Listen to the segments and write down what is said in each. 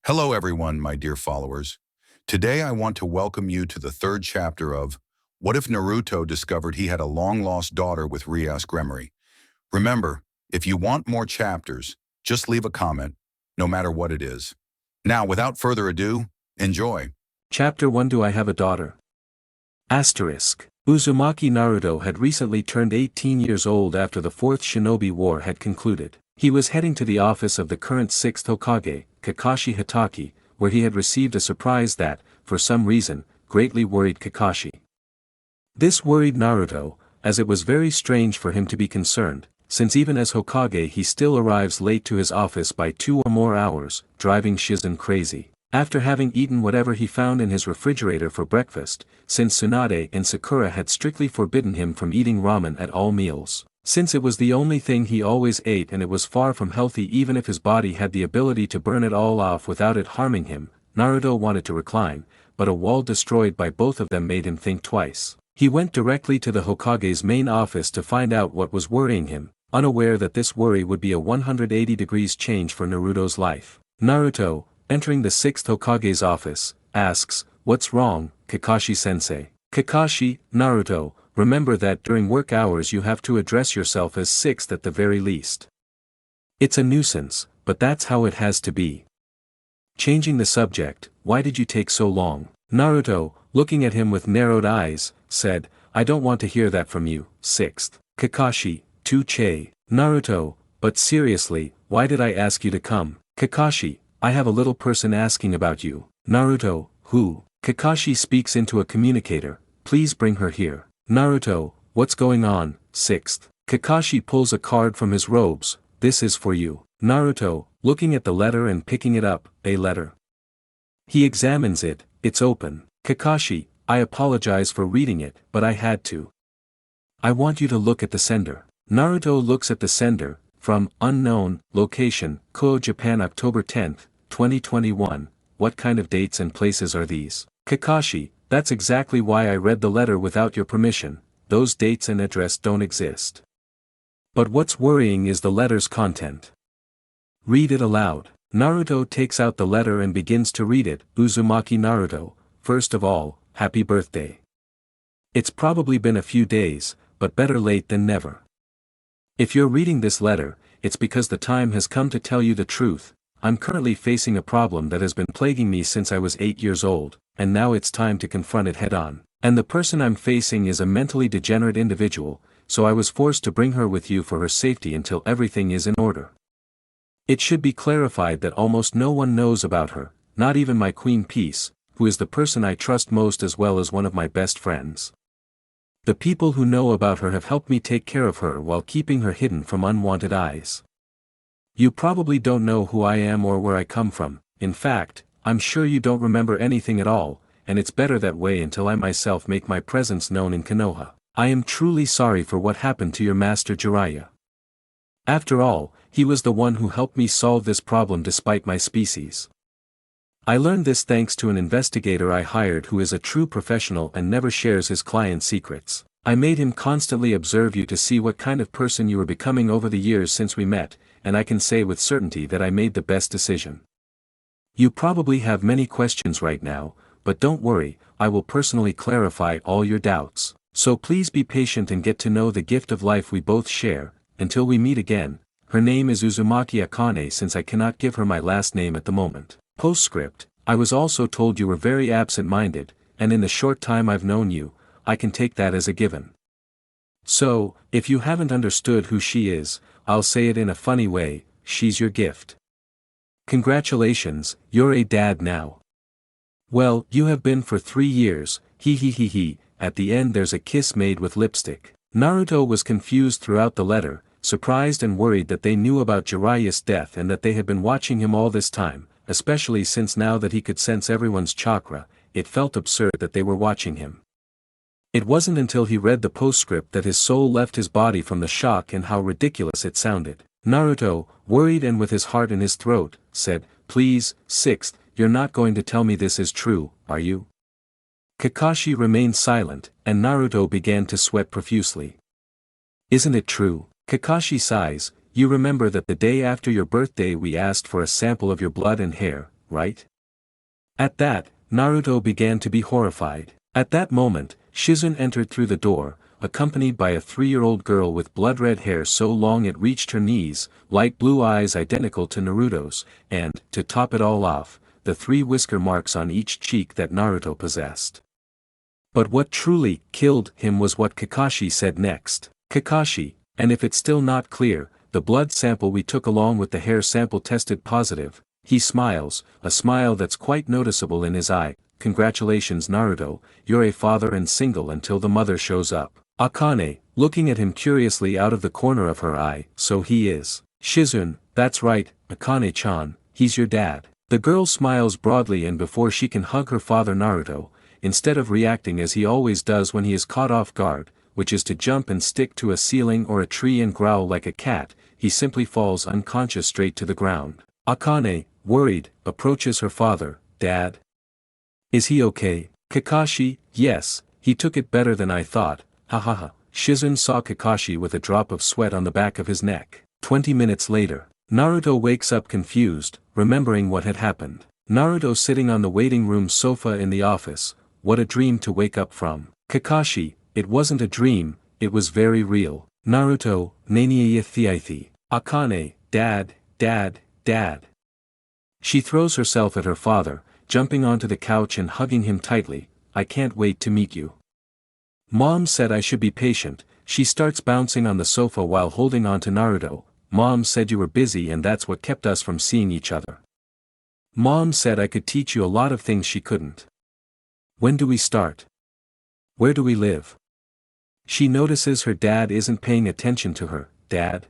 Hello everyone, my dear followers. Today I want to welcome you to the third chapter of What If Naruto Discovered He Had a Long-Lost Daughter with Rias GREMORY. Remember, if you want more chapters, just leave a comment, no matter what it is. Now, without further ado, enjoy. Chapter 1 Do I Have a Daughter? Asterisk. Uzumaki Naruto had recently turned 18 years old after the Fourth Shinobi War had concluded. He was heading to the office of the current 6th Hokage, Kakashi Hatake, where he had received a surprise that, for some reason, greatly worried Kakashi. This worried Naruto, as it was very strange for him to be concerned, since even as Hokage he still arrives late to his office by 2 or more hours, driving Shizen crazy. After having eaten whatever he found in his refrigerator for breakfast, since Tsunade and Sakura had strictly forbidden him from eating ramen at all meals. Since it was the only thing he always ate and it was far from healthy even if his body had the ability to burn it all off without it harming him, Naruto wanted to recline, but a wall destroyed by both of them made him think twice. He went directly to the Hokage's main office to find out what was worrying him, unaware that this worry would be a 180 degrees change for Naruto's life. Naruto, entering the 6th Hokage's office, asks, "What's wrong, Kakashi-sensei?" Kakashi, Naruto, remember that during work hours you have to address yourself as 6th at the very least. It's a nuisance, but that's how it has to be. Changing the subject, why did you take so long? Naruto, looking at him with narrowed eyes, said, I don't want to hear that from you, 6th. Kakashi, che. Naruto, but seriously, why did I ask you to come? Kakashi, I have a little person asking about you. Naruto, who? Kakashi speaks into a communicator, please bring her here. Naruto, what's going on, 6th? Kakashi pulls a card from his robes, this is for you. Naruto, looking at the letter and picking it up, a letter. He examines it, it's open. Kakashi, I apologize for reading it, but I had to. I want you to look at the sender. Naruto looks at the sender, from, unknown, location, Koe, Japan, October 10th, 2021, what kind of dates and places are these? Kakashi, that's exactly why I read the letter without your permission, those dates and address don't exist. But what's worrying is the letter's content. Read it aloud. Naruto takes out the letter and begins to read it. Uzumaki Naruto, first of all, happy birthday. It's probably been a few days, but better late than never. If you're reading this letter, it's because the time has come to tell you the truth. I'm currently facing a problem that has been plaguing me since I was 8 years old, and now it's time to confront it head-on. And the person I'm facing is a mentally degenerate individual, so I was forced to bring her with you for her safety until everything is in order. It should be clarified that almost no one knows about her, not even my Queen Peace, who is the person I trust most as well as one of my best friends. The people who know about her have helped me take care of her while keeping her hidden from unwanted eyes. You probably don't know who I am or where I come from, in fact, I'm sure you don't remember anything at all, and it's better that way until I myself make my presence known in Konoha. I am truly sorry for what happened to your master Jiraiya. After all, he was the one who helped me solve this problem despite my species. I learned this thanks to an investigator I hired who is a true professional and never shares his client's secrets. I made him constantly observe you to see what kind of person you were becoming over the years since we met, and I can say with certainty that I made the best decision. You probably have many questions right now, but don't worry, I will personally clarify all your doubts. So please be patient and get to know the gift of life we both share, until we meet again. Her name is Uzumaki Akane since I cannot give her my last name at the moment. Postscript, I was also told you were very absent-minded, and in the short time I've known you, I can take that as a given. So, if you haven't understood who she is, I'll say it in a funny way, she's your gift. Congratulations, you're a dad now. Well, you have been for 3 years, he. At the end there's a kiss made with lipstick. Naruto was confused throughout the letter, surprised and worried that they knew about Jiraiya's death and that they had been watching him all this time, especially since now that he could sense everyone's chakra, it felt absurd that they were watching him. It wasn't until he read the postscript that his soul left his body from the shock and how ridiculous it sounded. Naruto, worried and with his heart in his throat, said, please, 6th, you're not going to tell me this is true, are you? Kakashi remained silent, and Naruto began to sweat profusely. Isn't it true? Kakashi sighs, you remember that the day after your birthday we asked for a sample of your blood and hair, right? At that, Naruto began to be horrified. At that moment, Shizune entered through the door, accompanied by a 3-year-old girl with blood-red hair so long it reached her knees, light blue eyes identical to Naruto's, and, to top it all off, the 3 whisker marks on each cheek that Naruto possessed. But what truly killed him was what Kakashi said next. Kakashi, and if it's still not clear, the blood sample we took along with the hair sample tested positive. He smiles, a smile that's quite noticeable in his eye. Congratulations Naruto, you're a father and single until the mother shows up. Akane, looking at him curiously out of the corner of her eye, so he is. Shizune, that's right, Akane-chan, he's your dad. The girl smiles broadly and before she can hug her father Naruto, instead of reacting as he always does when he is caught off guard, which is to jump and stick to a ceiling or a tree and growl like a cat, he simply falls unconscious straight to the ground. Akane, worried, approaches her father. Dad? Is he okay? Kakashi, yes, he took it better than I thought, hahaha. Shizune saw Kakashi with a drop of sweat on the back of his neck. 20 minutes later, Naruto wakes up confused, remembering what had happened. Naruto sitting on the waiting room sofa in the office, what a dream to wake up from. Kakashi, it wasn't a dream, it was very real. Naruto, Naniayithi. Akane, dad. She throws herself at her father, jumping onto the couch and hugging him tightly. I can't wait to meet you. Mom said I should be patient. She starts bouncing on the sofa while holding on to Naruto. Mom said you were busy and that's what kept us from seeing each other. Mom said I could teach you a lot of things she couldn't. When do we start? Where do we live? She notices her dad isn't paying attention to her. Dad?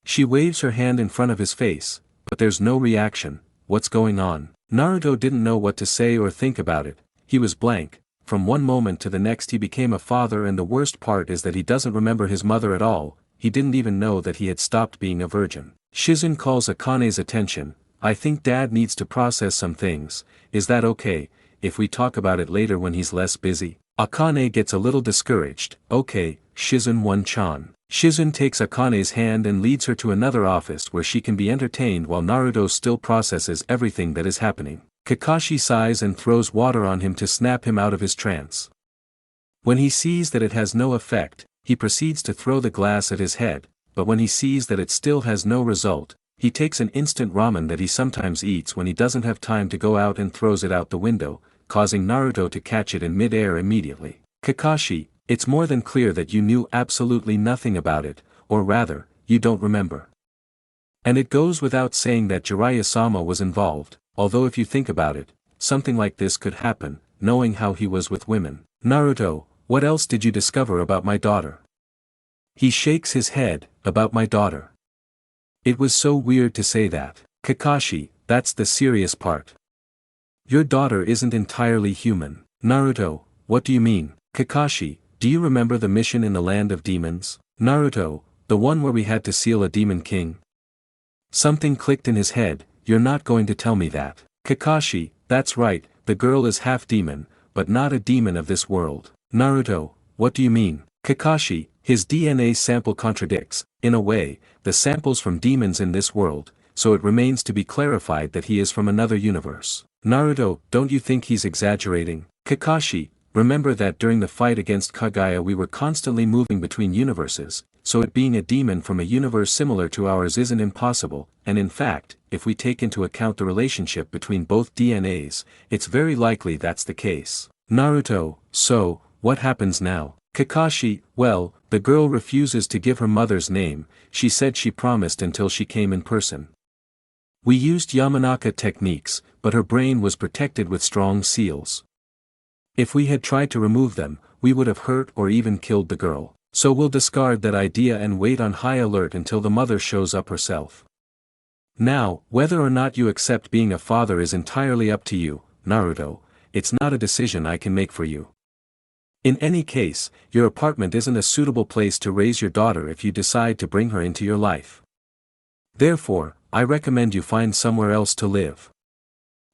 She waves her hand in front of his face, but there's no reaction. What's going on? Naruto didn't know what to say or think about it. He was blank. From one moment to the next he became a father and the worst part is that he doesn't remember his mother at all. He didn't even know that he had stopped being a virgin. Shizune calls Akane's attention. I think dad needs to process some things. Is that okay, if we talk about it later when he's less busy? Akane gets a little discouraged. Okay, Shizune-chan. Shizune takes Akane's hand and leads her to another office where she can be entertained while Naruto still processes everything that is happening. Kakashi sighs and throws water on him to snap him out of his trance. When he sees that it has no effect, he proceeds to throw the glass at his head, but when he sees that it still has no result, he takes an instant ramen that he sometimes eats when he doesn't have time to go out and throws it out the window, causing Naruto to catch it in mid-air immediately. Kakashi, it's more than clear that you knew absolutely nothing about it, or rather, you don't remember. And it goes without saying that Jiraiya-sama was involved, although if you think about it, something like this could happen, knowing how he was with women. Naruto, what else did you discover about my daughter? He shakes his head. About my daughter. It was so weird to say that. Kakashi, that's the serious part. Your daughter isn't entirely human. Naruto, what do you mean? Kakashi, do you remember the mission in the land of demons? Naruto, the one where we had to seal a demon king? Something clicked in his head. You're not going to tell me that. Kakashi, that's right, the girl is half demon, but not a demon of this world. Naruto, what do you mean? Kakashi, his DNA sample contradicts, in a way, the samples from demons in this world, so it remains to be clarified that he is from another universe. Naruto, don't you think he's exaggerating? Kakashi, remember that during the fight against Kaguya we were constantly moving between universes, so it being a demon from a universe similar to ours isn't impossible, and in fact, if we take into account the relationship between both DNAs, it's very likely that's the case. Naruto, so, what happens now? Kakashi, well, the girl refuses to give her mother's name, she said she promised until she came in person. We used Yamanaka techniques, but her brain was protected with strong seals. If we had tried to remove them, we would have hurt or even killed the girl. So we'll discard that idea and wait on high alert until the mother shows up herself. Now, whether or not you accept being a father is entirely up to you, Naruto, it's not a decision I can make for you. In any case, your apartment isn't a suitable place to raise your daughter if you decide to bring her into your life. Therefore, I recommend you find somewhere else to live.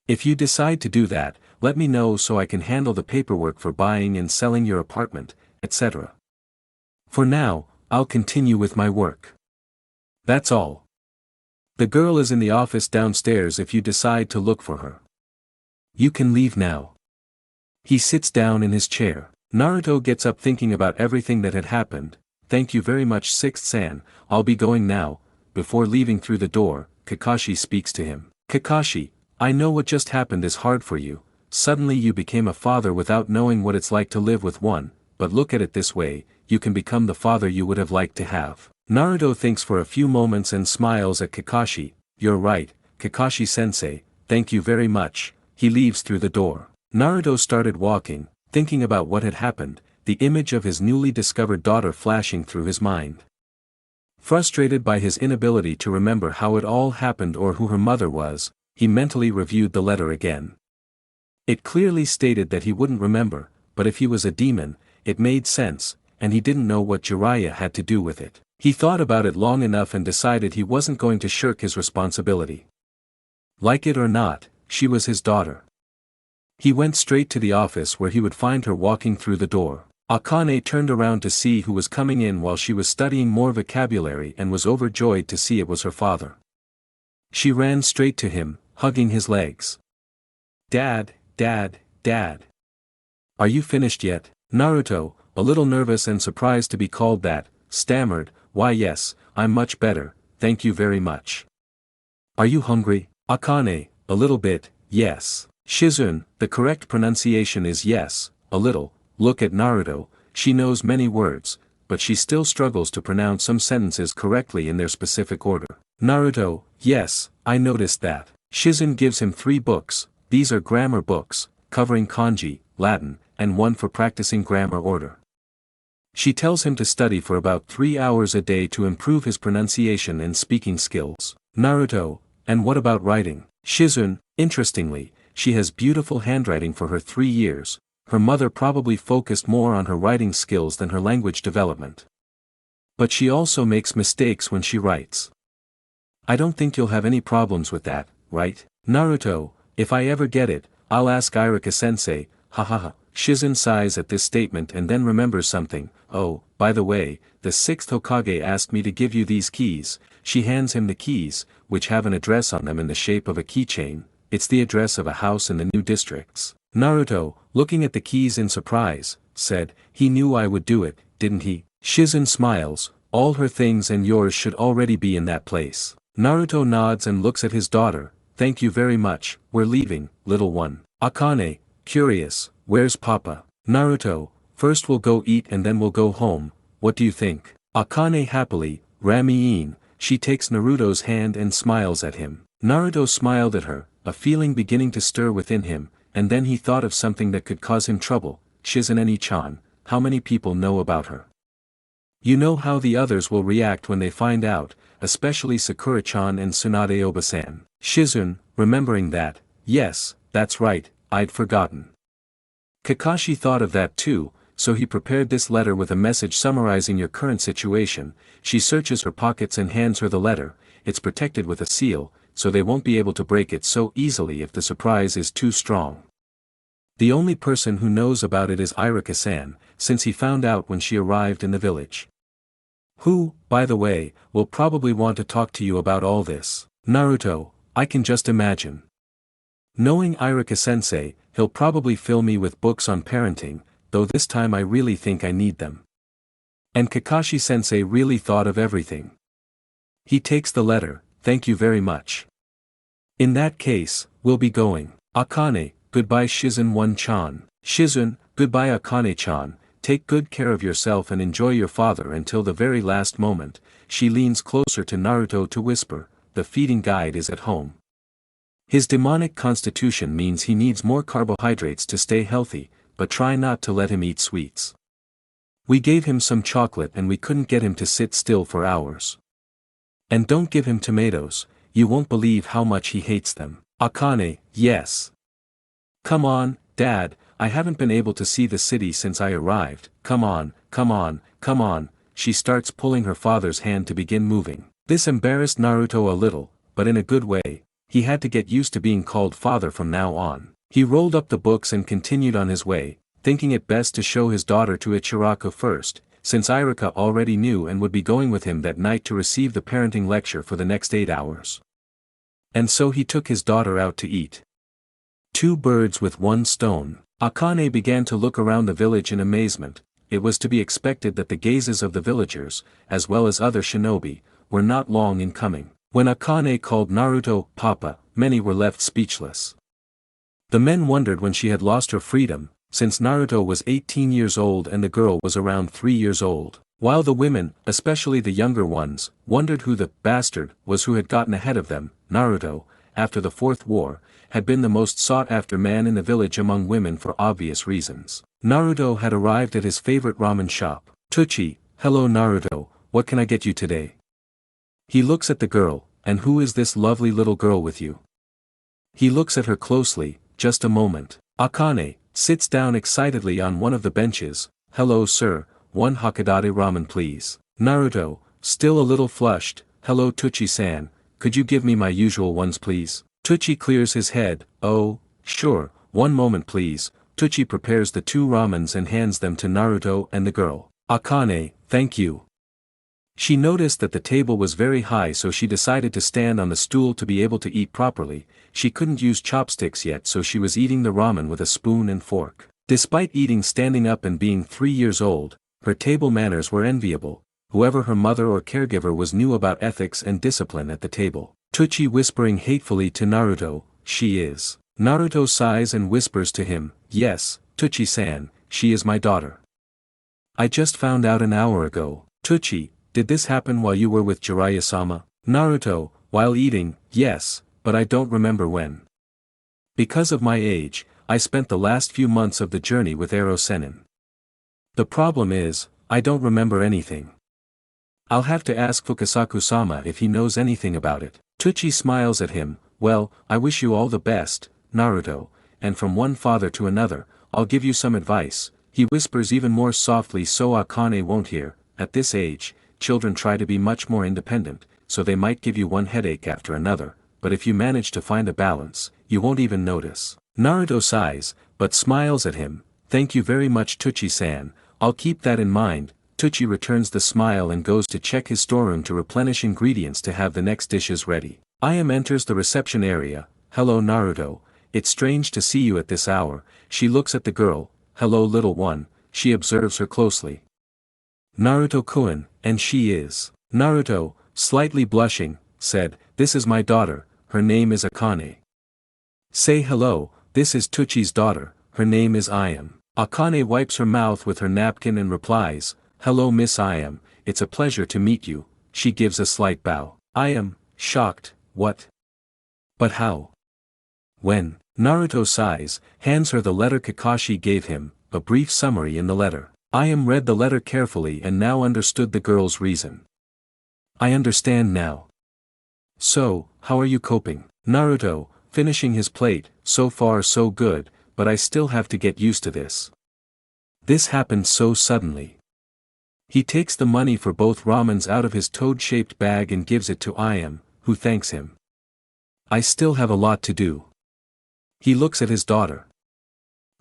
If you decide to do that, let me know so I can handle the paperwork for buying and selling your apartment, etc. For now, I'll continue with my work. That's all. The girl is in the office downstairs if you decide to look for her. You can leave now. He sits down in his chair. Naruto gets up thinking about everything that had happened. Thank you very much, Sixth-san, I'll be going now. Before leaving through the door, Kakashi speaks to him. Kakashi, I know what just happened is hard for you. Suddenly you became a father without knowing what it's like to live with one, but look at it this way, you can become the father you would have liked to have. Naruto thinks for a few moments and smiles at Kakashi. You're right, Kakashi-sensei, thank you very much. He leaves through the door. Naruto started walking, thinking about what had happened, the image of his newly discovered daughter flashing through his mind. Frustrated by his inability to remember how it all happened or who her mother was, he mentally reviewed the letter again. It clearly stated that he wouldn't remember, but if he was a demon, it made sense, and he didn't know what Jiraiya had to do with it. He thought about it long enough and decided he wasn't going to shirk his responsibility. Like it or not, she was his daughter. He went straight to the office where he would find her walking through the door. Akane turned around to see who was coming in while she was studying more vocabulary and was overjoyed to see it was her father. She ran straight to him, hugging his legs. Dad, Dad, Dad. Are you finished yet? Naruto, a little nervous and surprised to be called that, stammered, why yes, I'm much better, thank you very much. Are you hungry? Akane, a little bit, yes. Shizune, the correct pronunciation is yes, a little. Look at Naruto, she knows many words, but she still struggles to pronounce some sentences correctly in their specific order. Naruto, yes, I noticed that. Shizune gives him 3 books, these are grammar books, covering kanji, Latin, and one for practicing grammar order. She tells him to study for about 3 hours a day to improve his pronunciation and speaking skills. Naruto, and what about writing? Shizune, interestingly, she has beautiful handwriting for her 3 years. Her mother probably focused more on her writing skills than her language development. But she also makes mistakes when she writes. I don't think you'll have any problems with that, right? Naruto, if I ever get it, I'll ask Iruka-sensei, hahaha. Shizune sighs at this statement and then remembers something. Oh, by the way, the 6th Hokage asked me to give you these keys. She hands him the keys, which have an address on them in the shape of a keychain. It's the address of a house in the new districts. Naruto, looking at the keys in surprise, said, he knew I would do it, didn't he? Shizune smiles, all her things and yours should already be in that place. Naruto nods and looks at his daughter, thank you very much, we're leaving, little one. Akane, curious, where's Papa? Naruto, first we'll go eat and then we'll go home, what do you think? Akane happily, Ramiin, she takes Naruto's hand and smiles at him. Naruto smiled at her, a feeling beginning to stir within him, and then he thought of something that could cause him trouble. Shizune-chan, how many people know about her? You know how the others will react when they find out, especially Sakura-chan and Tsunade-oba-san. Shizune, remembering that, yes, that's right, I'd forgotten. Kakashi thought of that too, so he prepared this letter with a message summarizing your current situation. She searches her pockets and hands her the letter. It's protected with a seal, so they won't be able to break it so easily if the surprise is too strong. The only person who knows about it is Iruka-san, since he found out when she arrived in the village. Who, by the way, will probably want to talk to you about all this. Naruto, I can just imagine. Knowing Iruka-sensei, he'll probably fill me with books on parenting, though this time I really think I need them. And Kakashi-sensei really thought of everything. He takes the letter, thank you very much. In that case, we'll be going. Akane, goodbye Shizune-chan. Shizune, goodbye Akane-chan, take good care of yourself and enjoy your father until the very last moment. She leans closer to Naruto to whisper, the feeding guide is at home. His demonic constitution means he needs more carbohydrates to stay healthy, but try not to let him eat sweets. We gave him some chocolate and we couldn't get him to sit still for hours. And don't give him tomatoes, you won't believe how much he hates them. Akane, yes. Come on, Dad, I haven't been able to see the city since I arrived, come on, come on, come on. She starts pulling her father's hand to begin moving. This embarrassed Naruto a little, but in a good way. He had to get used to being called father from now on. He rolled up the books and continued on his way, thinking it best to show his daughter to Ichiraku first, since Iruka already knew and would be going with him that night to receive the parenting lecture for the next 8 hours. and so he took his daughter out to eat. Two birds with one stone. Akane began to look around the village in amazement. It was to be expected that the gazes of the villagers, as well as other shinobi, were not long in coming. When Akane called Naruto Papa, many were left speechless. The men wondered when she had lost her freedom, since Naruto was 18 years old and the girl was around 3 years old, while the women, especially the younger ones, wondered who the bastard was who had gotten ahead of them. Naruto, after the Fourth War, had been the most sought-after man in the village among women for obvious reasons. Naruto had arrived at his favorite ramen shop. Tuchi, hello Naruto, what can I get you today? He looks at the girl, and who is this lovely little girl with you? He looks at her closely, just a moment. Akane sits down excitedly on one of the benches. Hello sir, one Hakodate ramen please. Naruto, still a little flushed, hello Tuchi-san, could you give me my usual ones please? Tuchi clears his head, oh, sure, one moment please. Tuchi prepares the two ramens and hands them to Naruto and the girl. Akane, thank you. She noticed that the table was very high, so she decided to stand on the stool to be able to eat properly. She couldn't use chopsticks yet, so she was eating the ramen with a spoon and fork. Despite eating standing up and being 3 years old, her table manners were enviable. Whoever her mother or caregiver was knew about ethics and discipline at the table. Tuchi whispering hatefully to Naruto, she is. Naruto sighs and whispers to him, yes, Tuchi-san, she is my daughter. I just found out an hour ago. Tuchi, did this happen while you were with Jiraiya-sama? Naruto, while eating, yes, but I don't remember when. Because of my age, I spent the last few months of the journey with Ero Sennin. The problem is, I don't remember anything. I'll have to ask Fukasaku-sama if he knows anything about it. Tuchi smiles at him, well, I wish you all the best, Naruto, and from one father to another, I'll give you some advice. He whispers even more softly so Akane won't hear. At this age, children try to be much more independent, so they might give you one headache after another, but if you manage to find a balance, you won't even notice. Naruto sighs, but smiles at him, thank you very much Tuchi-san, I'll keep that in mind. Tuchi returns the smile and goes to check his storeroom to replenish ingredients to have the next dishes ready. Ayam enters the reception area, hello Naruto, it's strange to see you at this hour. She looks at the girl, hello little one, she observes her closely. Naruto-kun, and she is. Naruto, slightly blushing, said, this is my daughter, her name is Akane. Say hello, this is Tuchi's daughter, her name is Ayam. Akane wipes her mouth with her napkin and replies, hello Miss Ayam, it's a pleasure to meet you. She gives a slight bow. Ayam, shocked, what? But how? When? Naruto sighs, hands her the letter Kakashi gave him, a brief summary in the letter. Ayam read the letter carefully and now understood the girl's reason. I understand now. So, how are you coping? Naruto, finishing his plate, so far so good, but I still have to get used to this. This happened so suddenly. He takes the money for both ramens out of his toad-shaped bag and gives it to Ayam, who thanks him. I still have a lot to do. He looks at his daughter.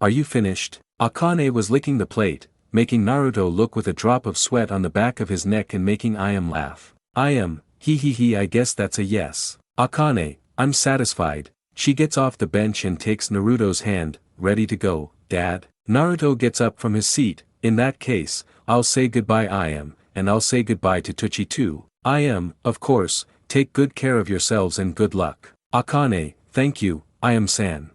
Are you finished? Akane was licking the plate, making Naruto look with a drop of sweat on the back of his neck and making Ayam laugh. Ayam, he, I guess that's a yes. Akane, I'm satisfied. She gets off the bench and takes Naruto's hand, ready to go. Dad? Naruto gets up from his seat, in that case, I'll say goodbye Ayam, and I'll say goodbye to Tuchi too. Ayam, of course, take good care of yourselves and good luck. Akane, thank you, Ayam-san.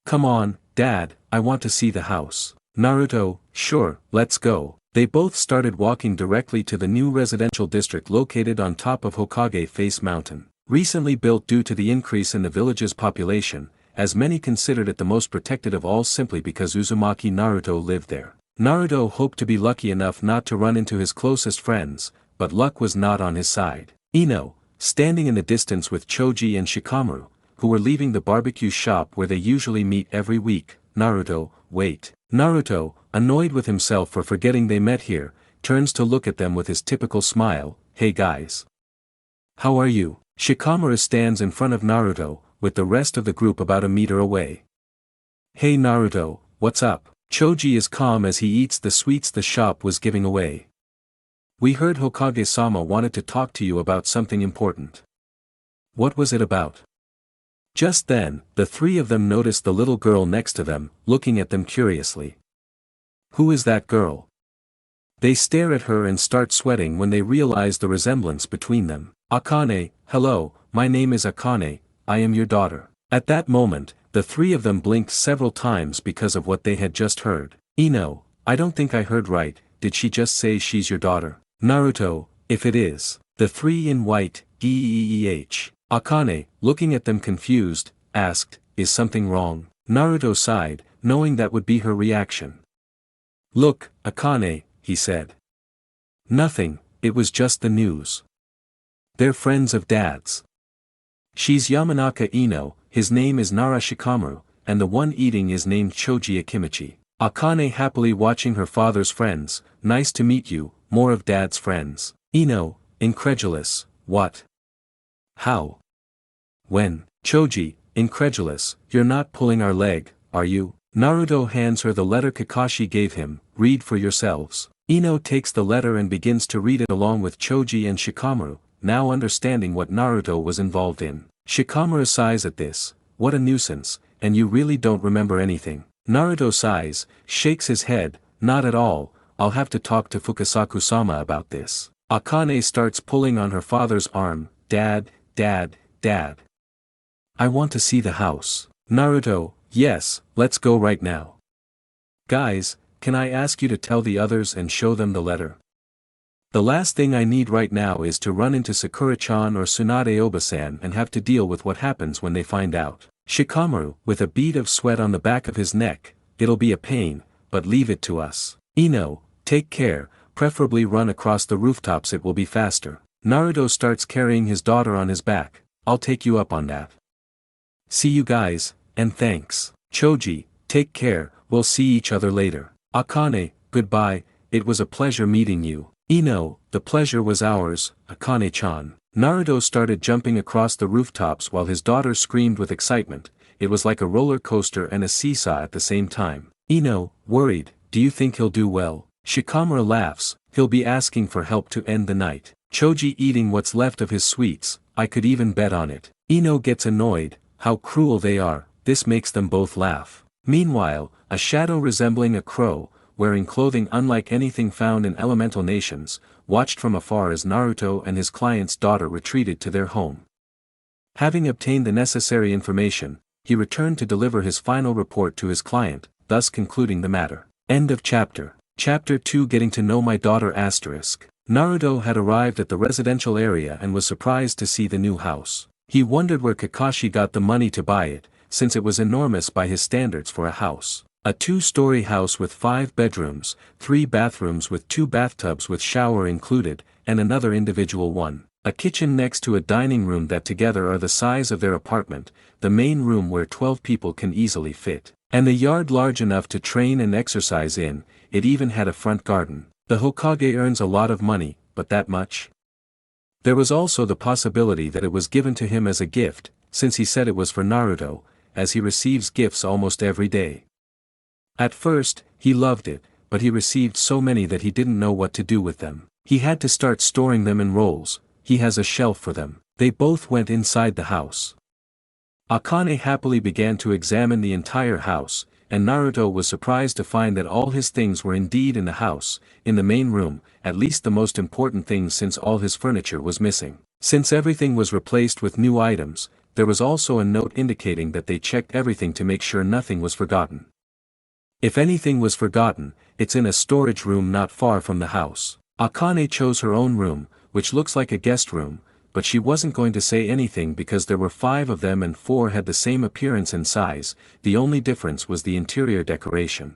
Come on, Dad, I want to see the house. Naruto, sure, let's go. They both started walking directly to the new residential district located on top of Hokage Face Mountain. Recently built due to the increase in the village's population, as many considered it the most protected of all simply because Uzumaki Naruto lived there. Naruto hoped to be lucky enough not to run into his closest friends, but luck was not on his side. Ino, standing in the distance with Choji and Shikamaru, who were leaving the barbecue shop where they usually meet every week. Naruto, wait. Naruto, annoyed with himself for forgetting they met here, turns to look at them with his typical smile, hey guys. How are you? Shikamaru stands in front of Naruto, with the rest of the group about a meter away. Hey Naruto, what's up? Choji is calm as he eats the sweets the shop was giving away. We heard Hokage-sama wanted to talk to you about something important. What was it about? Just then, the three of them noticed the little girl next to them, looking at them curiously. Who is that girl? They stare at her and start sweating when they realize the resemblance between them. Akane, hello, my name is Akane, I am your daughter. At that moment, the three of them blinked several times because of what they had just heard. I don't think I heard right, did she just say she's your daughter? Naruto, if it is. The three in white, Akane, looking at them confused, asked, is something wrong? Naruto sighed, knowing that would be her reaction. Look, Akane, he said. Nothing, it was just the news. They're friends of Dad's. She's Yamanaka Ino, his name is Nara Shikamaru, and the one eating is named Choji Akimichi. Akane happily watching her father's friends, nice to meet you, more of Dad's friends. Ino, incredulous, what? How? When? Choji, incredulous, you're not pulling our leg, are you? Naruto hands her the letter Kakashi gave him, read for yourselves. Ino takes the letter and begins to read it along with Choji and Shikamaru, now understanding what Naruto was involved in. Shikamaru sighs at this, what a nuisance, and you really don't remember anything. Naruto sighs, shakes his head, not at all, I'll have to talk to Fukasaku-sama about this. Akane starts pulling on her father's arm, Dad. I want to see the house. Naruto, yes, let's go right now. Guys, can I ask you to tell the others and show them the letter? The last thing I need right now is to run into Sakura-chan or Tsunade Oba-san and have to deal with what happens when they find out. Shikamaru, with a bead of sweat on the back of his neck, it'll be a pain, but leave it to us. Ino, take care, preferably run across the rooftops, it will be faster. Naruto starts carrying his daughter on his back, I'll take you up on that. See you guys, and thanks. Choji, take care, we'll see each other later. Akane, goodbye, it was a pleasure meeting you. Ino, the pleasure was ours, Akane-chan. Naruto started jumping across the rooftops while his daughter screamed with excitement, it was like a roller coaster and a seesaw at the same time. Ino, worried, do you think he'll do well? Shikamaru laughs, he'll be asking for help to end the night. Choji eating what's left of his sweets, I could even bet on it. Ino gets annoyed, how cruel they are, this makes them both laugh. Meanwhile, a shadow resembling a crow, wearing clothing unlike anything found in elemental nations, watched from afar as Naruto and his client's daughter retreated to their home. Having obtained the necessary information, he returned to deliver his final report to his client, thus concluding the matter. End of chapter. Chapter 2 Getting to Know My Daughter *. Naruto had arrived at the residential area and was surprised to see the new house. He wondered where Kakashi got the money to buy it, since it was enormous by his standards for a house. A 2-story house with 5 bedrooms, 3 bathrooms with 2 bathtubs with shower included, and another individual one. A kitchen next to a dining room that together are the size of their apartment, the main room where 12 people can easily fit. And a yard large enough to train and exercise in, it even had a front garden. The Hokage earns a lot of money, but that much? There was also the possibility that it was given to him as a gift, since he said it was for Naruto, as he receives gifts almost every day. At first, he loved it, but he received so many that he didn't know what to do with them. He had to start storing them in rolls, he has a shelf for them. They both went inside the house. Akane happily began to examine the entire house, and Naruto was surprised to find that all his things were indeed in the house, in the main room, at least the most important things since all his furniture was missing. Since everything was replaced with new items, there was also a note indicating that they checked everything to make sure nothing was forgotten. If anything was forgotten, it's in a storage room not far from the house. Akane chose her own room, which looks like a guest room, but she wasn't going to say anything because there were 5 of them and 4 had the same appearance and size, the only difference was the interior decoration.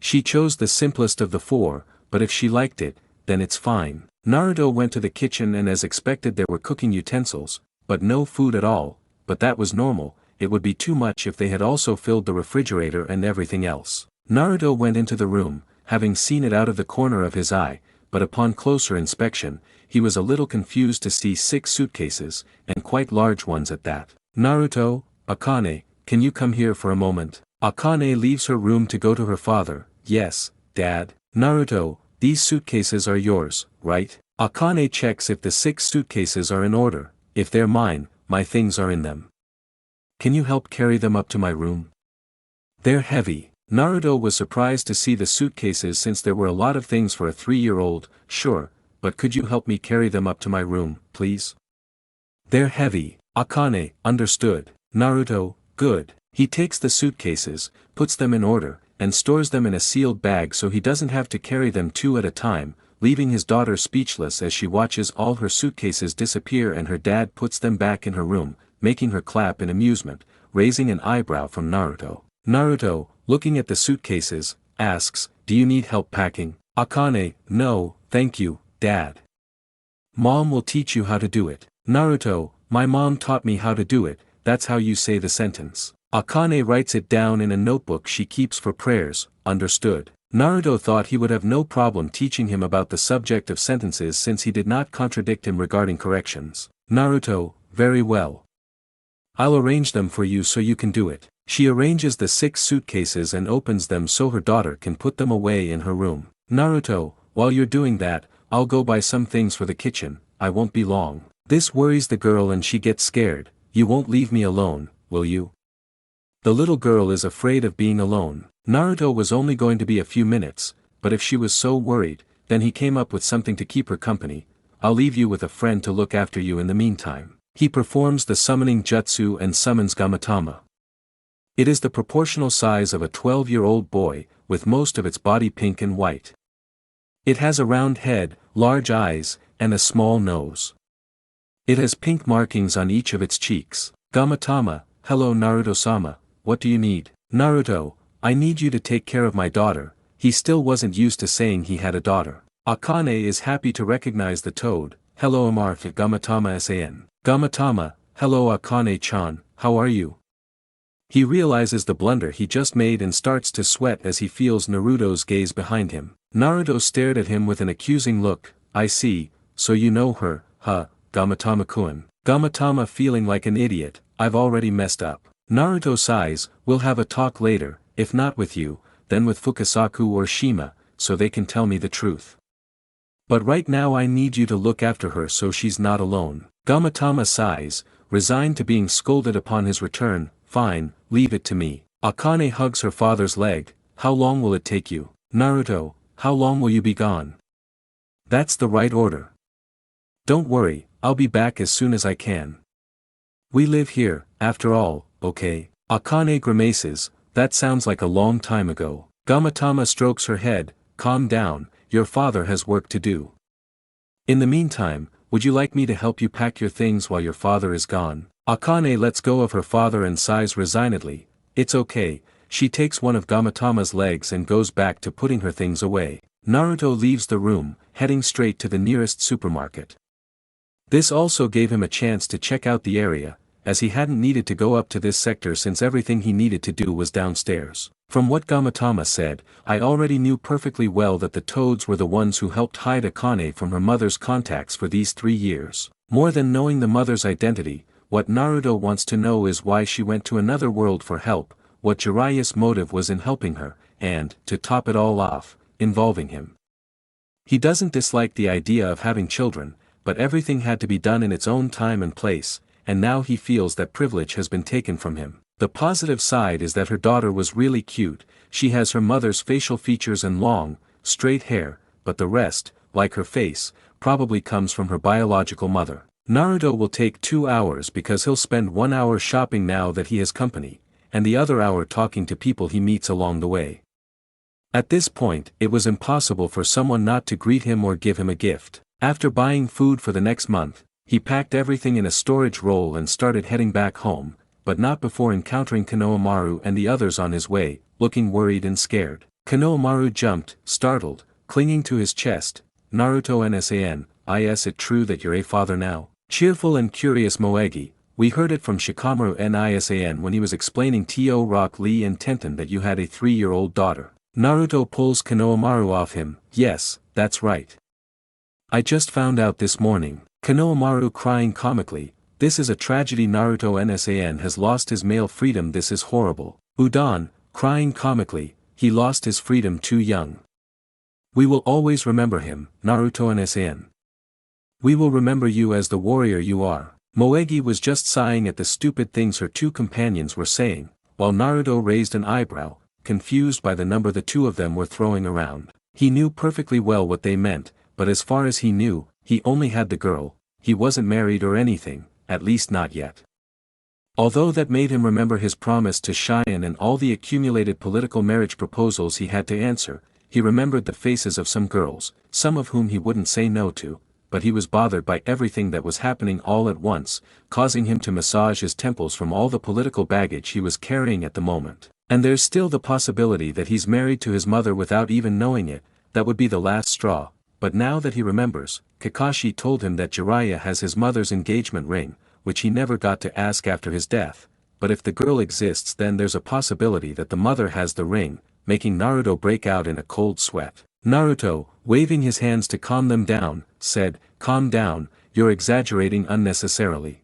She chose the simplest of the 4, but if she liked it, then it's fine. Naruto went to the kitchen and as expected there were cooking utensils, but no food at all, but that was normal, it would be too much if they had also filled the refrigerator and everything else. Naruto went into the room, having seen it out of the corner of his eye, but upon closer inspection, he was a little confused to see 6 suitcases, and quite large ones at that. Naruto, Akane, can you come here for a moment? Akane leaves her room to go to her father. Yes, Dad. Naruto, these suitcases are yours, right? Akane checks if the 6 suitcases are in order. If they're mine, my things are in them. Can you help carry them up to my room? They're heavy. Naruto was surprised to see the suitcases since there were a lot of things for a 3-year-old. Sure, but could you help me carry them up to my room, please? They're heavy. Akane, understood. Naruto, good. He takes the suitcases, puts them in order, and stores them in a sealed bag so he doesn't have to carry them two at a time, leaving his daughter speechless as she watches all her suitcases disappear and her dad puts them back in her room, making her clap in amusement, raising an eyebrow from Naruto. Naruto, looking at the suitcases, asks, do you need help packing? Akane, no, thank you, Dad. Mom will teach you how to do it. Naruto, my mom taught me how to do it, that's how you say the sentence. Akane writes it down in a notebook she keeps for prayers, understood. Naruto thought he would have no problem teaching him about the subject of sentences since he did not contradict him regarding corrections. Naruto, very well. I'll arrange them for you so you can do it. She arranges the 6 suitcases and opens them so her daughter can put them away in her room. Naruto, while you're doing that, I'll go buy some things for the kitchen, I won't be long. This worries the girl and she gets scared. You won't leave me alone, will you? The little girl is afraid of being alone. Naruto was only going to be a few minutes, but if she was so worried, then he came up with something to keep her company. I'll leave you with a friend to look after you in the meantime. He performs the summoning jutsu and summons Gamatama. It is the proportional size of a 12-year-old boy, with most of its body pink and white. It has a round head, large eyes, and a small nose. It has pink markings on each of its cheeks. Gamatama, hello Naruto-sama, what do you need? Naruto, I need you to take care of my daughter. He still wasn't used to saying he had a daughter. Akane is happy to recognize the toad. Hello Amarth Gamatama-san. Gamatama, hello Akane-chan, how are you? He realizes the blunder he just made and starts to sweat as he feels Naruto's gaze behind him. Naruto stared at him with an accusing look. I see, so you know her, huh, Gamatama-kun. Gamatama feeling like an idiot, I've already messed up. Naruto sighs, we'll have a talk later, if not with you, then with Fukasaku or Shima, so they can tell me the truth. But right now I need you to look after her so she's not alone. Gamatama sighs, resigned to being scolded upon his return. Fine, leave it to me. Akane hugs her father's leg. How long will it take you? Naruto, how long will you be gone? That's the right order. Don't worry, I'll be back as soon as I can. We live here, after all, okay? Akane grimaces, that sounds like a long time ago. Gamatama strokes her head, calm down, your father has work to do. In the meantime, would you like me to help you pack your things while your father is gone? Akane lets go of her father and sighs resignedly, it's okay. She takes one of Gamatama's legs and goes back to putting her things away. Naruto leaves the room, heading straight to the nearest supermarket. This also gave him a chance to check out the area, as he hadn't needed to go up to this sector since everything he needed to do was downstairs. From what Gamatama said, I already knew perfectly well that the toads were the ones who helped hide Akane from her mother's contacts for these 3 years. More than knowing the mother's identity, what Naruto wants to know is why she went to another world for help, what Jiraiya's motive was in helping her, and, to top it all off, involving him. He doesn't dislike the idea of having children, but everything had to be done in its own time and place, and now he feels that privilege has been taken from him. The positive side is that her daughter was really cute, she has her mother's facial features and long, straight hair, but the rest, like her face, probably comes from her biological mother. Naruto will take 2 hours because he'll spend 1 hour shopping now that he has company, and the other hour talking to people he meets along the way. At this point, it was impossible for someone not to greet him or give him a gift. After buying food for the next month, he packed everything in a storage roll and started heading back home, but not before encountering Konohamaru and the others on his way, looking worried and scared. Konohamaru jumped, startled, clinging to his chest. Naruto Nsan, is it true that you're a father now? Cheerful and curious Moegi, we heard it from Shikamaru Nisan when he was explaining to Rock Lee and Tenten that you had a 3-year-old daughter. Naruto pulls Konohamaru off him, yes, that's right. I just found out this morning. Konohamaru crying comically, this is a tragedy. Naruto Nsan has lost his male freedom, this is horrible. Udon, crying comically, he lost his freedom too young. We will always remember him, Naruto Nsan. We will remember you as the warrior you are. Moegi was just sighing at the stupid things her two companions were saying, while Naruto raised an eyebrow, confused by the number the two of them were throwing around. He knew perfectly well what they meant, but as far as he knew, he only had the girl, he wasn't married or anything, at least not yet. Although that made him remember his promise to Cheyenne and all the accumulated political marriage proposals he had to answer, he remembered the faces of some girls, some of whom he wouldn't say no to, but he was bothered by everything that was happening all at once, causing him to massage his temples from all the political baggage he was carrying at the moment. And there's still the possibility that he's married to his mother without even knowing it, that would be the last straw, but now that he remembers, Kakashi told him that Jiraiya has his mother's engagement ring, which he never got to ask after his death, but if the girl exists then there's a possibility that the mother has the ring, making Naruto break out in a cold sweat. Naruto, waving his hands to calm them down, said, "Calm down, you're exaggerating unnecessarily.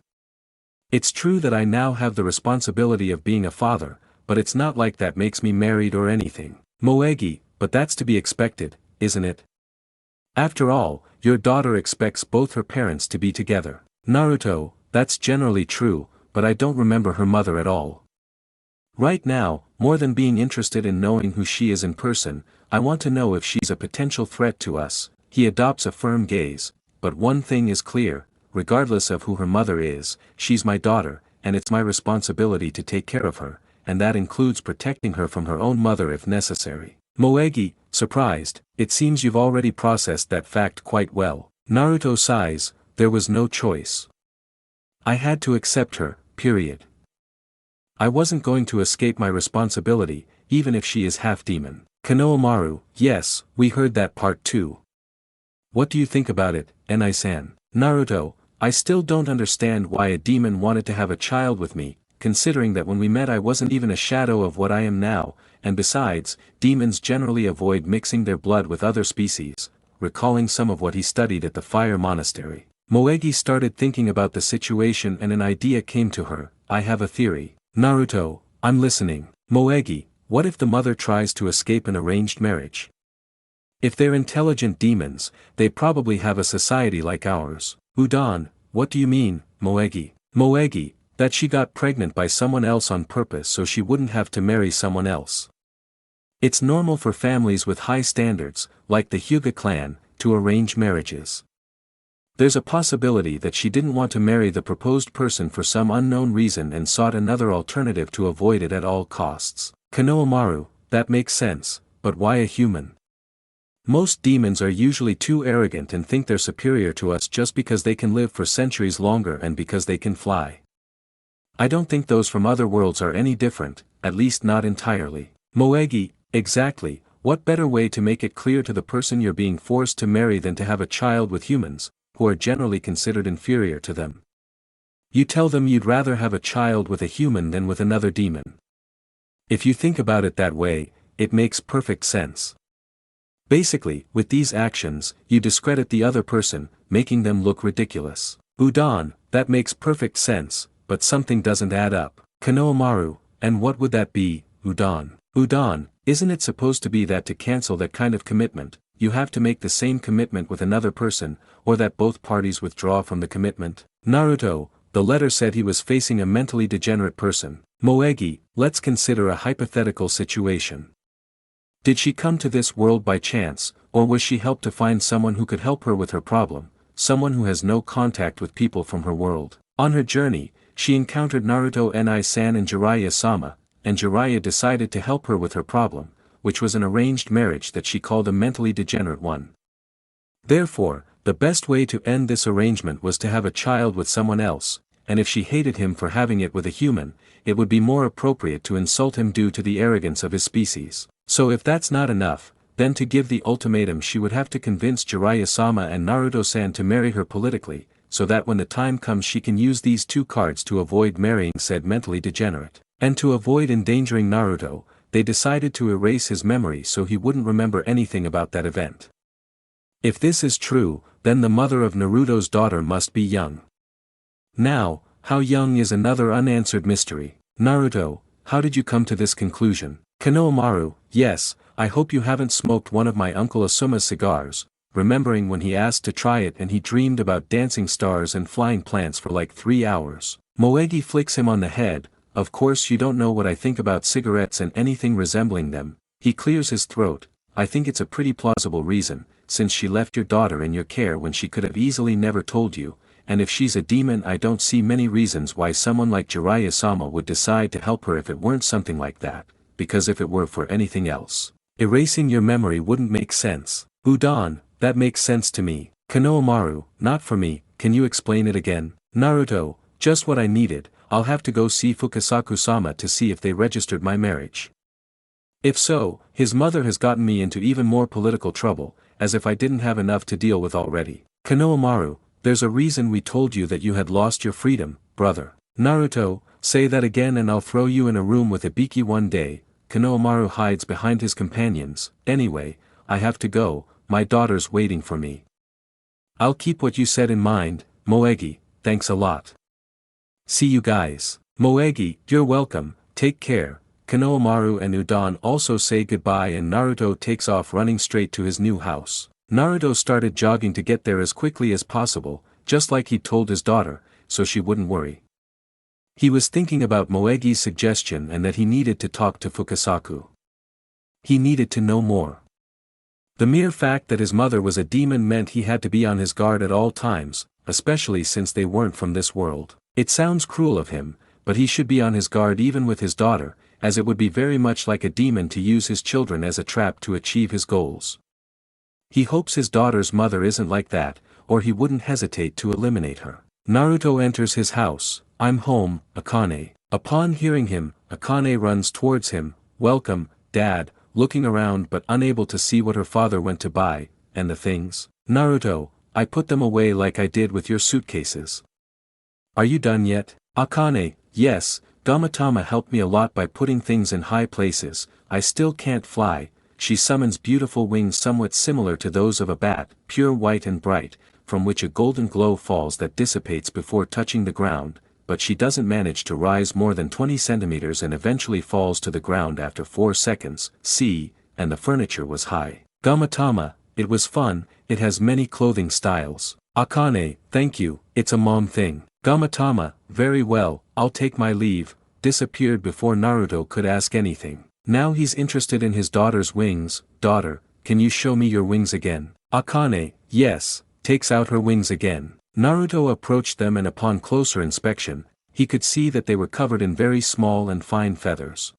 It's true that I now have the responsibility of being a father, but it's not like that makes me married or anything. Moegi, but that's to be expected, isn't it? After all, your daughter expects both her parents to be together." Naruto, that's generally true, but I don't remember her mother at all. Right now, more than being interested in knowing who she is in person, I want to know if she's a potential threat to us. He adopts a firm gaze, but one thing is clear, regardless of who her mother is, she's my daughter, and it's my responsibility to take care of her, and that includes protecting her from her own mother if necessary. Moegi, surprised, it seems you've already processed that fact quite well. Naruto sighs, there was no choice. I had to accept her, period. I wasn't going to escape my responsibility, even if she is half demon. Konohamaru, yes, we heard that part too. What do you think about it, Enai-san? Naruto, I still don't understand why a demon wanted to have a child with me, considering that when we met I wasn't even a shadow of what I am now, and besides, demons generally avoid mixing their blood with other species, recalling some of what he studied at the Fire Monastery. Moegi started thinking about the situation and an idea came to her. I have a theory. Naruto, I'm listening. Moegi, what if the mother tries to escape an arranged marriage? If they're intelligent demons, they probably have a society like ours. Udon, what do you mean, Moegi? Moegi, that she got pregnant by someone else on purpose so she wouldn't have to marry someone else. It's normal for families with high standards, like the Hyuga clan, to arrange marriages. There's a possibility that she didn't want to marry the proposed person for some unknown reason and sought another alternative to avoid it at all costs. Konohamaru, that makes sense, but why a human? Most demons are usually too arrogant and think they're superior to us just because they can live for centuries longer and because they can fly. I don't think those from other worlds are any different, at least not entirely. Moegi, exactly, what better way to make it clear to the person you're being forced to marry than to have a child with humans, who are generally considered inferior to them. You tell them you'd rather have a child with a human than with another demon. If you think about it that way, it makes perfect sense. Basically, with these actions, you discredit the other person, making them look ridiculous. Udon, that makes perfect sense, but something doesn't add up. Konohamaru, and what would that be, Udon? Udon, isn't it supposed to be that to cancel that kind of commitment, you have to make the same commitment with another person, or that both parties withdraw from the commitment? Naruto, the letter said he was facing a mentally degenerate person. Moegi, let's consider a hypothetical situation. Did she come to this world by chance, or was she helped to find someone who could help her with her problem, someone who has no contact with people from her world? On her journey, she encountered Naruto Enai-san and Jiraiya-sama, and Jiraiya decided to help her with her problem, which was an arranged marriage that she called a mentally degenerate one. Therefore, the best way to end this arrangement was to have a child with someone else, and if she hated him for having it with a human, it would be more appropriate to insult him due to the arrogance of his species. So if that's not enough, then to give the ultimatum she would have to convince Jiraiya-sama and Naruto-san to marry her politically, so that when the time comes she can use these two cards to avoid marrying said mentally degenerate. And to avoid endangering Naruto, they decided to erase his memory so he wouldn't remember anything about that event. If this is true, then the mother of Naruto's daughter must be young. Now, how young is another unanswered mystery. Naruto, how did you come to this conclusion? Konohamaru, yes, I hope you haven't smoked one of my Uncle Asuma's cigars, remembering when he asked to try it and he dreamed about dancing stars and flying plants for like 3 hours. Moegi flicks him on the head. Of course you don't know what I think about cigarettes and anything resembling them. He clears his throat. I think it's a pretty plausible reason, since she left your daughter in your care when she could have easily never told you, and if she's a demon I don't see many reasons why someone like Jiraiya-sama would decide to help her if it weren't something like that, because if it were for anything else, erasing your memory wouldn't make sense. Udon, that makes sense to me. Konohamaru, not for me, can you explain it again? Naruto, just what I needed, I'll have to go see Fukasaku-sama to see if they registered my marriage. If so, his mother has gotten me into even more political trouble, as if I didn't have enough to deal with already. Konohamaru, there's a reason we told you that you had lost your freedom, brother. Naruto, say that again and I'll throw you in a room with Ibiki one day. Konohamaru hides behind his companions. Anyway, I have to go, my daughter's waiting for me. I'll keep what you said in mind, Moegi, thanks a lot. See you guys. Moegi, you're welcome, take care. Konohamaru and Udon also say goodbye and Naruto takes off running straight to his new house. Naruto started jogging to get there as quickly as possible, just like he'd told his daughter, so she wouldn't worry. He was thinking about Moegi's suggestion and that he needed to talk to Fukasaku. He needed to know more. The mere fact that his mother was a demon meant he had to be on his guard at all times, especially since they weren't from this world. It sounds cruel of him, but he should be on his guard even with his daughter, as it would be very much like a demon to use his children as a trap to achieve his goals. He hopes his daughter's mother isn't like that, or he wouldn't hesitate to eliminate her. Naruto enters his house. I'm home, Akane. Upon hearing him, Akane runs towards him. Welcome, Dad, looking around but unable to see what her father went to buy, and the things. Naruto, I put them away like I did with your suitcases. Are you done yet? Akane, yes, Gamatama helped me a lot by putting things in high places. I still can't fly. She summons beautiful wings somewhat similar to those of a bat, pure white and bright, from which a golden glow falls that dissipates before touching the ground, but she doesn't manage to rise more than 20 centimeters and eventually falls to the ground after 4 seconds. See, and the furniture was high. Gamatama, it was fun, it has many clothing styles. Akane, thank you, it's a mom thing. Gamatama, very well, I'll take my leave, disappeared before Naruto could ask anything. Now he's interested in his daughter's wings. Daughter, can you show me your wings again? Akane, yes, takes out her wings again. Naruto approached them and upon closer inspection, he could see that they were covered in very small and fine feathers.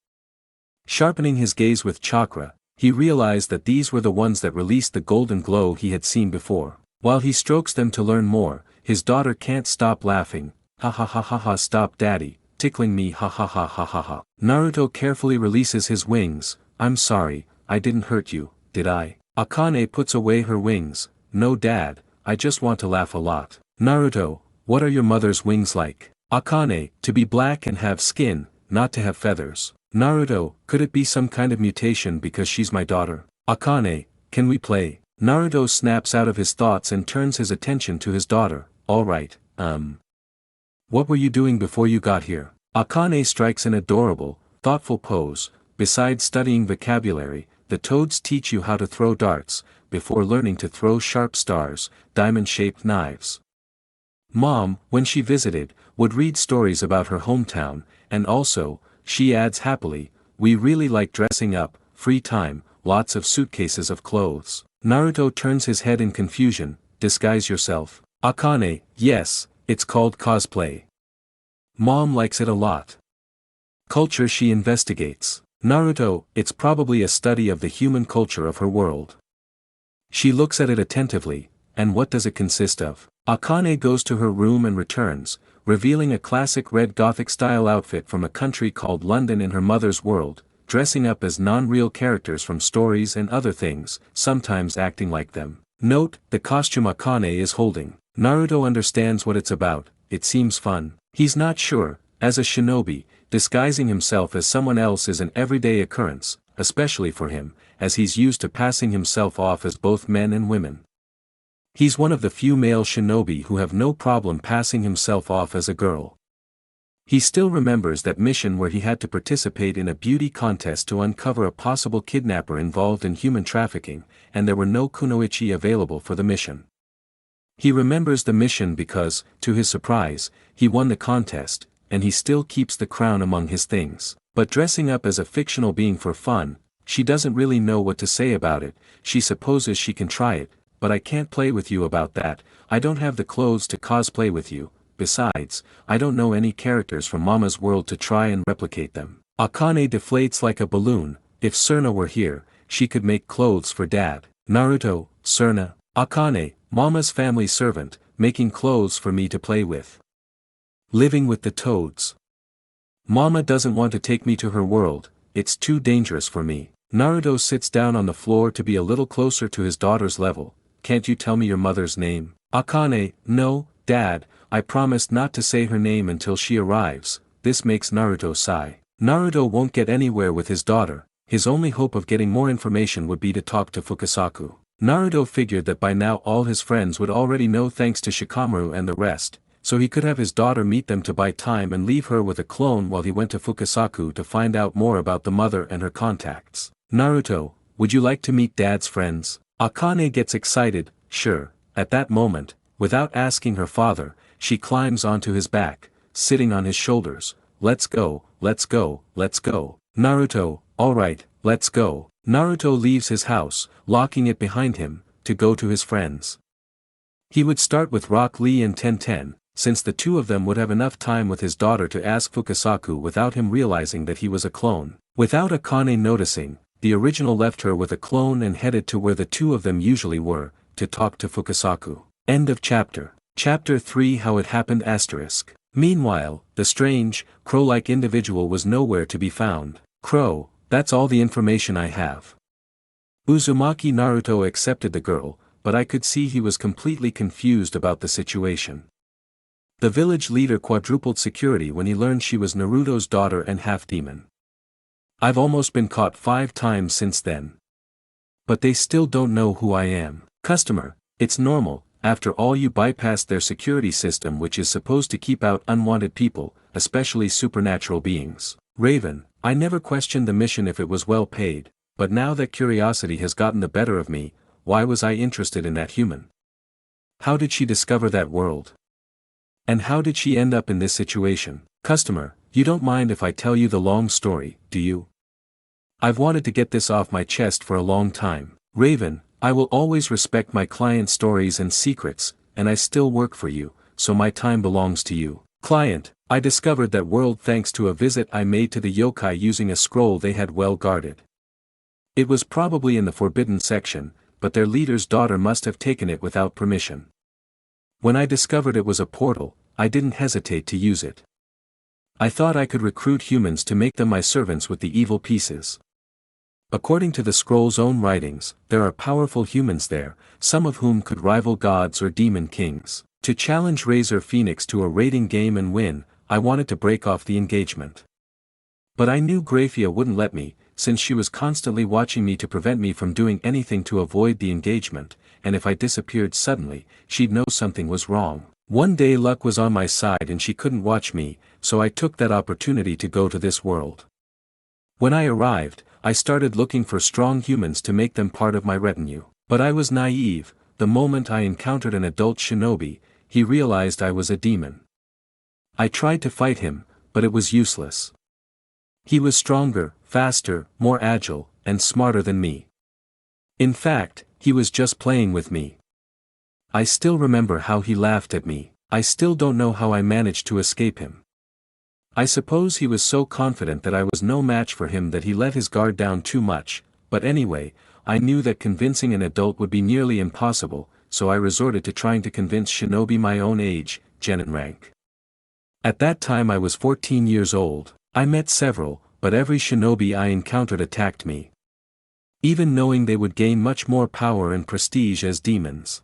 Sharpening his gaze with chakra, he realized that these were the ones that released the golden glow he had seen before. While he strokes them to learn more, his daughter can't stop laughing. Ha ha ha ha ha, stop daddy, tickling me, ha ha ha ha ha ha. Naruto carefully releases his wings. I'm sorry, I didn't hurt you, did I? Akane puts away her wings. No dad, I just want to laugh a lot. Naruto, what are your mother's wings like? Akane, to be black and have skin, not to have feathers. Naruto, could it be some kind of mutation because she's my daughter? Akane, can we play? Naruto snaps out of his thoughts and turns his attention to his daughter. Alright, what were you doing before you got here? Akane strikes an adorable, thoughtful pose. Besides studying vocabulary, the toads teach you how to throw darts, before learning to throw sharp stars, diamond-shaped knives. Mom, when she visited, would read stories about her hometown, and also, she adds happily, we really like dressing up, free time, lots of suitcases of clothes. Naruto turns his head in confusion. Disguise yourself. Akane, yes, it's called cosplay. Mom likes it a lot. Culture she investigates. Naruto, it's probably a study of the human culture of her world. She looks at it attentively, and what does it consist of? Akane goes to her room and returns, revealing a classic red Gothic-style outfit from a country called London in her mother's world, dressing up as non-real characters from stories and other things, sometimes acting like them. Note, the costume Akane is holding. Naruto understands what it's about, it seems fun. He's not sure, as a shinobi, disguising himself as someone else is an everyday occurrence, especially for him, as he's used to passing himself off as both men and women. He's one of the few male shinobi who have no problem passing himself off as a girl. He still remembers that mission where he had to participate in a beauty contest to uncover a possible kidnapper involved in human trafficking, and there were no kunoichi available for the mission. He remembers the mission because, to his surprise, he won the contest, and he still keeps the crown among his things. But dressing up as a fictional being for fun, she doesn't really know what to say about it. She supposes she can try it, but I can't play with you about that. I don't have the clothes to cosplay with you. Besides, I don't know any characters from Mama's world to try and replicate them. Akane deflates like a balloon. If Sona were here, she could make clothes for Dad. Naruto, Sona, Akane, Mama's family servant, making clothes for me to play with. Living with the toads. Mama doesn't want to take me to her world, it's too dangerous for me. Naruto sits down on the floor to be a little closer to his daughter's level. Can't you tell me your mother's name? Akane, no, Dad, I promised not to say her name until she arrives. This makes Naruto sigh. Naruto won't get anywhere with his daughter. His only hope of getting more information would be to talk to Fukasaku. Naruto figured that by now all his friends would already know thanks to Shikamaru and the rest, so he could have his daughter meet them to buy time and leave her with a clone while he went to Fukasaku to find out more about the mother and her contacts. Naruto, would you like to meet Dad's friends? Akane gets excited, sure. At that moment, without asking her father, she climbs onto his back, sitting on his shoulders. Let's go, let's go, let's go. Naruto, alright, let's go. Naruto leaves his house, locking it behind him, to go to his friends. He would start with Rock Lee and Tenten, since the two of them would have enough time with his daughter to ask Fukasaku without him realizing that he was a clone. Without Akane noticing, the original left her with a clone and headed to where the two of them usually were, to talk to Fukasaku. End of chapter. Chapter 3 How It Happened *. Meanwhile, the strange, crow-like individual was nowhere to be found. Crow, that's all the information I have. Uzumaki Naruto accepted the girl, but I could see he was completely confused about the situation. The village leader quadrupled security when he learned she was Naruto's daughter and half-demon. I've almost been caught 5 times since then. But they still don't know who I am. Customer, it's normal. After all, you bypassed their security system, which is supposed to keep out unwanted people, especially supernatural beings. Raven, I never questioned the mission if it was well paid, but now that curiosity has gotten the better of me, why was I interested in that human? How did she discover that world? And how did she end up in this situation? Customer, you don't mind if I tell you the long story, do you? I've wanted to get this off my chest for a long time. Raven, I will always respect my client's stories and secrets, and I still work for you, so my time belongs to you. Client, I discovered that world thanks to a visit I made to the yokai using a scroll they had well guarded. It was probably in the forbidden section, but their leader's daughter must have taken it without permission. When I discovered it was a portal, I didn't hesitate to use it. I thought I could recruit humans to make them my servants with the evil pieces. According to the scroll's own writings, there are powerful humans there, some of whom could rival gods or demon kings. To challenge Razor Phoenix to a raiding game and win, I wanted to break off the engagement. But I knew Graphia wouldn't let me, since she was constantly watching me to prevent me from doing anything to avoid the engagement, and if I disappeared suddenly, she'd know something was wrong. One day luck was on my side and she couldn't watch me, so I took that opportunity to go to this world. When I arrived, I started looking for strong humans to make them part of my retinue. But I was naive. The moment I encountered an adult shinobi, he realized I was a demon. I tried to fight him, but it was useless. He was stronger, faster, more agile, and smarter than me. In fact, he was just playing with me. I still remember how he laughed at me. I still don't know how I managed to escape him. I suppose he was so confident that I was no match for him that he let his guard down too much, but anyway, I knew that convincing an adult would be nearly impossible, so I resorted to trying to convince shinobi my own age, genin rank. At that time I was 14 years old. I met several, but every shinobi I encountered attacked me. Even knowing they would gain much more power and prestige as demons.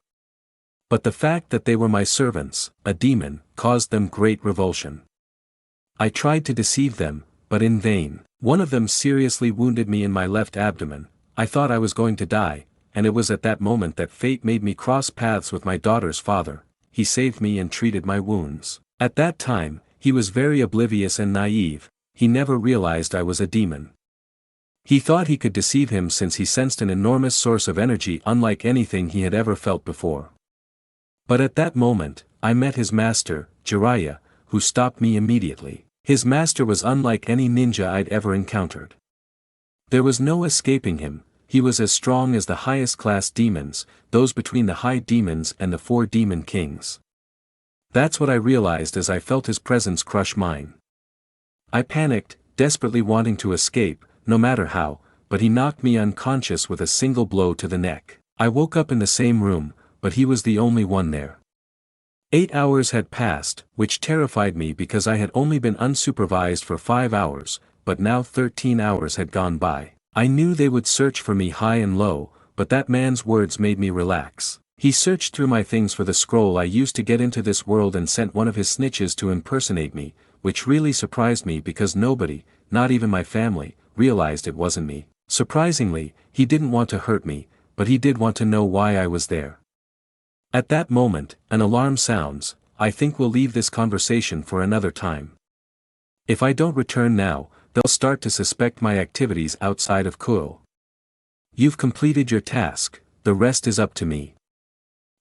But the fact that they were my servants, a demon, caused them great revulsion. I tried to deceive them, but in vain. One of them seriously wounded me in my left abdomen. I thought I was going to die, and it was at that moment that fate made me cross paths with my daughter's father. He saved me and treated my wounds. At that time, he he was very oblivious and naive, he never realized I was a demon. He thought he could deceive him since he sensed an enormous source of energy unlike anything he had ever felt before. But at that moment, I met his master, Jiraiya, who stopped me immediately. His master was unlike any ninja I'd ever encountered. There was no escaping him, he was as strong as the highest class demons, those between the high demons and the 4 demon kings. That's what I realized as I felt his presence crush mine. I panicked, desperately wanting to escape, no matter how, but he knocked me unconscious with a single blow to the neck. I woke up in the same room, but he was the only one there. 8 hours had passed, which terrified me because I had only been unsupervised for 5 hours, but now 13 hours had gone by. I knew they would search for me high and low, but that man's words made me relax. He searched through my things for the scroll I used to get into this world and sent one of his snitches to impersonate me, which really surprised me because nobody, not even my family, realized it wasn't me. Surprisingly, he didn't want to hurt me, but he did want to know why I was there. At that moment, an alarm sounds. I think we'll leave this conversation for another time. If I don't return now, they'll start to suspect my activities outside of Kuo. You've completed your task, the rest is up to me.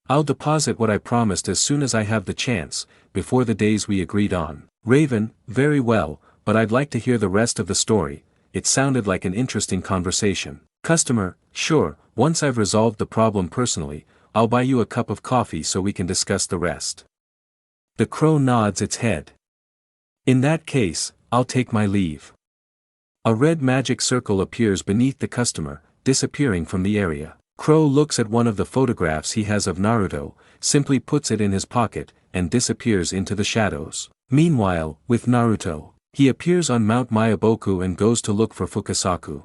I'll deposit what I promised as soon as I have the chance, before the days we agreed on. Raven, very well, but I'd like to hear the rest of the story, it sounded like an interesting conversation. Customer, sure, once I've resolved the problem personally, I'll buy you a cup of coffee so we can discuss the rest. The crow nods its head. In that case, I'll take my leave. A red magic circle appears beneath the customer, disappearing from the area. Crow looks at one of the photographs he has of Naruto, simply puts it in his pocket, and disappears into the shadows. Meanwhile, with Naruto, he appears on Mount Mayaboku and goes to look for Fukasaku.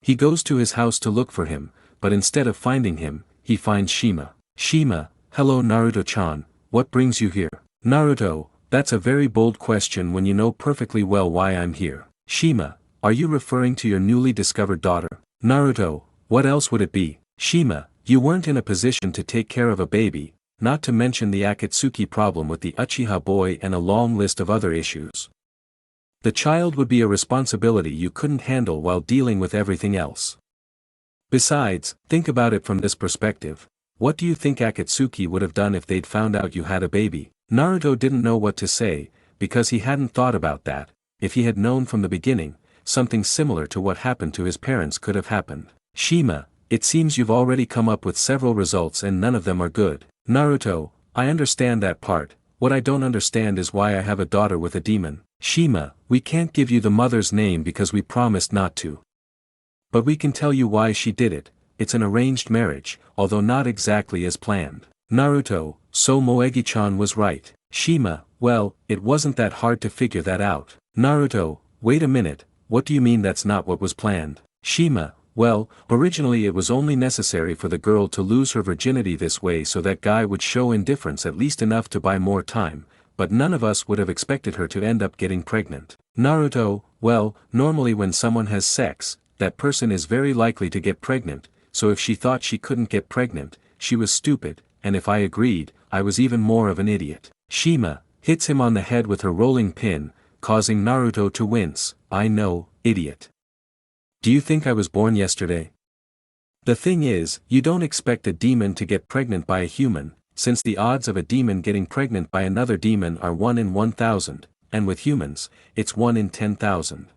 He goes to his house to look for him, but instead of finding him, he finds Shima. Shima, hello Naruto-chan, what brings you here? Naruto, that's a very bold question when you know perfectly well why I'm here. Shima, are you referring to your newly discovered daughter? Naruto, what else would it be? Shima, you weren't in a position to take care of a baby, not to mention the Akatsuki problem with the Uchiha boy and a long list of other issues. The child would be a responsibility you couldn't handle while dealing with everything else. Besides, think about it from this perspective. What do you think Akatsuki would have done if they'd found out you had a baby? Naruto didn't know what to say, because he hadn't thought about that. If he had known from the beginning, something similar to what happened to his parents could have happened. Shima, it seems you've already come up with several results and none of them are good. Naruto, I understand that part, what I don't understand is why I have a daughter with a demon. Shima, we can't give you the mother's name because we promised not to. But we can tell you why she did it, it's an arranged marriage, although not exactly as planned. Naruto, so Moegi-chan was right. Shima, well, it wasn't that hard to figure that out. Naruto, wait a minute, what do you mean that's not what was planned? Shima, well, originally it was only necessary for the girl to lose her virginity this way so that guy would show indifference at least enough to buy more time, but none of us would have expected her to end up getting pregnant. Naruto, well, normally when someone has sex, that person is very likely to get pregnant, so if she thought she couldn't get pregnant, she was stupid, and if I agreed, I was even more of an idiot. Shima hits him on the head with her rolling pin, causing Naruto to wince. I know, idiot. Do you think I was born yesterday? The thing is, you don't expect a demon to get pregnant by a human, since the odds of a demon getting pregnant by another demon are 1 in 1,000, and with humans, it's 1 in 10,000.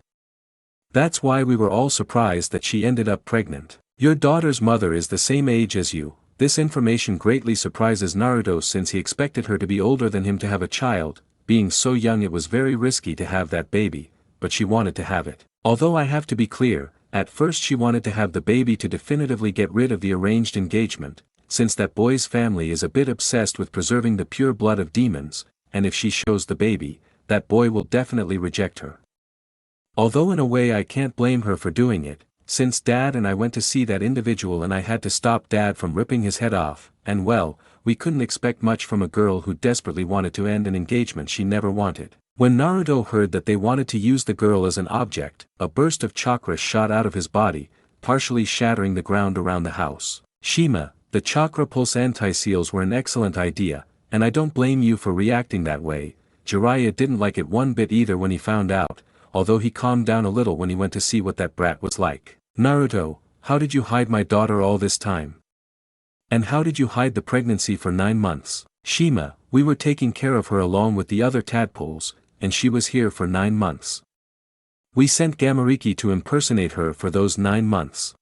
That's why we were all surprised that she ended up pregnant. Your daughter's mother is the same age as you. This information greatly surprises Naruto since he expected her to be older than him to have a child. Being so young it was very risky to have that baby, but she wanted to have it. Although I have to be clear, at first she wanted to have the baby to definitively get rid of the arranged engagement, since that boy's family is a bit obsessed with preserving the pure blood of demons, and if she shows the baby, that boy will definitely reject her. Although in a way I can't blame her for doing it, since Dad and I went to see that individual and I had to stop Dad from ripping his head off, and well, we couldn't expect much from a girl who desperately wanted to end an engagement she never wanted. When Naruto heard that they wanted to use the girl as an object, a burst of chakra shot out of his body, partially shattering the ground around the house. Shima, the chakra pulse anti-seals were an excellent idea, and I don't blame you for reacting that way. Jiraiya didn't like it one bit either when he found out, although he calmed down a little when he went to see what that brat was like. Naruto, how did you hide my daughter all this time? And how did you hide the pregnancy for 9 months? Shima, we were taking care of her along with the other tadpoles, and she was here for 9 months. We sent Gamariki to impersonate her for those 9 months.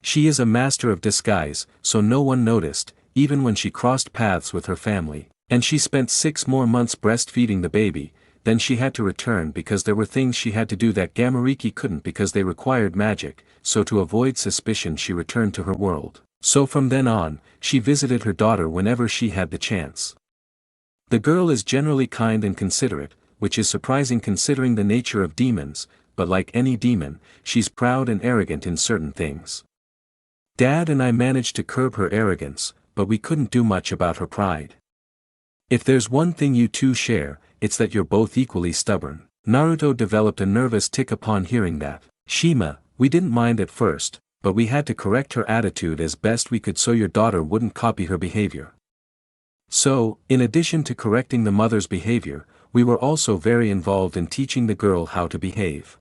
She is a master of disguise, so no one noticed, even when she crossed paths with her family. And she spent 6 more months breastfeeding the baby, then she had to return because there were things she had to do that Gamariki couldn't because they required magic, so to avoid suspicion she returned to her world. So from then on, she visited her daughter whenever she had the chance. The girl is generally kind and considerate, which is surprising considering the nature of demons, but like any demon, she's proud and arrogant in certain things. Dad and I managed to curb her arrogance, but we couldn't do much about her pride. If there's one thing you two share, it's that you're both equally stubborn. Naruto developed a nervous tic upon hearing that. Shima, we didn't mind at first, but we had to correct her attitude as best we could so your daughter wouldn't copy her behavior. So, in addition to correcting the mother's behavior, we were also very involved in teaching the girl how to behave.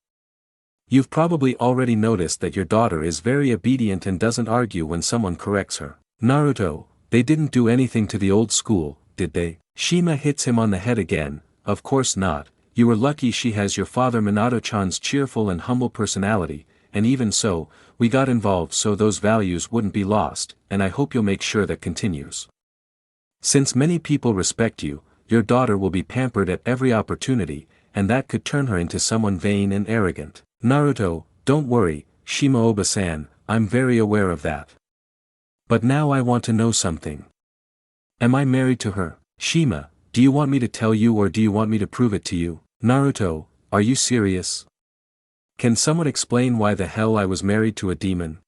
You've probably already noticed that your daughter is very obedient and doesn't argue when someone corrects her. Naruto, they didn't do anything to the old school, did they? Shima hits him on the head again. Of course not, you were lucky she has your father Minato-chan's cheerful and humble personality, and even so, we got involved so those values wouldn't be lost, and I hope you'll make sure that continues. Since many people respect you, your daughter will be pampered at every opportunity, and that could turn her into someone vain and arrogant. Naruto, don't worry, Shima Oba-san, I'm very aware of that. But now I want to know something. Am I married to her? Shima, do you want me to tell you or do you want me to prove it to you? Naruto, are you serious? Can someone explain why the hell I was married to a demon?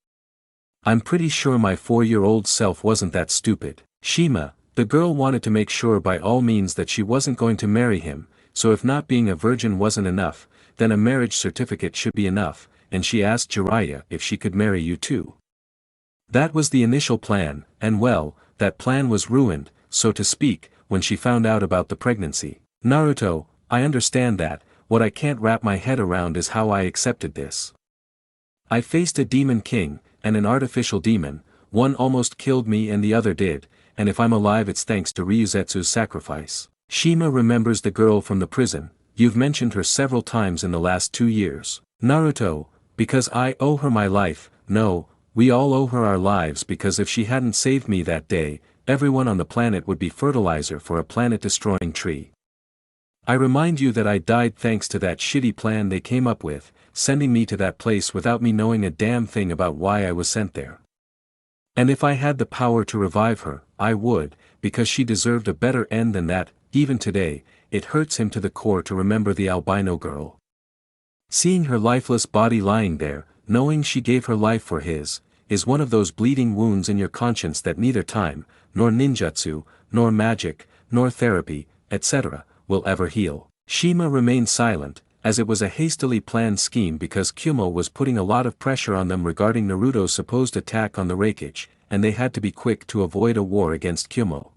I'm pretty sure my 4-year-old self wasn't that stupid. Shima, the girl wanted to make sure by all means that she wasn't going to marry him, so if not being a virgin wasn't enough, then a marriage certificate should be enough, and she asked Jiraiya if she could marry you too. That was the initial plan, and well, that plan was ruined, so to speak, when she found out about the pregnancy. Naruto, I understand that, what I can't wrap my head around is how I accepted this. I faced a demon king, and an artificial demon, one almost killed me and the other did, and if I'm alive it's thanks to Ryuzetsu's sacrifice. Shima remembers the girl from the prison, you've mentioned her several times in the last 2 years. Naruto, because I owe her my life, no, we all owe her our lives because if she hadn't saved me that day, everyone on the planet would be fertilizer for a planet-destroying tree. I remind you that I died thanks to that shitty plan they came up with, sending me to that place without me knowing a damn thing about why I was sent there. And if I had the power to revive her, I would, because she deserved a better end than that. Even today, it hurts him to the core to remember the albino girl. Seeing her lifeless body lying there, knowing she gave her life for his, is one of those bleeding wounds in your conscience that neither time, nor ninjutsu, nor magic, nor therapy, etc., will ever heal. Shima remained silent, as it was a hastily planned scheme because Kumo was putting a lot of pressure on them regarding Naruto's supposed attack on the Raikage, and they had to be quick to avoid a war against Kumo.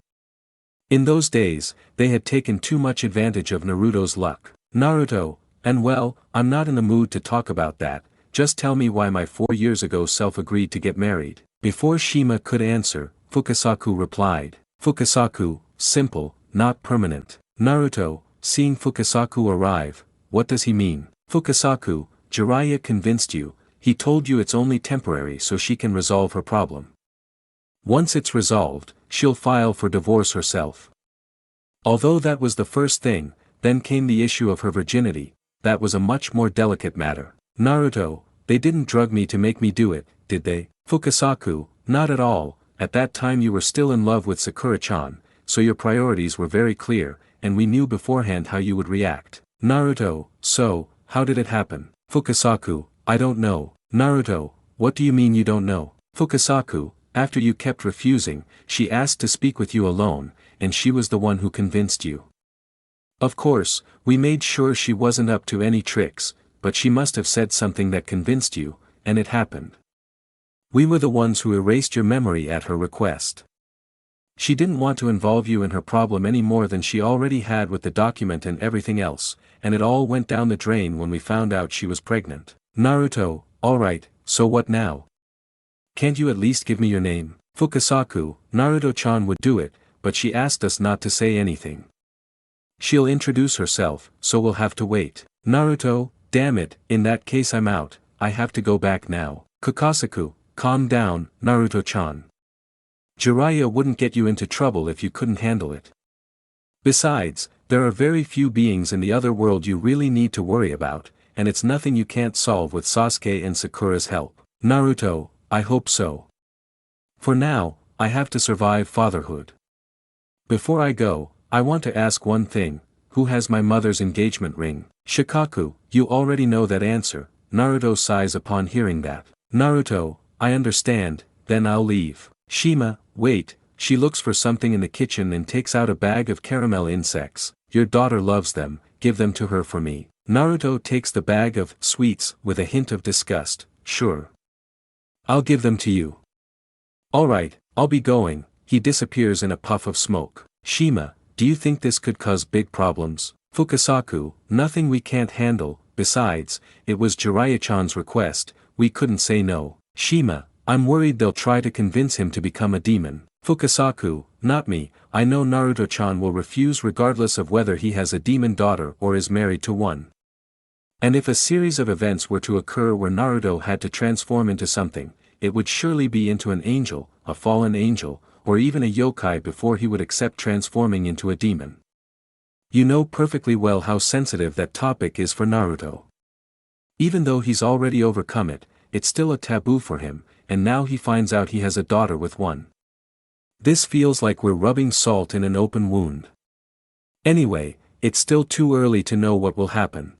In those days, they had taken too much advantage of Naruto's luck. Naruto, and well, I'm not in the mood to talk about that, just tell me why my 4 years ago self agreed to get married. Before Shima could answer, Fukasaku replied. Fukasaku, simple, not permanent. Naruto, seeing Fukasaku arrive, what does he mean? Fukasaku, Jiraiya convinced you, he told you it's only temporary so she can resolve her problem. Once it's resolved, she'll file for divorce herself. Although that was the first thing, then came the issue of her virginity, that was a much more delicate matter. Naruto, they didn't drug me to make me do it, did they? Fukasaku, not at all, at that time you were still in love with Sakura-chan, so your priorities were very clear, and we knew beforehand how you would react. Naruto, so, how did it happen? Fukasaku, I don't know. Naruto, what do you mean you don't know? Fukasaku, after you kept refusing, she asked to speak with you alone, and she was the one who convinced you. Of course, we made sure she wasn't up to any tricks, but she must have said something that convinced you, and it happened. We were the ones who erased your memory at her request. She didn't want to involve you in her problem any more than she already had with the document and everything else, and it all went down the drain when we found out she was pregnant. Naruto, alright, so what now? Can't you at least give me your name? Fukasaku, Naruto-chan would do it, but she asked us not to say anything. She'll introduce herself, so we'll have to wait. Naruto, damn it, in that case I'm out, I have to go back now. Fukasaku, calm down, Naruto-chan. Jiraiya wouldn't get you into trouble if you couldn't handle it. Besides, there are very few beings in the other world you really need to worry about, and it's nothing you can't solve with Sasuke and Sakura's help. Naruto, I hope so. For now, I have to survive fatherhood. Before I go, I want to ask one thing, who has my mother's engagement ring? Shikaku, you already know that answer, Naruto sighs upon hearing that. Naruto, I understand, then I'll leave. Shima, wait, she looks for something in the kitchen and takes out a bag of caramel insects, your daughter loves them, give them to her for me. Naruto takes the bag of sweets with a hint of disgust, sure. I'll give them to you. Alright, I'll be going, he disappears in a puff of smoke. Shima, do you think this could cause big problems? Fukasaku, nothing we can't handle, besides, it was Jiraiya-chan's request, we couldn't say no. Shima, I'm worried they'll try to convince him to become a demon. Fukasaku, not me, I know Naruto-chan will refuse regardless of whether he has a demon daughter or is married to one. And if a series of events were to occur where Naruto had to transform into something, it would surely be into an angel, a fallen angel, or even a yokai before he would accept transforming into a demon. You know perfectly well how sensitive that topic is for Naruto. Even though he's already overcome it, it's still a taboo for him, and now he finds out he has a daughter with one. This feels like we're rubbing salt in an open wound. Anyway, it's still too early to know what will happen.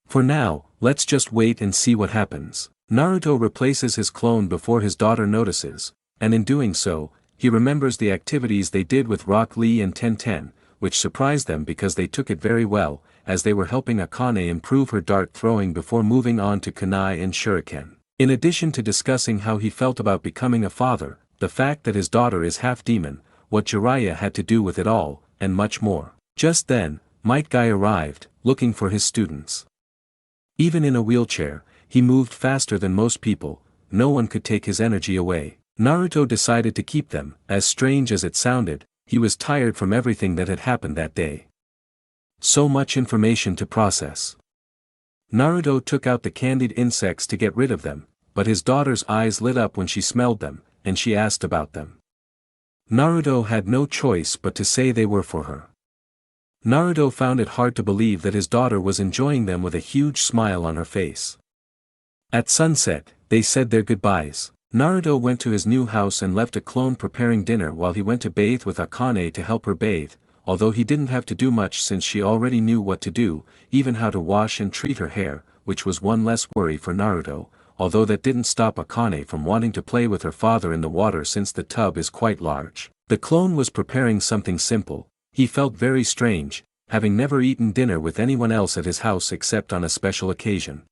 For now, let's just wait and see what happens. Naruto replaces his clone before his daughter notices, and in doing so, he remembers the activities they did with Rock Lee and Tenten, which surprised them because they took it very well, as they were helping Akane improve her dart throwing before moving on to kunai and shuriken. In addition to discussing how he felt about becoming a father, the fact that his daughter is half demon, what Jiraiya had to do with it all, and much more. Just then, Might Guy arrived, looking for his students. Even in a wheelchair, he moved faster than most people, no one could take his energy away. Naruto decided to keep them, as strange as it sounded, he was tired from everything that had happened that day. So much information to process. Naruto took out the candied insects to get rid of them, but his daughter's eyes lit up when she smelled them, and she asked about them. Naruto had no choice but to say they were for her. Naruto found it hard to believe that his daughter was enjoying them with a huge smile on her face. At sunset, they said their goodbyes. Naruto went to his new house and left a clone preparing dinner while he went to bathe with Akane to help her bathe, although he didn't have to do much since she already knew what to do, even how to wash and treat her hair, which was one less worry for Naruto, although that didn't stop Akane from wanting to play with her father in the water since the tub is quite large. The clone was preparing something simple, he felt very strange, having never eaten dinner with anyone else at his house except on a special occasion.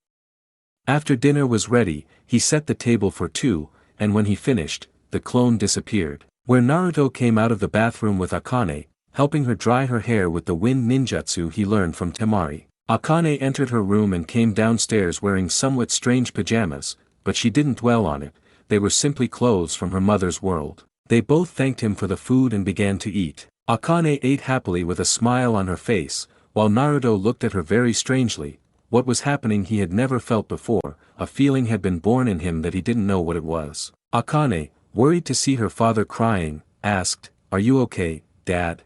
After dinner was ready, he set the table for two, and when he finished, the clone disappeared. Where Naruto came out of the bathroom with Akane, helping her dry her hair with the wind ninjutsu he learned from Temari. Akane entered her room and came downstairs wearing somewhat strange pajamas, but she didn't dwell on it, they were simply clothes from her mother's world. They both thanked him for the food and began to eat. Akane ate happily with a smile on her face, while Naruto looked at her very strangely. What was happening he had never felt before, a feeling had been born in him that he didn't know what it was. Akane, worried to see her father crying, asked, "Are you okay, Dad?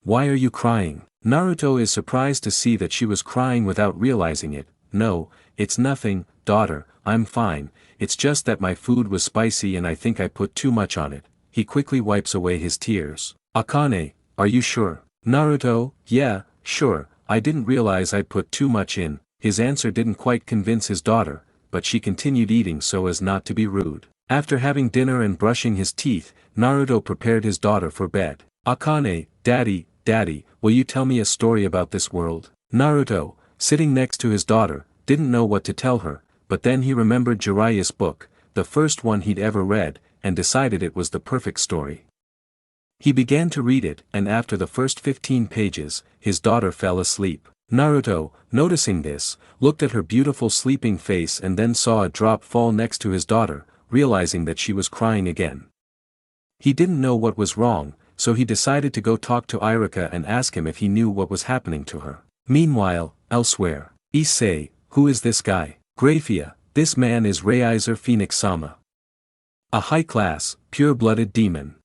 Why are you crying?" Naruto is surprised to see that she was crying without realizing it. "No, it's nothing, daughter, I'm fine, it's just that my food was spicy and I think I put too much on it." He quickly wipes away his tears. Akane, are you sure? Naruto, yeah, sure, I didn't realize I put too much in. His answer didn't quite convince his daughter, but she continued eating so as not to be rude. After having dinner and brushing his teeth, Naruto prepared his daughter for bed. Akane, Daddy, will you tell me a story about this world? Naruto, sitting next to his daughter, didn't know what to tell her, but then he remembered Jiraiya's book, the first one he'd ever read, and decided it was the perfect story. He began to read it, and after the first 15 pages, his daughter fell asleep. Naruto, noticing this, looked at her beautiful sleeping face and then saw a drop fall next to his daughter, realizing that she was crying again. He didn't know what was wrong, so he decided to go talk to Iruka and ask him if he knew what was happening to her. Meanwhile, elsewhere, Issei, who is this guy? Graphia, this man is Rias Phoenix-sama. A high-class, pure-blooded demon.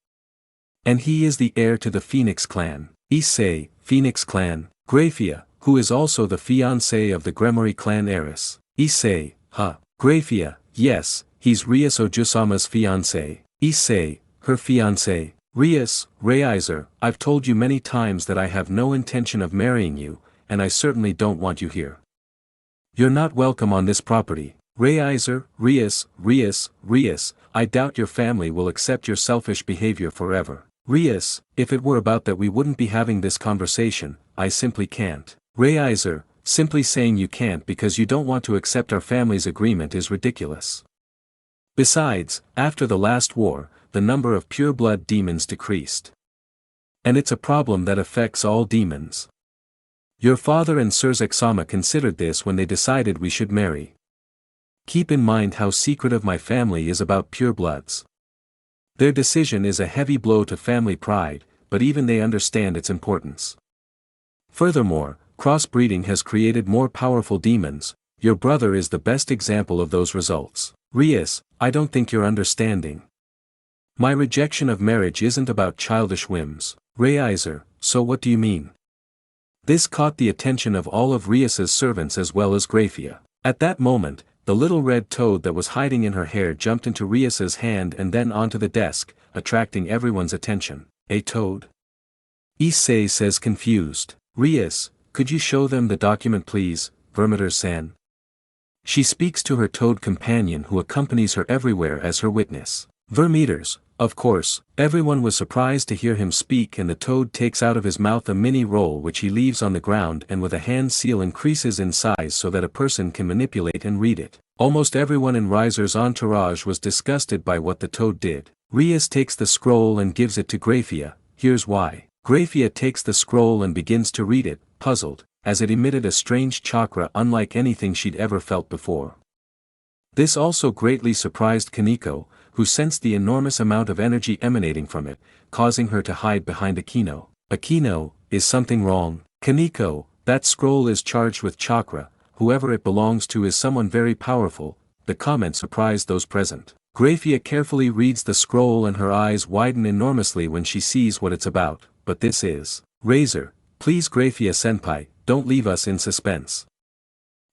And he is the heir to the Phoenix clan. Issei, Phoenix clan. Graphia, who is also the fiancé of the GREMORY clan heiress. Issei, Graphia, yes, he's Rias Ojusama's fiancé. Issei, her fiancé. Rias, I've told you many times that I have no intention of marrying you, and I certainly don't want you here. You're not welcome on this property. Rias, I doubt your family will accept your selfish behavior forever. Rias, if it were about that we wouldn't be having this conversation, I simply can't. Rias, simply saying you can't because you don't want to accept our family's agreement is ridiculous. Besides, after the last war, the number of pure-blood demons decreased. And it's a problem that affects all demons. Your father and Suzuki-sama considered this when they decided we should marry. Keep in mind how secretive my family is about purebloods. Their decision is a heavy blow to family pride, but even they understand its importance. Furthermore, crossbreeding has created more powerful demons. Your brother is the best example of those results. Rias, I don't think you're understanding. My rejection of marriage isn't about childish whims. Rias, so what do you mean? This caught the attention of all of Rias's servants as well as Graphia. At that moment, the little red toad that was hiding in her hair jumped into Rias's hand and then onto the desk, attracting everyone's attention. A toad? Issei says confused. Rias, could you show them the document please, Vermeter-san? She speaks to her toad companion who accompanies her everywhere as her witness. Vermeters, of course, everyone was surprised to hear him speak and the toad takes out of his mouth a mini roll which he leaves on the ground and with a hand seal increases in size so that a person can manipulate and read it. Almost everyone in Riser's entourage was disgusted by what the toad did. Rias takes the scroll and gives it to Graphia. Here's why. Graphia takes the scroll and begins to read it, puzzled, as it emitted a strange chakra unlike anything she'd ever felt before. This also greatly surprised Kaneko, who sensed the enormous amount of energy emanating from it, causing her to hide behind Akino. Akino, is something wrong? Kaneko, that scroll is charged with chakra, whoever it belongs to is someone very powerful. The comment surprised those present. Graphia carefully reads the scroll and her eyes widen enormously when she sees what it's about, but this is. Razor, please Graphia-senpai, don't leave us in suspense.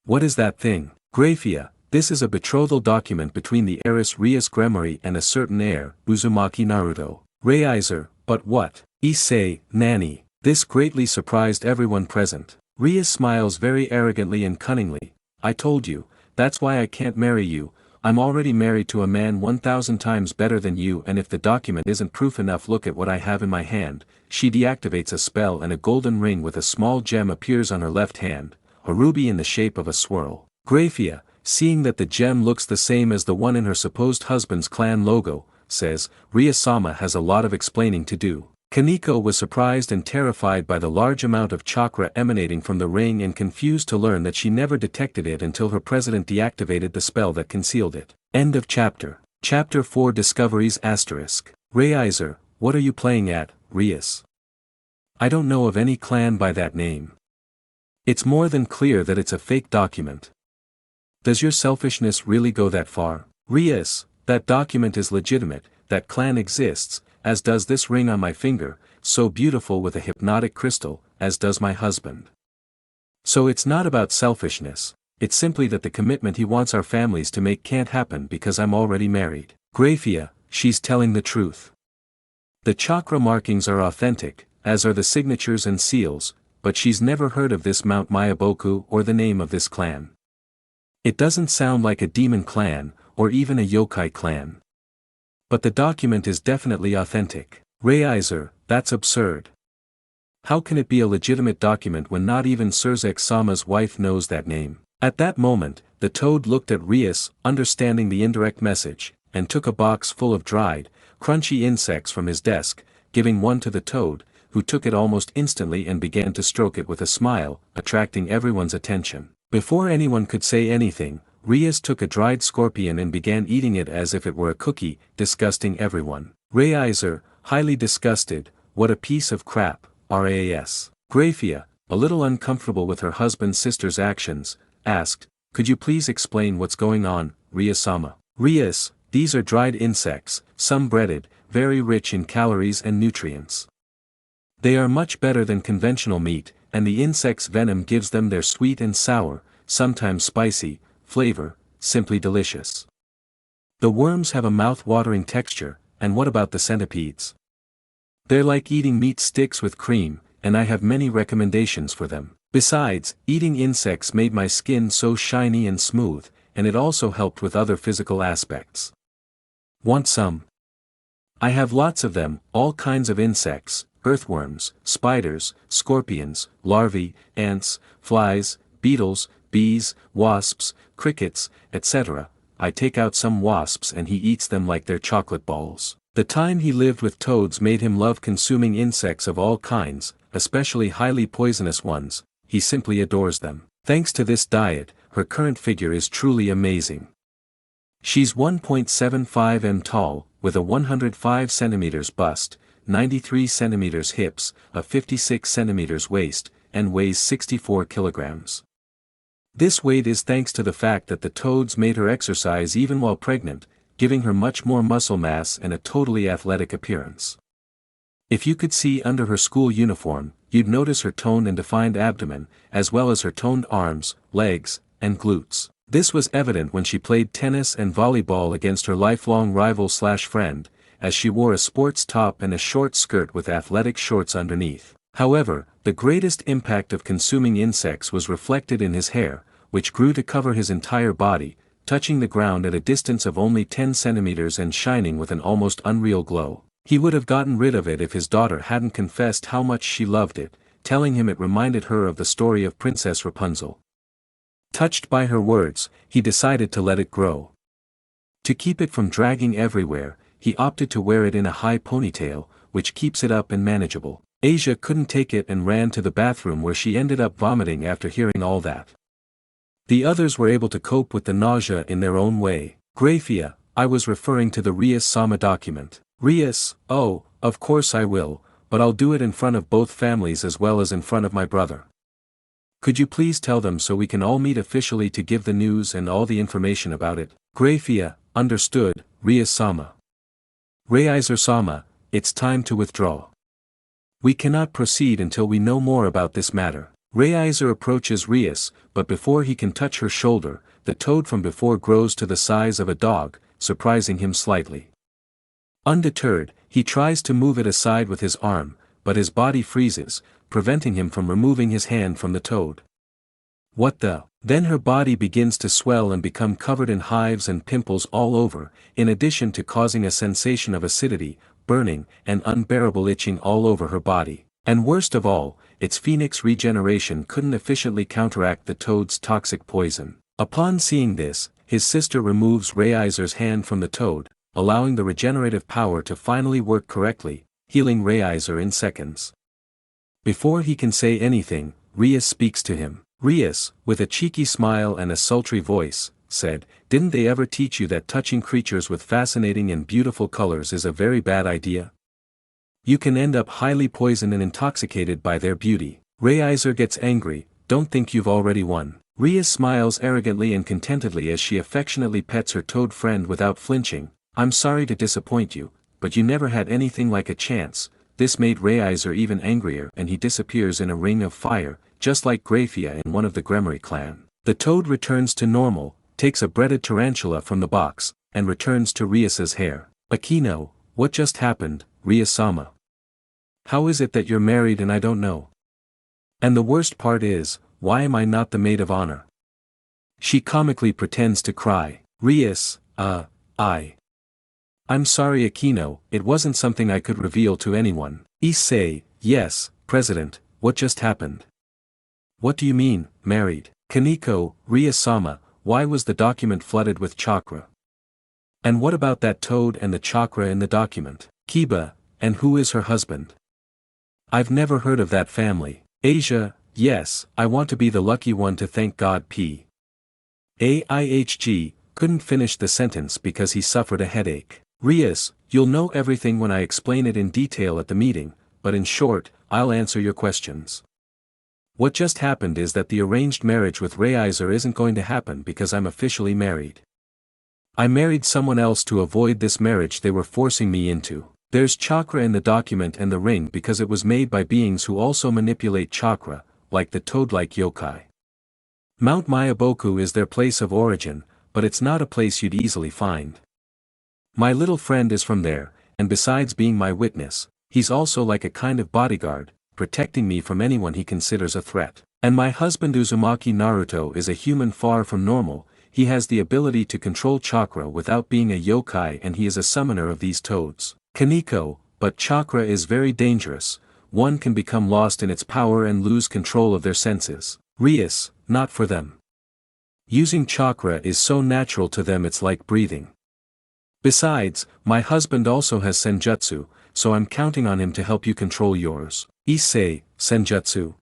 What is that thing? Graphia, this is a betrothal document between the heiress Rias GREMORY and a certain heir, Uzumaki Naruto. Rias, but what? Issei, Nani. This greatly surprised everyone present. Rias smiles very arrogantly and cunningly. I told you, that's why I can't marry you. I'm already married to a man 1,000 times better than you and if the document isn't proof enough look at what I have in my hand. She deactivates a spell and a golden ring with a small gem appears on her left hand, a ruby in the shape of a swirl. Graphia, seeing that the gem looks the same as the one in her supposed husband's clan logo, says, Rias-sama has a lot of explaining to do. Kaneko was surprised and terrified by the large amount of chakra emanating from the ring and confused to learn that she never detected it until her president deactivated the spell that concealed it. End of chapter. Chapter 4 Discoveries Asterisk. Rias, what are you playing at, Rias? I don't know of any clan by that name. It's more than clear that it's a fake document. Does your selfishness really go that far? Rias, that document is legitimate, that clan exists, as does this ring on my finger, so beautiful with a hypnotic crystal, as does my husband. So it's not about selfishness, it's simply that the commitment he wants our families to make can't happen because I'm already married. Graphia, she's telling the truth. The chakra markings are authentic, as are the signatures and seals, but she's never heard of this Mount Mayaboku or the name of this clan. It doesn't sound like a demon clan, or even a yokai clan. But the document is definitely authentic. Rias, that's absurd. How can it be a legitimate document when not even Suzuki-sama's wife knows that name? At that moment, the toad looked at Rias, understanding the indirect message, and took a box full of dried, crunchy insects from his desk, giving one to the toad, who took it almost instantly and began to stroke it with a smile, attracting everyone's attention. Before anyone could say anything, Rias took a dried scorpion and began eating it as if it were a cookie, disgusting everyone. Rias, highly disgusted, what a piece of crap, Ras. Grafia, a little uncomfortable with her husband's sister's actions, asked, "Could you please explain what's going on, Rias-sama?" Rias, these are dried insects, some breaded, very rich in calories and nutrients. They are much better than conventional meat, and the insect's venom gives them their sweet and sour, sometimes spicy, flavor, simply delicious. The worms have a mouth-watering texture, and what about the centipedes? They're like eating meat sticks with cream, and I have many recommendations for them. Besides, eating insects made my skin so shiny and smooth, and it also helped with other physical aspects. Want some? I have lots of them, all kinds of insects, earthworms, spiders, scorpions, larvae, ants, flies, beetles, bees, wasps, crickets, etc. I take out some wasps and he eats them like they're chocolate balls. The time he lived with toads made him love consuming insects of all kinds, especially highly poisonous ones. He simply adores them. Thanks to this diet, her current figure is truly amazing. She's 1.75 m tall, with a 105 cm bust, 93 cm hips, a 56 cm waist, and weighs 64 kilograms. This weight is thanks to the fact that the toads made her exercise even while pregnant, giving her much more muscle mass and a totally athletic appearance. If you could see under her school uniform, you'd notice her toned and defined abdomen, as well as her toned arms, legs, and glutes. This was evident when she played tennis and volleyball against her lifelong rival/friend, as she wore a sports top and a short skirt with athletic shorts underneath. However, the greatest impact of consuming insects was reflected in his hair, which grew to cover his entire body, touching the ground at a distance of only 10 centimeters and shining with an almost unreal glow. He would have gotten rid of it if his daughter hadn't confessed how much she loved it, telling him it reminded her of the story of Princess Rapunzel. Touched by her words, he decided to let it grow. To keep it from dragging everywhere, he opted to wear it in a high ponytail, which keeps it up and manageable. Asia couldn't take it and ran to the bathroom where she ended up vomiting after hearing all that. The others were able to cope with the nausea in their own way. Grafia, I was referring to the Rias-sama document. Rias, oh, of course I will, but I'll do it in front of both families as well as in front of my brother. Could you please tell them so we can all meet officially to give the news and all the information about it? Grafia, understood, Rias-sama. Rias-sama, it's time to withdraw. We cannot proceed until we know more about this matter. Rias approaches Rias, but before he can touch her shoulder, the toad from before grows to the size of a dog, surprising him slightly. Undeterred, he tries to move it aside with his arm, but his body freezes, preventing him from removing his hand from the toad. What the? Then her body begins to swell and become covered in hives and pimples all over, in addition to causing a sensation of acidity, burning, and unbearable itching all over her body. And worst of all, its phoenix regeneration couldn't efficiently counteract the toad's toxic poison. Upon seeing this, his sister removes Rias's hand from the toad, allowing the regenerative power to finally work correctly, healing Rias in seconds. Before he can say anything, Rias speaks to him. Rias, with a cheeky smile and a sultry voice, said, "Didn't they ever teach you that touching creatures with fascinating and beautiful colors is a very bad idea? You can end up highly poisoned and intoxicated by their beauty." Rias gets angry, "Don't think you've already won." Rias smiles arrogantly and contentedly as she affectionately pets her toad friend without flinching. "I'm sorry to disappoint you, but you never had anything like a chance." This made Rias even angrier and he disappears in a ring of fire, just like Grafia in one of the GREMORY clan. The toad returns to normal, takes a breaded tarantula from the box, and returns to Rias's hair. "Akino, what just happened, Rias-sama? How is it that you're married and I don't know? And the worst part is, why am I not the maid of honor?" She comically pretends to cry. Rias, I'm sorry Akino, it wasn't something I could reveal to anyone. Issei, yes, President, what just happened? What do you mean, married? Kaneko, Rias-sama, why was the document flooded with chakra? And what about that toad and the chakra in the document? Kiba, and who is her husband? I've never heard of that family. Asia, yes, I want to be the lucky one to thank God. P.A.I.H.G. couldn't finish the sentence because he suffered a headache. Rias, you'll know everything when I explain it in detail at the meeting, but in short, I'll answer your questions. What just happened is that the arranged marriage with Rias isn't going to happen because I'm officially married. I married someone else to avoid this marriage they were forcing me into. There's chakra in the document and the ring because it was made by beings who also manipulate chakra, like the toad-like yokai. Mount Mayaboku is their place of origin, but it's not a place you'd easily find. My little friend is from there, and besides being my witness, he's also like a kind of bodyguard, protecting me from anyone he considers a threat. And my husband Uzumaki Naruto is a human far from normal. He has the ability to control chakra without being a yokai, and he is a summoner of these toads. Kaneko, but chakra is very dangerous. One can become lost in its power and lose control of their senses. Rias, not for them. Using chakra is so natural to them it's like breathing. Besides, my husband also has senjutsu, so I'm counting on him to help you control yours. Issei, senjutsu.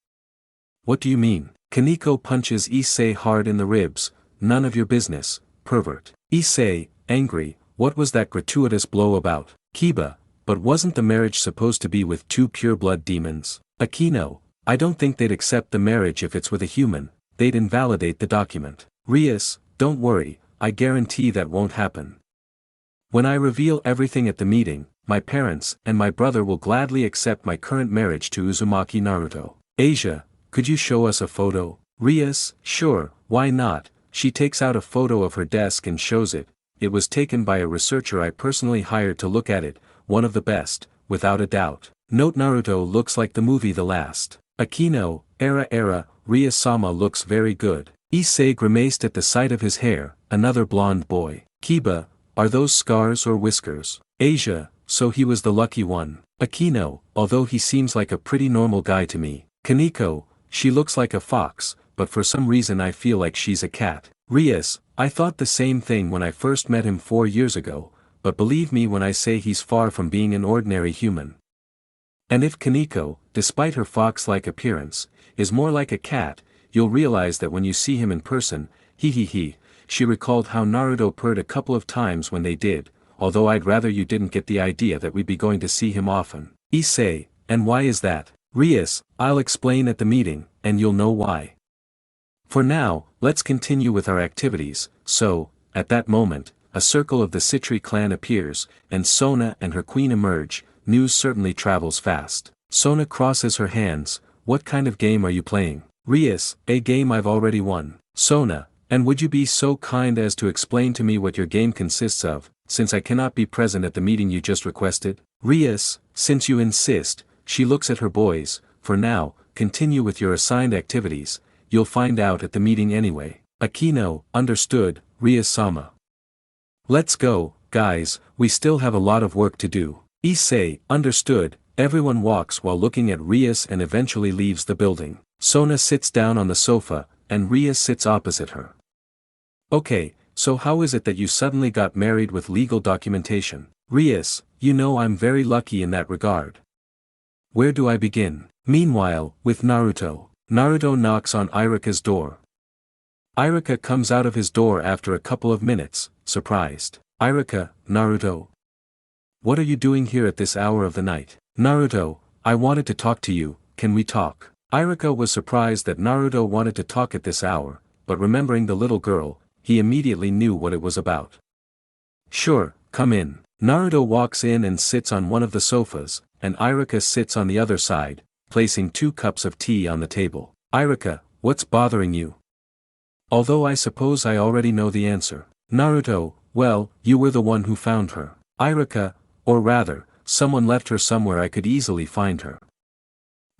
What do you mean? Kaneko punches Issei hard in the ribs. None of your business, pervert. Issei, angry, what was that gratuitous blow about? Kiba, but wasn't the marriage supposed to be with two pure-blood demons? Akino, I don't think they'd accept the marriage if it's with a human, they'd invalidate the document. Rias, don't worry, I guarantee that won't happen. When I reveal everything at the meeting, my parents and my brother will gladly accept my current marriage to Uzumaki Naruto. Asia, could you show us a photo? Rias, sure, why not? She takes out a photo of her desk and shows it. It was taken by a researcher I personally hired to look at it, one of the best, without a doubt. Note Naruto looks like the movie The Last. Akino, Rias-sama looks very good. Issei grimaced at the sight of his hair, another blonde boy. Kiba, are those scars or whiskers? Asia, so he was the lucky one. Akino, although he seems like a pretty normal guy to me. Kaneko, she looks like a fox, but for some reason I feel like she's a cat. Rias, I thought the same thing when I first met him 4 years ago, but believe me when I say he's far from being an ordinary human. And if Kaneko, despite her fox-like appearance, is more like a cat, you'll realize that when you see him in person, she recalled how Naruto purred a couple of times when they did, although I'd rather you didn't get the idea that we'd be going to see him often. Issei, and why is that? Rias, I'll explain at the meeting, and you'll know why. For now, let's continue with our activities. So, at that moment, a circle of the Citri clan appears, and Sona and her queen emerge. News certainly travels fast. Sona crosses her hands. What kind of game are you playing? Rias, a game I've already won. Sona, and would you be so kind as to explain to me what your game consists of, since I cannot be present at the meeting you just requested? Rias, since you insist, she looks at her boys. For now, continue with your assigned activities. You'll find out at the meeting anyway. Akino, understood, Rias-sama. Let's go, guys, we still have a lot of work to do. Issei, understood. Everyone walks while looking at Rias and eventually leaves the building. Sona sits down on the sofa, and Rias sits opposite her. Okay, so how is it that you suddenly got married with legal documentation? Rias, you know I'm very lucky in that regard. Where do I begin? Meanwhile, with Naruto. Naruto knocks on Iruka's door. Iruka comes out of his door after a couple of minutes, surprised. Iruka, Naruto. What are you doing here at this hour of the night? Naruto, I wanted to talk to you, can we talk? Iruka was surprised that Naruto wanted to talk at this hour, but remembering the little girl, he immediately knew what it was about. Sure, come in. Naruto walks in and sits on one of the sofas, and Iruka sits on the other side, placing 2 cups of tea on the table. Iruka, what's bothering you? Although I suppose I already know the answer. Naruto, well, you were the one who found her. Iruka, or rather, someone left her somewhere I could easily find her.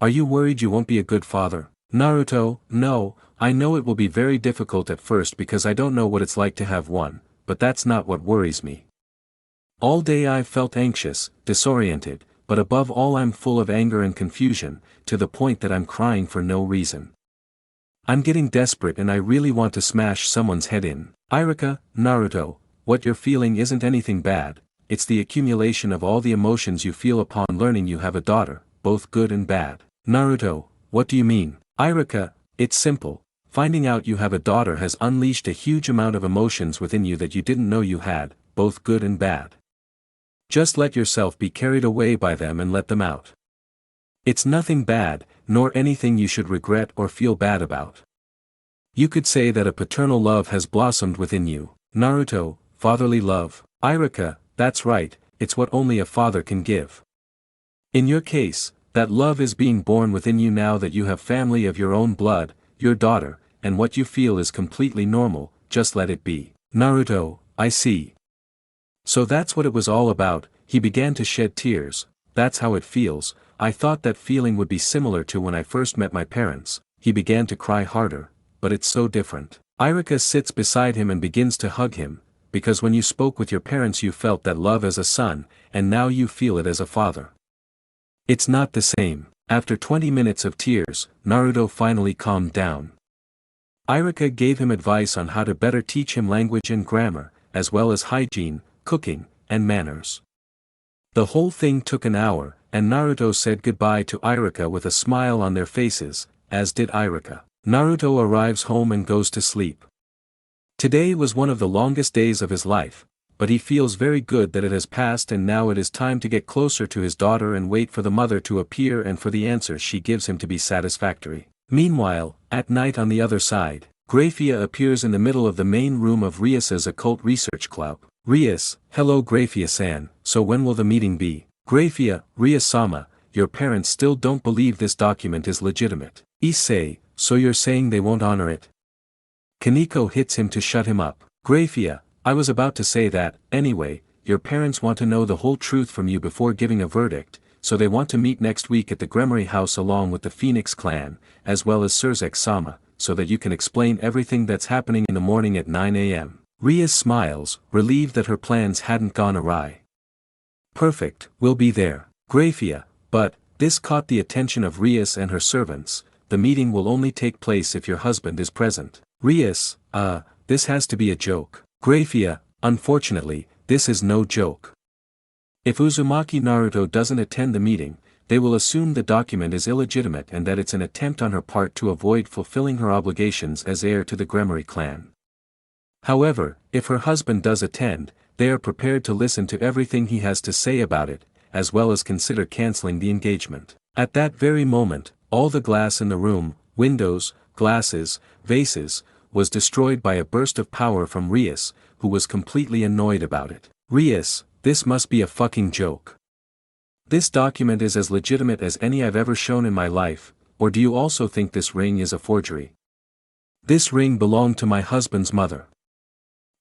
Are you worried you won't be a good father? Naruto, no, I know it will be very difficult at first because I don't know what it's like to have one, but that's not what worries me. All day I've felt anxious, disoriented, but above all I'm full of anger and confusion, to the point that I'm crying for no reason. I'm getting desperate and I really want to smash someone's head in. Iruka, Naruto, what you're feeling isn't anything bad, it's the accumulation of all the emotions you feel upon learning you have a daughter, both good and bad. Naruto, what do you mean? Iruka, it's simple. Finding out you have a daughter has unleashed a huge amount of emotions within you that you didn't know you had, both good and bad. Just let yourself be carried away by them and let them out. It's nothing bad, nor anything you should regret or feel bad about. You could say that a paternal love has blossomed within you. Naruto, fatherly love. Iruka, that's right, it's what only a father can give. In your case, that love is being born within you now that you have family of your own blood, your daughter, and what you feel is completely normal, just let it be. Naruto, I see. So that's what it was all about. He began to shed tears. That's how it feels. I thought that feeling would be similar to when I first met my parents. He began to cry harder, but it's so different. Iruka sits beside him and begins to hug him, because when you spoke with your parents you felt that love as a son, and now you feel it as a father. It's not the same. After 20 minutes of tears, Naruto finally calmed down. Iruka gave him advice on how to better teach him language and grammar, as well as hygiene, cooking, and manners. The whole thing took an hour, and Naruto said goodbye to Iruka with a smile on their faces, as did Iruka. Naruto arrives home and goes to sleep. Today was one of the longest days of his life, but he feels very good that it has passed and now it is time to get closer to his daughter and wait for the mother to appear and for the answer she gives him to be satisfactory. Meanwhile, at night on the other side, Graphia appears in the middle of the main room of Rias's occult research club. Rias, hello Graphia-san, so when will the meeting be? Graphia, Rias-sama, your parents still don't believe this document is legitimate. Issei, so you're saying they won't honor it? Kaneko hits him to shut him up. Graphia, I was about to say that, anyway, your parents want to know the whole truth from you before giving a verdict, so they want to meet next week at the GREMORY house along with the Phoenix clan, as well as Surzek-sama, so that you can explain everything that's happening in the morning at 9 a.m. Rias smiles, relieved that her plans hadn't gone awry. Perfect, we'll be there. Graphia, but, this caught the attention of Rias and her servants, the meeting will only take place if your husband is present. Rias, this has to be a joke. Graphia, unfortunately, this is no joke. If Uzumaki Naruto doesn't attend the meeting, they will assume the document is illegitimate and that it's an attempt on her part to avoid fulfilling her obligations as heir to the GREMORY clan. However, if her husband does attend, they are prepared to listen to everything he has to say about it, as well as consider canceling the engagement. At that very moment, all the glass in the room, windows, glasses, vases, was destroyed by a burst of power from Rias, who was completely annoyed about it. Rias, this must be a fucking joke. This document is as legitimate as any I've ever shown in my life, or do you also think this ring is a forgery? This ring belonged to my husband's mother.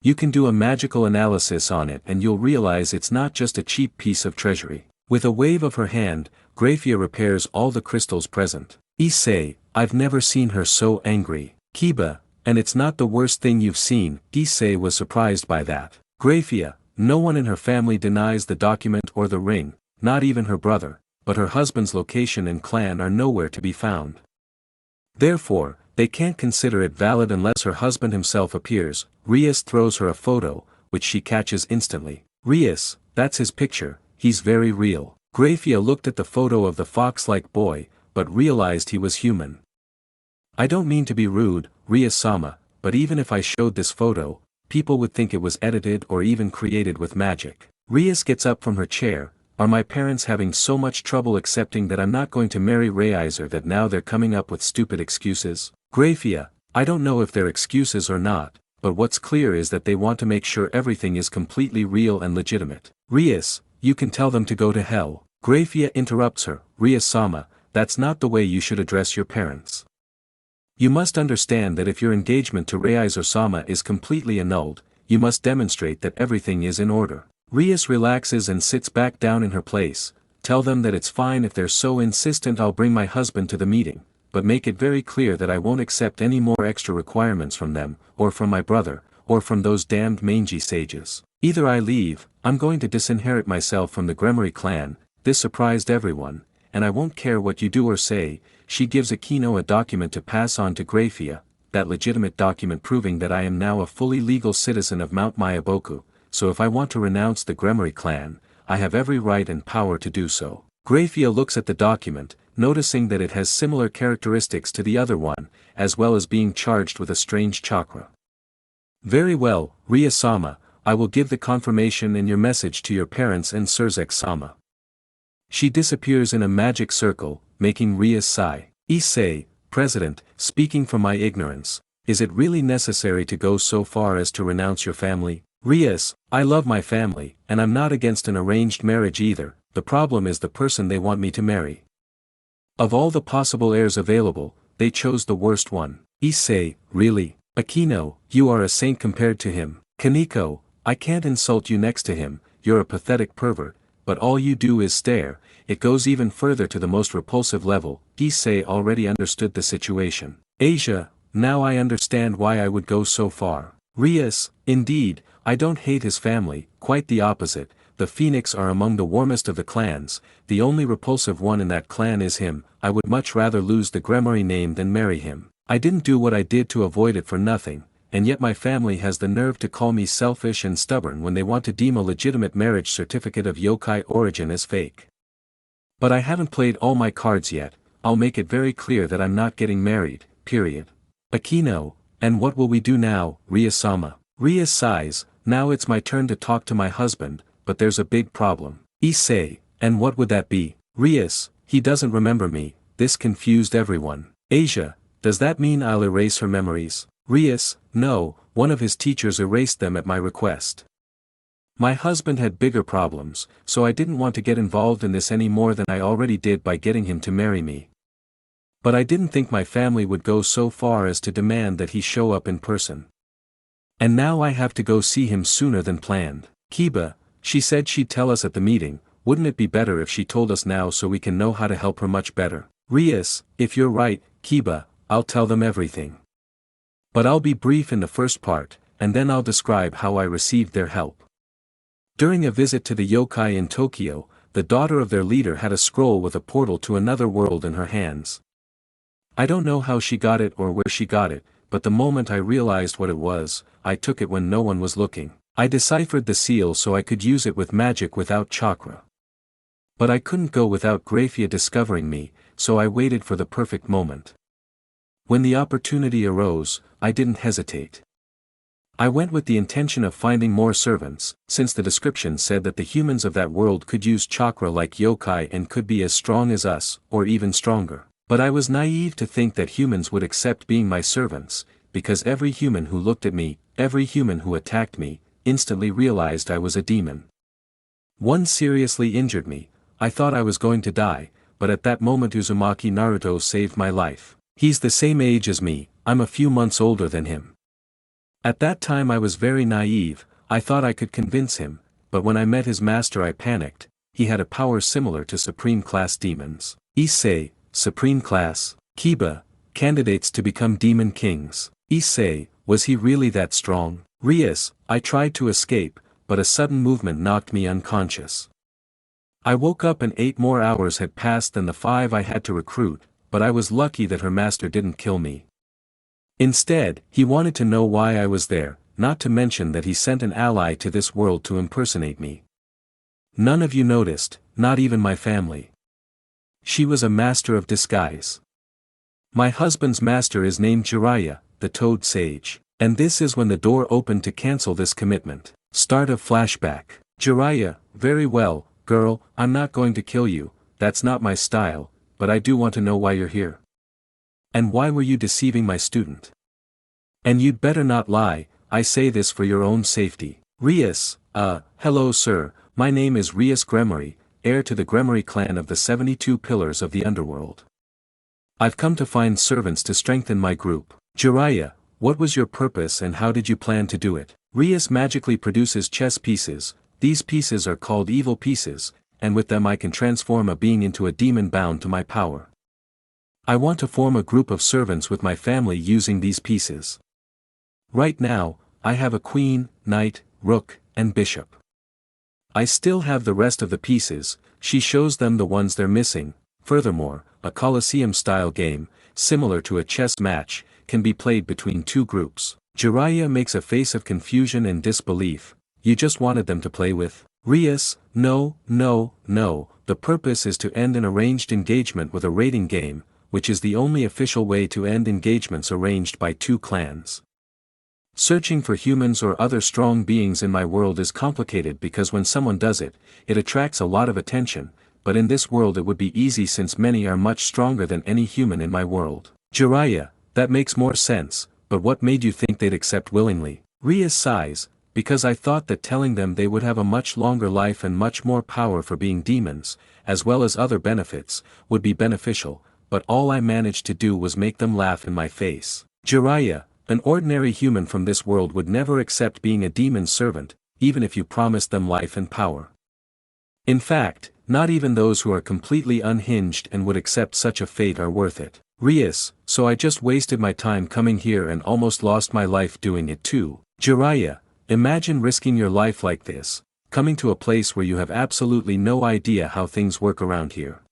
You can do a magical analysis on it and you'll realize it's not just a cheap piece of treasury. With a wave of her hand, Graphia repairs all the crystals present. Issei, I've never seen her so angry. Kiba, and it's not the worst thing you've seen. Issei was surprised by that. Graphia, no one in her family denies the document or the ring, not even her brother, but her husband's location and clan are nowhere to be found. Therefore, they can't consider it valid unless her husband himself appears. Rias throws her a photo, which she catches instantly. Rias, that's his picture, he's very real. Graphia looked at the photo of the fox-like boy, but realized he was human. I don't mean to be rude, Rias-sama, but even if I showed this photo, people would think it was edited or even created with magic. Rias gets up from her chair. Are my parents having so much trouble accepting that I'm not going to marry Reiser that now they're coming up with stupid excuses? Graphia, I don't know if they're excuses or not, but what's clear is that they want to make sure everything is completely real and legitimate. Rias, you can tell them to go to hell. Graphia interrupts her. Rias-sama, that's not the way you should address your parents. You must understand that if your engagement to Reiser-sama is completely annulled, you must demonstrate that everything is in order. Rias relaxes and sits back down in her place. Tell them that it's fine if they're so insistent. I'll bring my husband to the meeting, but make it very clear that I won't accept any more extra requirements from them, or from my brother, or from those damned mangy sages. Either I leave, I'm going to disinherit myself from the GREMORY clan. This surprised everyone, and I won't care what you do or say. She gives Akino a document to pass on to Graphia, that legitimate document proving that I am now a fully legal citizen of Mount Mayaboku, so if I want to renounce the GREMORY clan, I have every right and power to do so. Grafia looks at the document, noticing that it has similar characteristics to the other one, as well as being charged with a strange chakra. Very well, Rias-sama, I will give the confirmation and your message to your parents and Surzek-sama. She disappears in a magic circle, making Rias sigh. Issei, President, speaking from my ignorance, is it really necessary to go so far as to renounce your family? Rias, I love my family, and I'm not against an arranged marriage either, the problem is the person they want me to marry. Of all the possible heirs available, they chose the worst one. Issei, really? Akino, you are a saint compared to him. Kaneko, I can't insult you next to him, you're a pathetic pervert, but all you do is stare, it goes even further to the most repulsive level. Issei already understood the situation. Asia, now I understand why I would go so far. Rias, indeed, I don't hate his family, quite the opposite, the Phoenix are among the warmest of the clans, the only repulsive one in that clan is him, I would much rather lose the GREMORY name than marry him. I didn't do what I did to avoid it for nothing, and yet my family has the nerve to call me selfish and stubborn when they want to deem a legitimate marriage certificate of yokai origin as fake. But I haven't played all my cards yet, I'll make it very clear that I'm not getting married, period. Akino, and what will we do now, Rias-sama? Rias sighs, now it's my turn to talk to my husband, but there's a big problem. Issei, and what would that be? Rias, he doesn't remember me, this confused everyone. Asia, does that mean I'll erase her memories? Rias, no, one of his teachers erased them at my request. My husband had bigger problems, so I didn't want to get involved in this any more than I already did by getting him to marry me. But I didn't think my family would go so far as to demand that he show up in person. And now I have to go see him sooner than planned. Kiba, she said she'd tell us at the meeting, wouldn't it be better if she told us now so we can know how to help her much better? Rias, if you're right, Kiba, I'll tell them everything. But I'll be brief in the first part, and then I'll describe how I received their help. During a visit to the yokai in Tokyo, the daughter of their leader had a scroll with a portal to another world in her hands. I don't know how she got it or where she got it, but the moment I realized what it was, I took it when no one was looking. I deciphered the seal so I could use it with magic without chakra. But I couldn't go without Grafia discovering me, so I waited for the perfect moment. When the opportunity arose, I didn't hesitate. I went with the intention of finding more servants, since the description said that the humans of that world could use chakra like yokai and could be as strong as us, or even stronger. But I was naive to think that humans would accept being my servants, because every human who looked at me, every human who attacked me, instantly realized I was a demon. One seriously injured me, I thought I was going to die, but at that moment Uzumaki Naruto saved my life. He's the same age as me, I'm a few months older than him. At that time I was very naive, I thought I could convince him, but when I met his master I panicked, he had a power similar to Supreme Class demons. Issei, Supreme Class, Kiba, candidates to become demon kings. Issei, was he really that strong? Rias, I tried to escape, but a sudden movement knocked me unconscious. I woke up and 8 more hours had passed than the 5 I had to recruit, but I was lucky that her master didn't kill me. Instead, he wanted to know why I was there, not to mention that he sent an ally to this world to impersonate me. None of you noticed, not even my family. She was a master of disguise. My husband's master is named Jiraiya, the Toad Sage. And this is when the door opened to cancel this commitment. Start of flashback. Jiraiya, very well, girl, I'm not going to kill you, that's not my style, but I do want to know why you're here. And why were you deceiving my student? And you'd better not lie, I say this for your own safety. Rias, hello sir, my name is Rias GREMORY, heir to the GREMORY clan of the 72 Pillars of the Underworld. I've come to find servants to strengthen my group. Jiraiya, what was your purpose and how did you plan to do it? Rias magically produces chess pieces, these pieces are called evil pieces, and with them I can transform a being into a demon bound to my power. I want to form a group of servants with my family using these pieces. Right now, I have a queen, knight, rook, and bishop. I still have the rest of the pieces, she shows them the ones they're missing. Furthermore, a Colosseum-style game, similar to a chess match, can be played between 2 groups. Jiraiya makes a face of confusion and disbelief. You just wanted them to play with? Rias, no, no, no, the purpose is to end an arranged engagement with a rating game, which is the only official way to end engagements arranged by two clans. Searching for humans or other strong beings in my world is complicated because when someone does it, it attracts a lot of attention, but in this world it would be easy since many are much stronger than any human in my world. Jiraiya, that makes more sense, but what made you think they'd accept willingly? Rias sighs, because I thought that telling them they would have a much longer life and much more power for being demons, as well as other benefits, would be beneficial, but all I managed to do was make them laugh in my face. Jiraiya, an ordinary human from this world would never accept being a demon's servant, even if you promised them life and power. In fact, not even those who are completely unhinged and would accept such a fate are worth it. Rias, so I just wasted my time coming here and almost lost my life doing it too. Jiraiya, imagine risking your life like this, coming to a place where you have absolutely no idea how things work around here.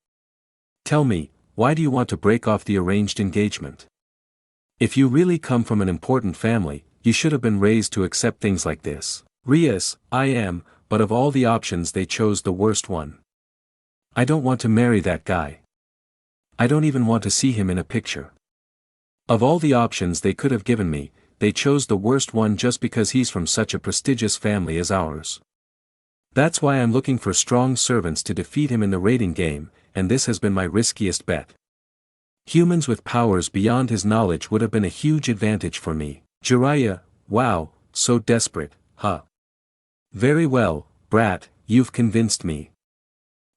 Tell me, why do you want to break off the arranged engagement? If you really come from an important family, you should have been raised to accept things like this. Rias, I am, but of all the options they chose the worst one. I don't want to marry that guy. I don't even want to see him in a picture. Of all the options they could have given me, they chose the worst one just because he's from such a prestigious family as ours. That's why I'm looking for strong servants to defeat him in the rating game, and this has been my riskiest bet. Humans with powers beyond his knowledge would have been a huge advantage for me. Jiraiya, wow, so desperate, huh? Very well, brat, you've convinced me.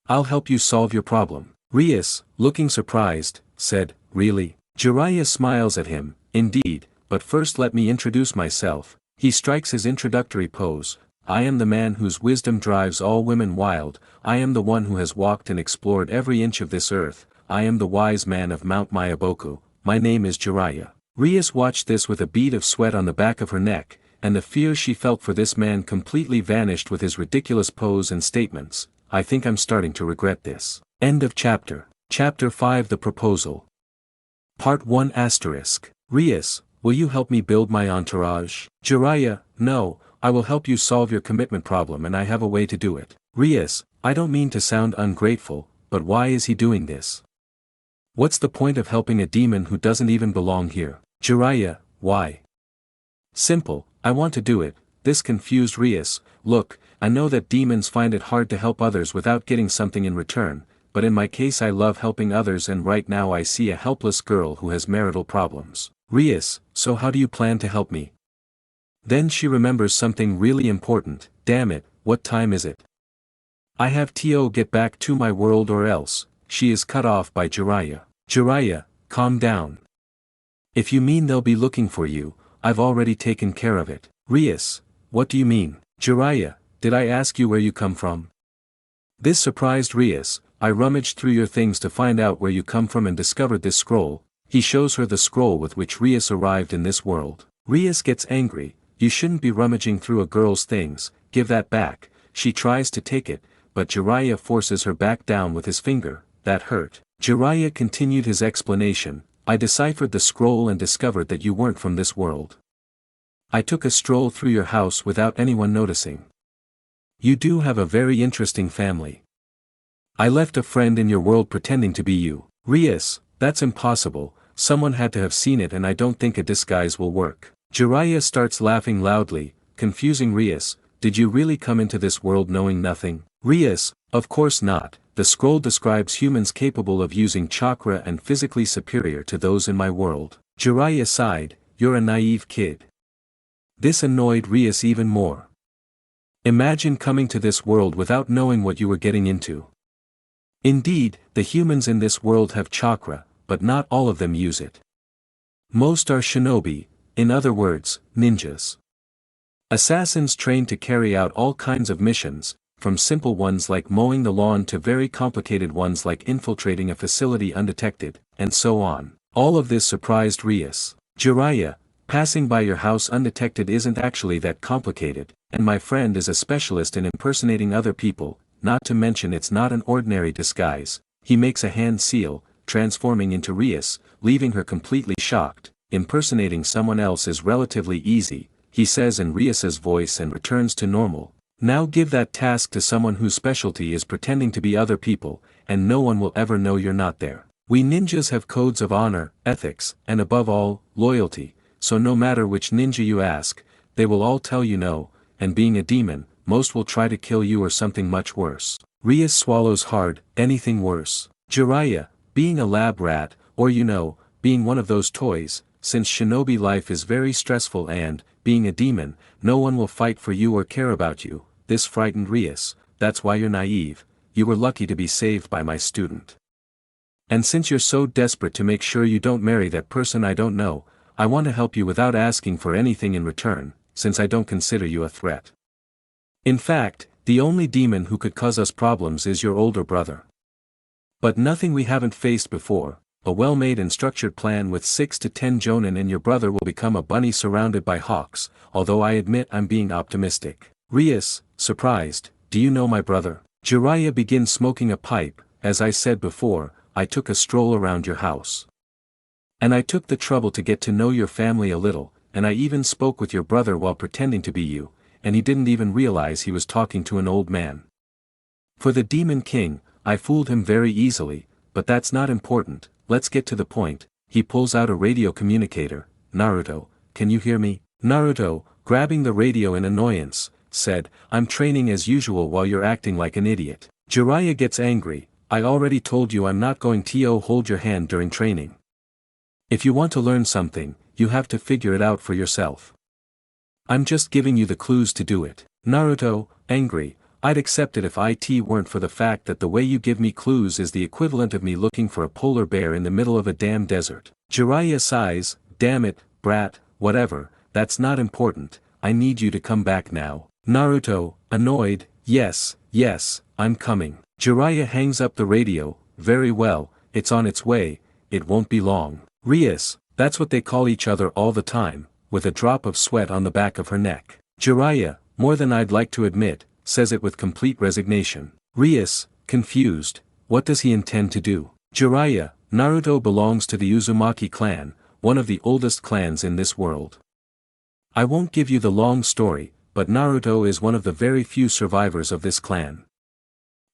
I'll help you solve your problem. Rias, looking surprised, said, really? Jiraiya smiles at him, indeed, but first let me introduce myself. He strikes his introductory pose. I am the man whose wisdom drives all women wild. I am the one who has walked and explored every inch of this earth. I am the wise man of Mount Mayaboku. My name is Jiraiya. Rias watched this with a bead of sweat on the back of her neck, and the fear she felt for this man completely vanished with his ridiculous pose and statements. I think I'm starting to regret this. End of chapter. Chapter 5 The Proposal. Part 1 *. Rias, will you help me build my entourage? Jiraiya, no, I will help you solve your commitment problem and I have a way to do it. Rias, I don't mean to sound ungrateful, but why is he doing this? What's the point of helping a demon who doesn't even belong here? Jiraiya, why? Simple, I want to do it. This confused Rias. Look, I know that demons find it hard to help others without getting something in return, but in my case I love helping others and right now I see a helpless girl who has marital problems. Rias, so how do you plan to help me? Then she remembers something really important. Damn it, what time is it? I have to get back to my world or else. She is cut off by Jiraiya. Jiraiya, calm down. If you mean they'll be looking for you, I've already taken care of it. Rias, what do you mean? Jiraiya, did I ask you where you come from? This surprised Rias. I rummaged through your things to find out where you come from and discovered this scroll. He shows her the scroll with which Rias arrived in this world. Rias gets angry. You shouldn't be rummaging through a girl's things, give that back. She tries to take it, but Jiraiya forces her back down with his finger. That hurt. Jiraiya continued his explanation. I deciphered the scroll and discovered that you weren't from this world. I took a stroll through your house without anyone noticing. You do have a very interesting family. I left a friend in your world pretending to be you. Rias, that's impossible, someone had to have seen it and I don't think a disguise will work. Jiraiya starts laughing loudly, confusing Rias. Did you really come into this world knowing nothing? Rias, of course not. The scroll describes humans capable of using chakra and physically superior to those in my world. Jiraiya sighed, you're a naive kid. This annoyed Rias even more. Imagine coming to this world without knowing what you were getting into. Indeed, the humans in this world have chakra, but not all of them use it. Most are shinobi, in other words, ninjas. Assassins trained to carry out all kinds of missions, from simple ones like mowing the lawn to very complicated ones like infiltrating a facility undetected, and so on. All of this surprised Rias. Jiraiya, passing by your house undetected isn't actually that complicated, and my friend is a specialist in impersonating other people, not to mention it's not an ordinary disguise. He makes a hand seal, transforming into Rias, leaving her completely shocked. Impersonating someone else is relatively easy. he says in Rias's voice and returns to normal. Now give that task to someone whose specialty is pretending to be other people, and no one will ever know you're not there. We ninjas have codes of honor, ethics, and above all, loyalty, so no matter which ninja you ask, they will all tell you no, and being a demon, most will try to kill you or something much worse. Rias swallows hard, anything worse. Jiraiya, being a lab rat, or being one of those toys, since shinobi life is very stressful and, being a demon, no one will fight for you or care about you, this frightened Rias, that's why you're naive, you were lucky to be saved by my student. And since you're so desperate to make sure you don't marry that person I don't know, I want to help you without asking for anything in return, since I don't consider you a threat. In fact, the only demon who could cause us problems is your older brother. But nothing we haven't faced before, a well-made and structured plan with 6 to 10 jonin and your brother will become a bunny surrounded by hawks, although I admit I'm being optimistic. Rias, surprised, do you know my brother? Jiraiya begins smoking a pipe, as I said before, I took a stroll around your house. And I took the trouble to get to know your family a little, and I even spoke with your brother while pretending to be you, and he didn't even realize he was talking to an old man. For the Demon King, I fooled him very easily, but that's not important, let's get to the point. He pulls out a radio communicator. Naruto, can you hear me? Naruto, grabbing the radio in annoyance, said, I'm training as usual while you're acting like an idiot. Jiraiya gets angry, I already told you I'm not going to hold your hand during training. If you want to learn something, you have to figure it out for yourself. I'm just giving you the clues to do it. Naruto, angry, I'd accept it if it weren't for the fact that the way you give me clues is the equivalent of me looking for a polar bear in the middle of a damn desert. Jiraiya sighs, damn it, brat, whatever, that's not important, I need you to come back now. Naruto, annoyed, yes, I'm coming. Jiraiya hangs up the radio, very well, it's on its way, it won't be long. Rias, that's what they call each other all the time, with a drop of sweat on the back of her neck. Jiraiya, more than I'd like to admit, says it with complete resignation. Rias, confused, what does he intend to do? Jiraiya, Naruto belongs to the Uzumaki clan, one of the oldest clans in this world. I won't give you the long story, but Naruto is one of the very few survivors of this clan.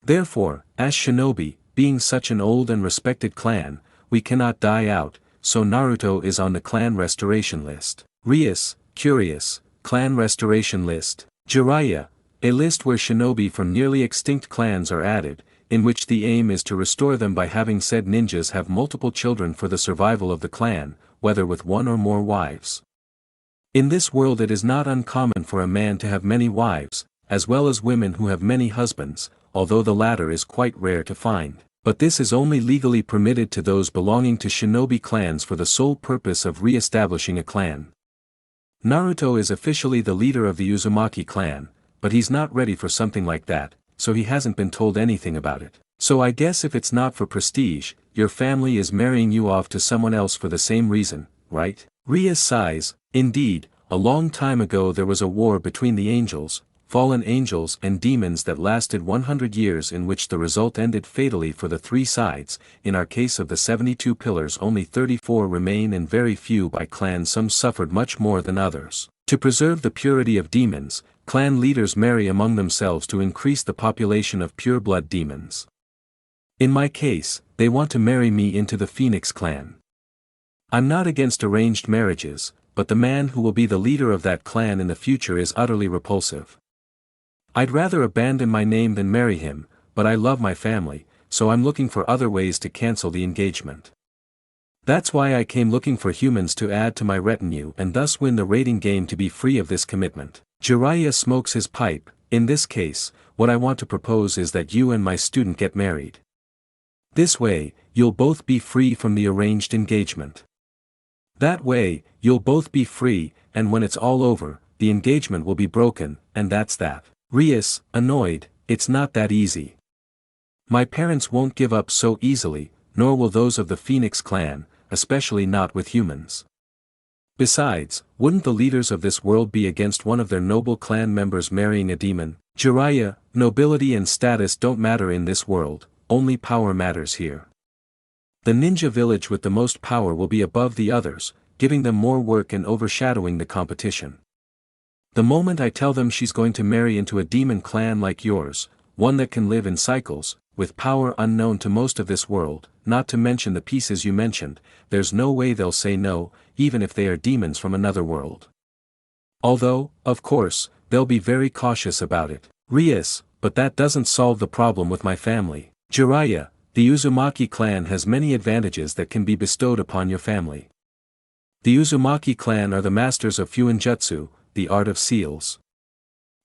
Therefore, as shinobi, being such an old and respected clan, we cannot die out, so Naruto is on the clan restoration list. Rias, curious, clan restoration list. Jiraiya, a list where shinobi from nearly extinct clans are added, in which the aim is to restore them by having said ninjas have multiple children for the survival of the clan, whether with one or more wives. In this world it is not uncommon for a man to have many wives, as well as women who have many husbands, although the latter is quite rare to find. But this is only legally permitted to those belonging to shinobi clans for the sole purpose of re-establishing a clan. Naruto is officially the leader of the Uzumaki clan, but he's not ready for something like that, so he hasn't been told anything about it. So I guess if it's not for prestige, your family is marrying you off to someone else for the same reason, right? Rias sighs, indeed, a long time ago there was a war between the angels, fallen angels and demons that lasted 100 years in which the result ended fatally for the three sides. In our case of the 72 pillars only 34 remain and very few by clan, some suffered much more than others. To preserve the purity of demons, clan leaders marry among themselves to increase the population of pure-blood demons. In my case, they want to marry me into the Phoenix clan. I'm not against arranged marriages, but the man who will be the leader of that clan in the future is utterly repulsive. I'd rather abandon my name than marry him, but I love my family, so I'm looking for other ways to cancel the engagement. That's why I came looking for humans to add to my retinue and thus win the rating game to be free of this commitment. Jiraiya smokes his pipe. In this case, what I want to propose is that you and my student get married. This way, you'll both be free from the arranged engagement. That way, you'll both be free, and when it's all over, the engagement will be broken, and that's that. Rias, annoyed, it's not that easy. My parents won't give up so easily, nor will those of the Phoenix clan, especially not with humans. Besides, wouldn't the leaders of this world be against one of their noble clan members marrying a demon? Jiraiya, nobility and status don't matter in this world, only power matters here. The ninja village with the most power will be above the others, giving them more work and overshadowing the competition. The moment I tell them she's going to marry into a demon clan like yours, one that can live in cycles, with power unknown to most of this world, not to mention the pieces you mentioned, there's no way they'll say no, even if they are demons from another world. Although, of course, they'll be very cautious about it. Rias, but that doesn't solve the problem with my family. Jiraiya, the Uzumaki clan has many advantages that can be bestowed upon your family. The Uzumaki clan are the masters of Fuinjutsu, the art of seals.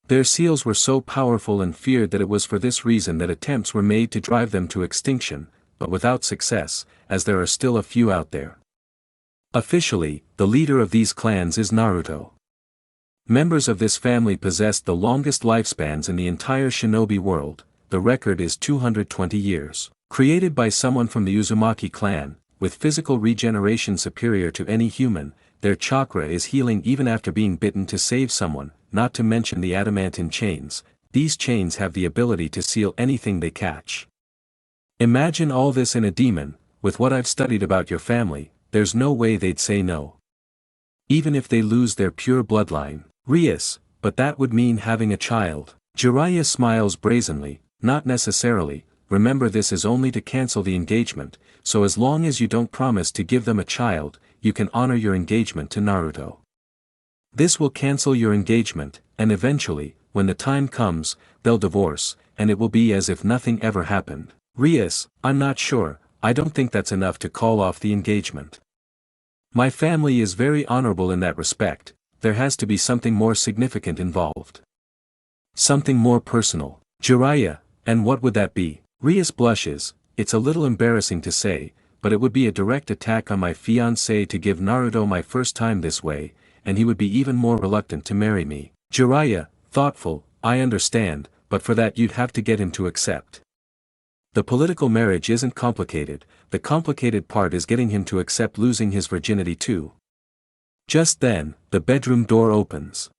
Their seals were so powerful and feared that it was for this reason that attempts were made to drive them to extinction, but without success, as there are still a few out there. Officially, the leader of these clans is Naruto. Members of this family possessed the longest lifespans in the entire shinobi world. The record is 220 years. Created by someone from the Uzumaki clan, with physical regeneration superior to any human, their chakra is healing even after being bitten to save someone, not to mention the adamantine chains. These chains have the ability to seal anything they catch. Imagine all this in a demon. With what I've studied about your family, there's no way they'd say no. Even if they lose their pure bloodline. Rias, but that would mean having a child. Jiraiya smiles brazenly. Not necessarily. Remember, this is only to cancel the engagement, so as long as you don't promise to give them a child, you can honor your engagement to Naruto. This will cancel your engagement, and eventually, when the time comes, they'll divorce, and it will be as if nothing ever happened. Rias, I'm not sure, I don't think that's enough to call off the engagement. My family is very honorable in that respect. There has to be something more significant involved. Something more personal. Jiraiya, and what would that be? Rias blushes. It's a little embarrassing to say, but it would be a direct attack on my fiancé to give Naruto my first time this way, and he would be even more reluctant to marry me. Jiraiya, thoughtful, I understand, but for that you'd have to get him to accept. The political marriage isn't complicated, the complicated part is getting him to accept losing his virginity too. Just then, the bedroom door opens.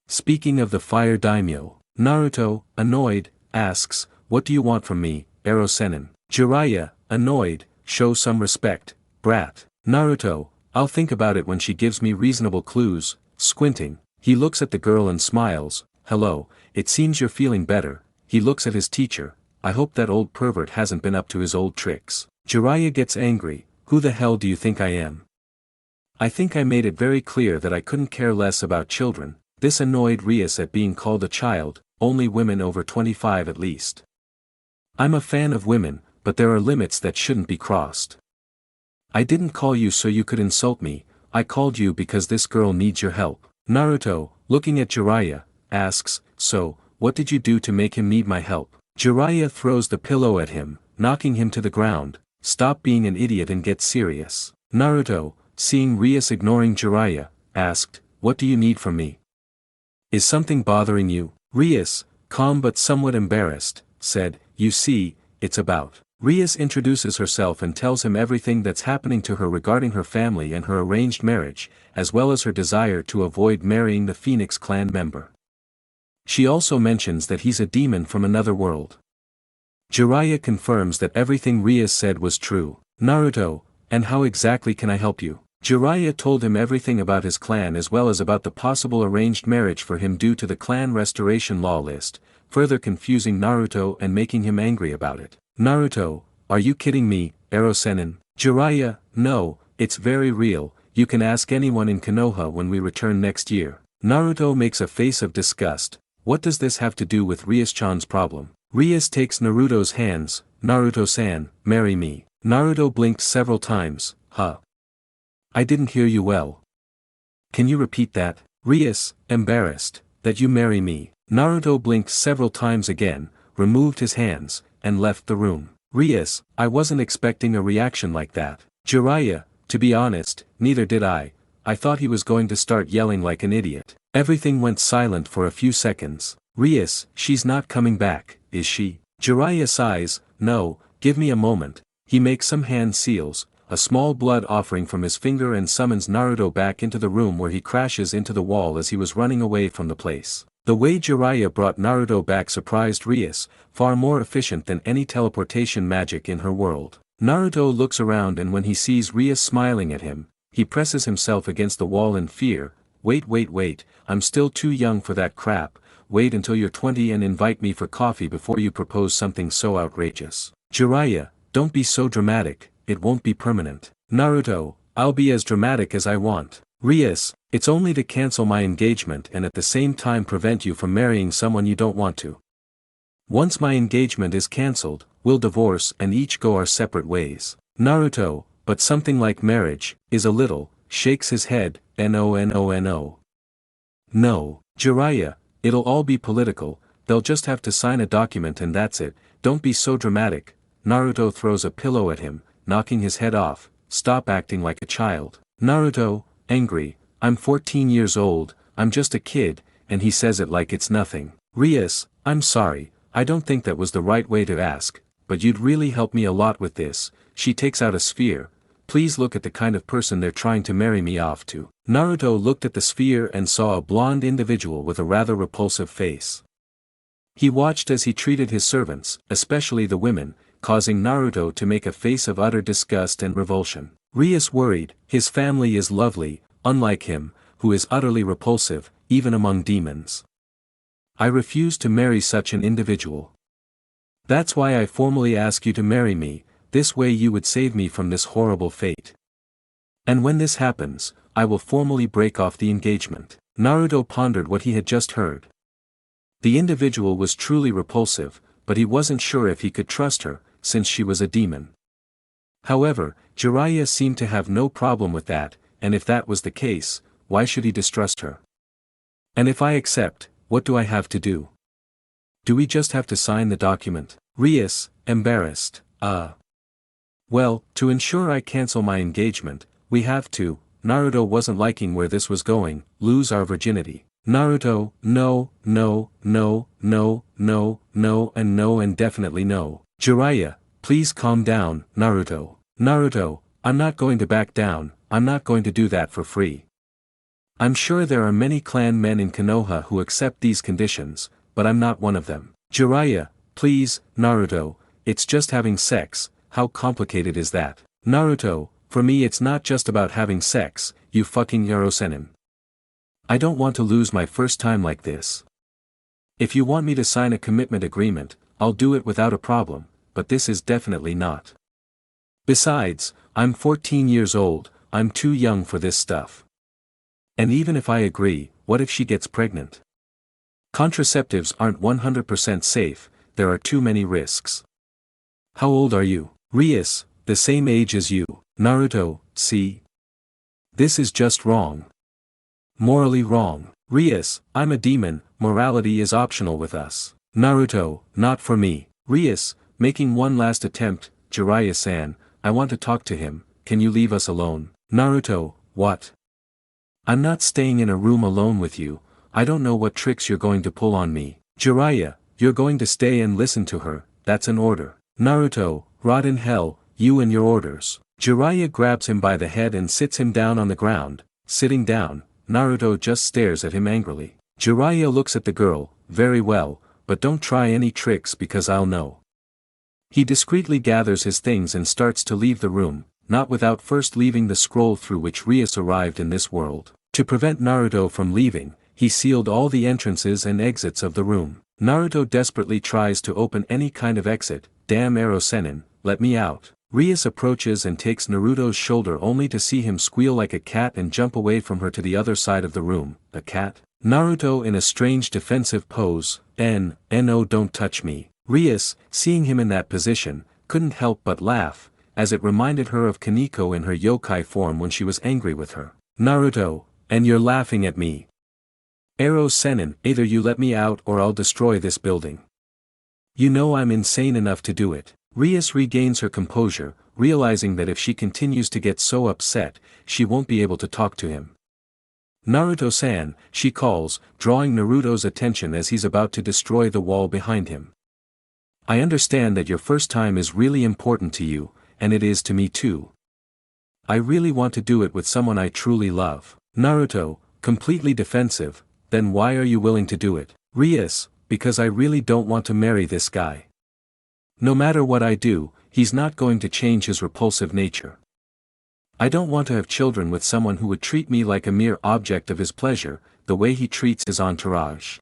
Speaking of the fire daimyo, Naruto, annoyed, asks, "What do you want from me, Ero-sennin?" Jiraiya, annoyed, "Show some respect, brat." Naruto, "I'll think about it when she gives me reasonable clues." Squinting, he looks at the girl and smiles. "Hello, it seems you're feeling better." He looks at his teacher. "I hope that old pervert hasn't been up to his old tricks." Jiraiya gets angry. "Who the hell do you think I am? I think I made it very clear that I couldn't care less about children." This annoyed Rias at being called a child, only women over 25 at least. "I'm a fan of women, but there are limits that shouldn't be crossed. I didn't call you so you could insult me, I called you because this girl needs your help." Naruto, looking at Jiraiya, asks, "So, what did you do to make him need my help?" Jiraiya throws the pillow at him, knocking him to the ground. "Stop being an idiot and get serious." Naruto, seeing Rias ignoring Jiraiya, asked, "What do you need from me? Is something bothering you?" Rias, calm but somewhat embarrassed, said, "You see, it's about." Rias introduces herself and tells him everything that's happening to her regarding her family and her arranged marriage, as well as her desire to avoid marrying the Phoenix clan member. She also mentions that he's a demon from another world. Jiraiya confirms that everything Rias said was true. Naruto, and how exactly can I help you? Jiraiya told him everything about his clan as well as about the possible arranged marriage for him due to the clan restoration law list, further confusing Naruto and making him angry about it. Naruto, are you kidding me, Ero-sennin? Jiraiya, no, it's very real, you can ask anyone in Konoha when we return next year. Naruto makes a face of disgust. What does this have to do with Rias-chan's problem? Rias takes Naruto's hands. Naruto-san, marry me. Naruto blinked several times. Huh? I didn't hear you well. Can you repeat that? Rias, embarrassed, that you marry me. Naruto blinked several times again, removed his hands, and left the room. Rias, I wasn't expecting a reaction like that. Jiraiya, to be honest, neither did I thought he was going to start yelling like an idiot. Everything went silent for a few seconds. Rias, she's not coming back, is she? Jiraiya sighs, no, give me a moment. He makes some hand seals, a small blood offering from his finger and summons Naruto back into the room where he crashes into the wall as he was running away from the place. The way Jiraiya brought Naruto back surprised Rias, far more efficient than any teleportation magic in her world. Naruto looks around and when he sees Rias smiling at him, he presses himself against the wall in fear. wait, I'm still too young for that crap, wait until you're 20 and invite me for coffee before you propose something so outrageous. Jiraiya, don't be so dramatic, it won't be permanent. Naruto, I'll be as dramatic as I want. Rias, it's only to cancel my engagement and at the same time prevent you from marrying someone you don't want to. Once my engagement is cancelled, we'll divorce and each go our separate ways. Naruto, but something like marriage, is a little, shakes his head, no. No, Jiraiya, it'll all be political, they'll just have to sign a document and that's it, don't be so dramatic. Naruto throws a pillow at him, knocking his head off, stop acting like a child. Naruto, angry, I'm 14 years old, I'm just a kid, and he says it like it's nothing. Rias, I'm sorry, I don't think that was the right way to ask, but you'd really help me a lot with this. She takes out a sphere. Please look at the kind of person they're trying to marry me off to. Naruto looked at the sphere and saw a blonde individual with a rather repulsive face. He watched as he treated his servants, especially the women, causing Naruto to make a face of utter disgust and revulsion. Rias worried, his family is lovely, unlike him, who is utterly repulsive, even among demons. I refuse to marry such an individual. That's why I formally ask you to marry me, this way you would save me from this horrible fate. And when this happens, I will formally break off the engagement. Naruto pondered what he had just heard. The individual was truly repulsive, but he wasn't sure if he could trust her, since she was a demon. However, Jiraiya seemed to have no problem with that, and if that was the case, why should he distrust her? And if I accept, what do I have to do? Do we just have to sign the document? Rias, embarrassed, Well, to ensure I cancel my engagement, we have to, Naruto wasn't liking where this was going, lose our virginity. Naruto, no, and definitely no. Jiraiya, please calm down, Naruto. Naruto, I'm not going to back down, I'm not going to do that for free. I'm sure there are many clan men in Konoha who accept these conditions, but I'm not one of them. Jiraiya, please, Naruto, it's just having sex, how complicated is that? Naruto, for me it's not just about having sex, you fucking Yarosenin. I don't want to lose my first time like this. If you want me to sign a commitment agreement, I'll do it without a problem, but this is definitely not. Besides, I'm 14 years old, I'm too young for this stuff. And even if I agree, what if she gets pregnant? Contraceptives aren't 100% safe, there are too many risks. How old are you? Rias, the same age as you. Naruto, see? This is just wrong. Morally wrong. Rias, I'm a demon, morality is optional with us. Naruto, not for me. Rias, making one last attempt, Jiraiya-san, I want to talk to him, can you leave us alone? Naruto, what? I'm not staying in a room alone with you, I don't know what tricks you're going to pull on me. Jiraiya, you're going to stay and listen to her, that's an order. Naruto, rot in hell, you and your orders. Jiraiya grabs him by the head and sits him down on the ground. Sitting down, Naruto just stares at him angrily. Jiraiya looks at the girl, very well, but don't try any tricks because I'll know. He discreetly gathers his things and starts to leave the room, not without first leaving the scroll through which Rias arrived in this world. To prevent Naruto from leaving, he sealed all the entrances and exits of the room. Naruto desperately tries to open any kind of exit, damn Erosenin, let me out. Rias approaches and takes Naruto's shoulder only to see him squeal like a cat and jump away from her to the other side of the room. A cat? Naruto in a strange defensive pose, no don't touch me. Rias, seeing him in that position, couldn't help but laugh, as it reminded her of Kaneko in her yokai form when she was angry with her. Naruto, and you're laughing at me. Erosenin, either you let me out or I'll destroy this building. You know I'm insane enough to do it. Rias regains her composure, realizing that if she continues to get so upset, she won't be able to talk to him. Naruto-san, she calls, drawing Naruto's attention as he's about to destroy the wall behind him. I understand that your first time is really important to you, and it is to me too. I really want to do it with someone I truly love. Naruto, completely defensive, then why are you willing to do it? Rias, because I really don't want to marry this guy. No matter what I do, he's not going to change his repulsive nature. I don't want to have children with someone who would treat me like a mere object of his pleasure, the way he treats his entourage.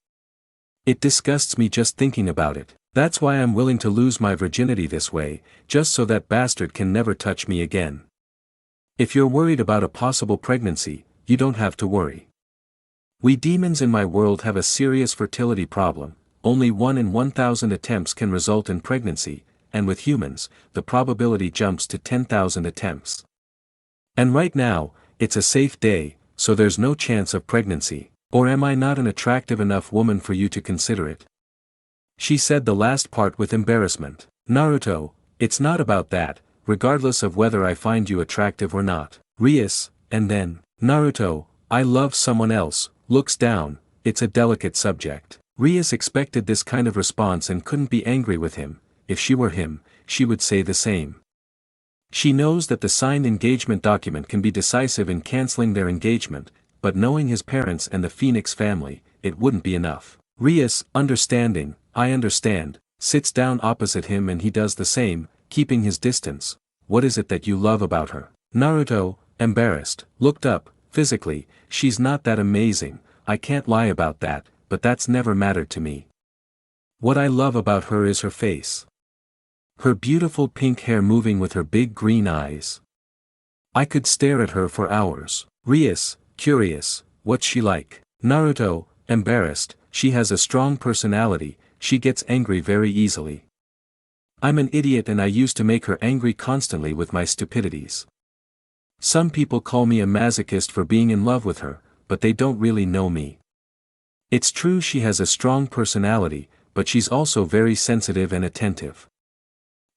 It disgusts me just thinking about it. That's why I'm willing to lose my virginity this way, just so that bastard can never touch me again. If you're worried about a possible pregnancy, you don't have to worry. We demons in my world have a serious fertility problem. Only 1 in 1,000 attempts can result in pregnancy, and with humans, the probability jumps to 10,000 attempts. And right now, it's a safe day, so there's no chance of pregnancy. Or am I not an attractive enough woman for you to consider it? She said the last part with embarrassment. Naruto, it's not about that, regardless of whether I find you attractive or not. Rias, and then, Naruto, I love someone else, looks down, it's a delicate subject. Rias expected this kind of response and couldn't be angry with him. If she were him, she would say the same. She knows that the signed engagement document can be decisive in canceling their engagement, but knowing his parents and the Phoenix family, it wouldn't be enough. Rias, understanding, I understand, sits down opposite him and he does the same, keeping his distance. What is it that you love about her? Naruto, embarrassed, looked up. Physically, she's not that amazing, I can't lie about that, but that's never mattered to me. What I love about her is her face. Her beautiful pink hair moving with her big green eyes. I could stare at her for hours. Rias, curious, what's she like? Naruto, embarrassed, she has a strong personality, she gets angry very easily. I'm an idiot and I used to make her angry constantly with my stupidities. Some people call me a masochist for being in love with her, but they don't really know me. It's true she has a strong personality, but she's also very sensitive and attentive.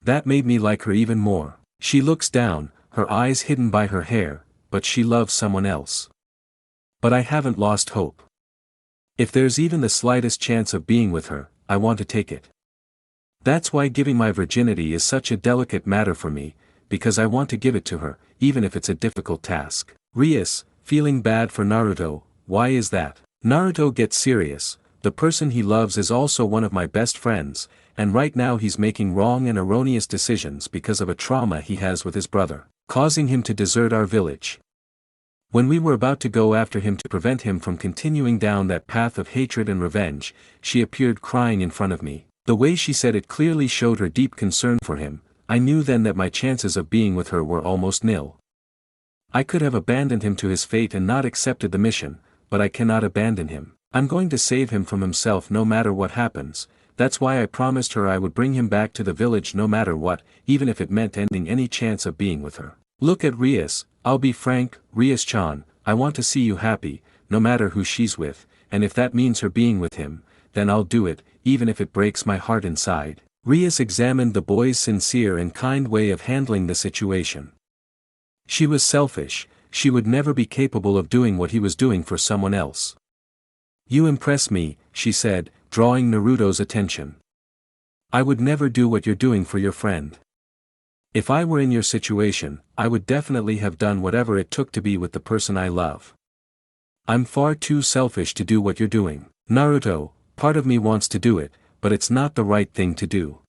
That made me like her even more. She looks down, her eyes hidden by her hair, but she loves someone else. But I haven't lost hope. If there's even the slightest chance of being with her, I want to take it. That's why giving my virginity is such a delicate matter for me, because I want to give it to her, even if it's a difficult task. Rias, feeling bad for Naruto, why is that? Naruto gets serious, the person he loves is also one of my best friends, and right now he's making wrong and erroneous decisions because of a trauma he has with his brother, causing him to desert our village. When we were about to go after him to prevent him from continuing down that path of hatred and revenge, she appeared crying in front of me. The way she said it clearly showed her deep concern for him. I knew then that my chances of being with her were almost nil. I could have abandoned him to his fate and not accepted the mission, but I cannot abandon him. I'm going to save him from himself no matter what happens. That's why I promised her I would bring him back to the village no matter what, even if it meant ending any chance of being with her. Look at Rias, I'll be frank, Rias-chan, I want to see you happy, no matter who she's with, and if that means her being with him, then I'll do it, even if it breaks my heart inside. Rias examined the boy's sincere and kind way of handling the situation. She was selfish, she would never be capable of doing what he was doing for someone else. You impress me, she said, drawing Naruto's attention. I would never do what you're doing for your friend. If I were in your situation, I would definitely have done whatever it took to be with the person I love. I'm far too selfish to do what you're doing. Naruto, part of me wants to do it, but it's not the right thing to do.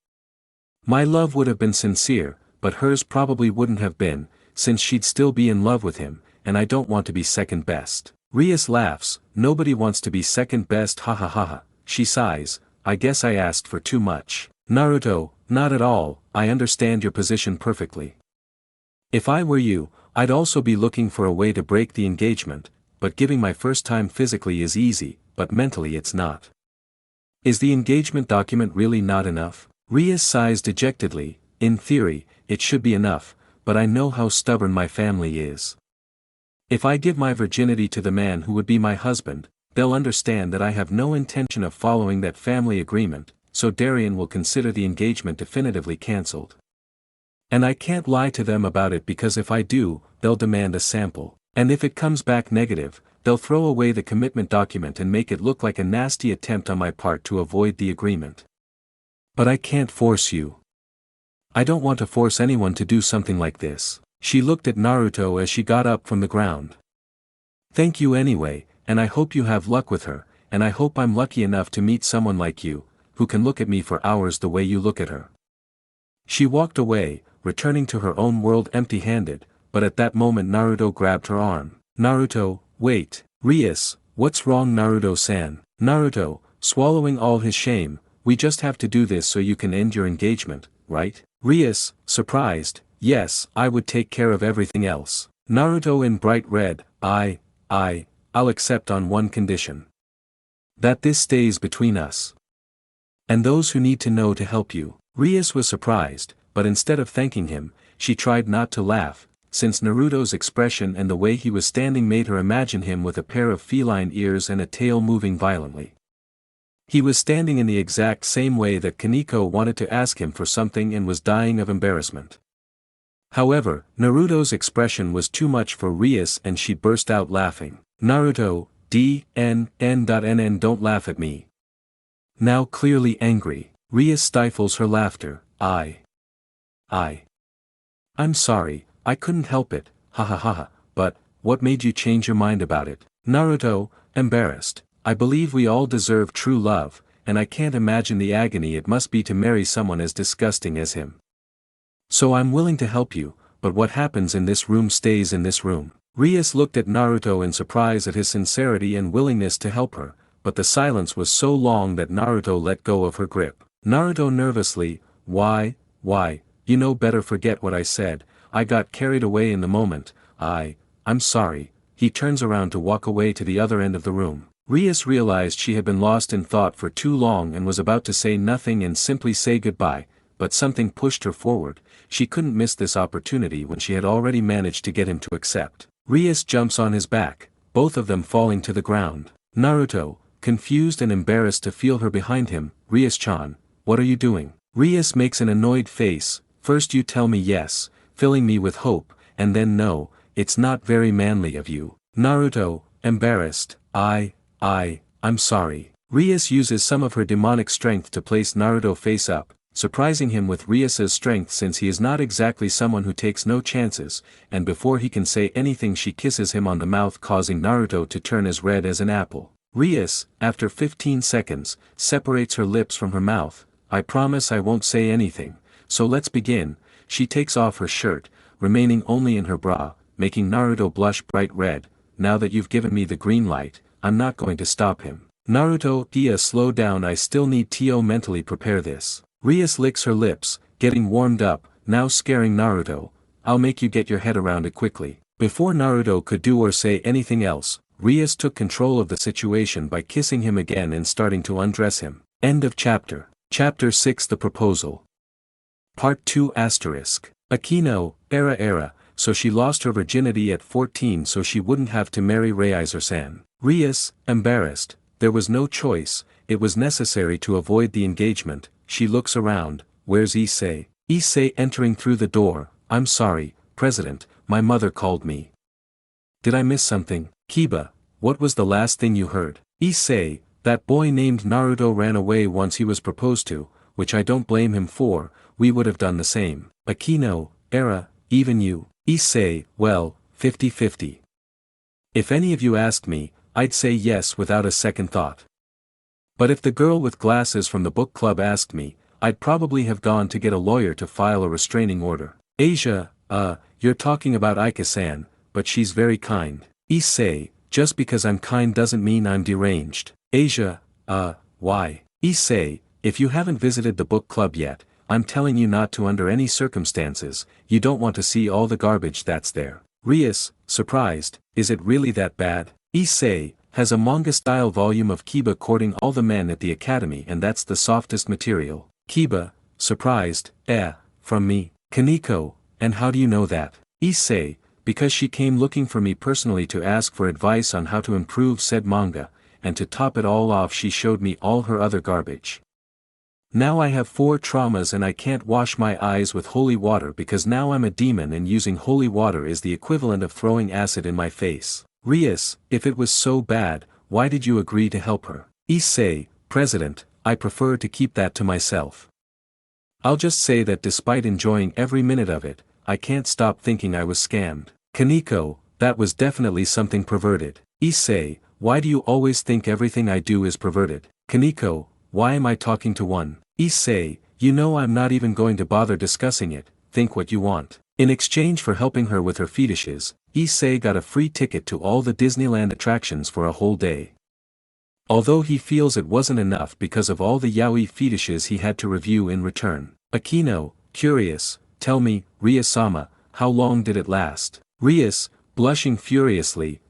My love would have been sincere, but hers probably wouldn't have been, since she'd still be in love with him, and I don't want to be second best. Rias laughs, nobody wants to be second best, ha ha ha ha. She sighs, I guess I asked for too much. Naruto, not at all, I understand your position perfectly. If I were you, I'd also be looking for a way to break the engagement, but giving my first time physically is easy, but mentally it's not. Is the engagement document really not enough? Rias sighs dejectedly, in theory, it should be enough, but I know how stubborn my family is. If I give my virginity to the man who would be my husband, they'll understand that I have no intention of following that family agreement, so Darien will consider the engagement definitively cancelled. And I can't lie to them about it because if I do, they'll demand a sample. And if it comes back negative, they'll throw away the commitment document and make it look like a nasty attempt on my part to avoid the agreement. But I can't force you. I don't want to force anyone to do something like this. She looked at Naruto as she got up from the ground. Thank you anyway, and I hope you have luck with her, and I hope I'm lucky enough to meet someone like you, who can look at me for hours the way you look at her. She walked away, returning to her own world empty-handed, but at that moment Naruto grabbed her arm. Naruto, wait. Rias, what's wrong Naruto-san? Naruto, swallowing all his shame, we just have to do this so you can end your engagement, right? Rias, surprised, yes, I would take care of everything else. Naruto in bright red, I'll accept on one condition. That this stays between us. And those who need to know to help you. Rias was surprised, but instead of thanking him, she tried not to laugh, since Naruto's expression and the way he was standing made her imagine him with a pair of feline ears and a tail moving violently. He was standing in the exact same way that Kaneko wanted to ask him for something and was dying of embarrassment. However, Naruto's expression was too much for Rias and she burst out laughing. Naruto, don't laugh at me. Now clearly angry, Rias stifles her laughter. I'm sorry, I couldn't help it, ha ha ha ha, but, what made you change your mind about it? Naruto, embarrassed, I believe we all deserve true love, and I can't imagine the agony it must be to marry someone as disgusting as him. So I'm willing to help you, but what happens in this room stays in this room. Rias looked at Naruto in surprise at his sincerity and willingness to help her, but the silence was so long that Naruto let go of her grip. Naruto nervously, why, you know better forget what I said, I got carried away in the moment, I'm sorry. He turns around to walk away to the other end of the room. Rias realized she had been lost in thought for too long and was about to say nothing and simply say goodbye, but something pushed her forward. She couldn't miss this opportunity when she had already managed to get him to accept. Rias jumps on his back, both of them falling to the ground. Naruto, confused and embarrassed to feel her behind him, Rias-chan, what are you doing? Rias makes an annoyed face, first you tell me yes, filling me with hope, and then no, it's not very manly of you. Naruto, embarrassed, I'm sorry. Rias uses some of her demonic strength to place Naruto face up, surprising him with Rias's strength since he is not exactly someone who takes no chances, and before he can say anything she kisses him on the mouth causing Naruto to turn as red as an apple. Rias, after 15 seconds, separates her lips from her mouth, I promise I won't say anything, so let's begin. She takes off her shirt, remaining only in her bra, making Naruto blush bright red. Now that you've given me the green light, I'm not going to stop him. Naruto, slow down, I still need to mentally prepare this. Rias licks her lips, getting warmed up, now scaring Naruto, I'll make you get your head around it quickly. Before Naruto could do or say anything else, Rias took control of the situation by kissing him again and starting to undress him. End of chapter. Chapter 6 The Proposal. Part 2 Akane, era, so she lost her virginity at 14 so she wouldn't have to marry Rias-san. Rias, embarrassed, there was no choice, it was necessary to avoid the engagement. She looks around, where's Issei? Issei entering through the door, I'm sorry, President, my mother called me. Did I miss something? Kiba, what was the last thing you heard? Issei, that boy named Naruto ran away once he was proposed to, which I don't blame him for, we would have done the same. Akane, era, even you. Issei, well, 50-50. If any of you asked me, I'd say yes without a second thought. But if the girl with glasses from the book club asked me, I'd probably have gone to get a lawyer to file a restraining order. Asia, you're talking about Aika-san, but she's very kind. Issei, just because I'm kind doesn't mean I'm deranged. Asia, why? Issei, if you haven't visited the book club yet, I'm telling you not to under any circumstances, you don't want to see all the garbage that's there. Rias, surprised, is it really that bad? Issei, has a manga-style volume of Kiba courting all the men at the academy and that's the softest material. Kiba, surprised, from me. Kaneko, and how do you know that? Issei, because she came looking for me personally to ask for advice on how to improve said manga, and to top it all off she showed me all her other garbage. Now I have 4 traumas and I can't wash my eyes with holy water because now I'm a demon and using holy water is the equivalent of throwing acid in my face. Rias, if it was so bad, why did you agree to help her? Issei, President, I prefer to keep that to myself. I'll just say that despite enjoying every minute of it, I can't stop thinking I was scammed. Kaneko, that was definitely something perverted. Issei, why do you always think everything I do is perverted? Kaneko, why am I talking to one? Issei, you know I'm not even going to bother discussing it, think what you want. In exchange for helping her with her fetishes, Issei got a free ticket to all the Disneyland attractions for a whole day. Although he feels it wasn't enough because of all the yaoi fetishes he had to review in return. Akino, curious, tell me, Rias-sama, how long did it last? Rias, blushing furiously,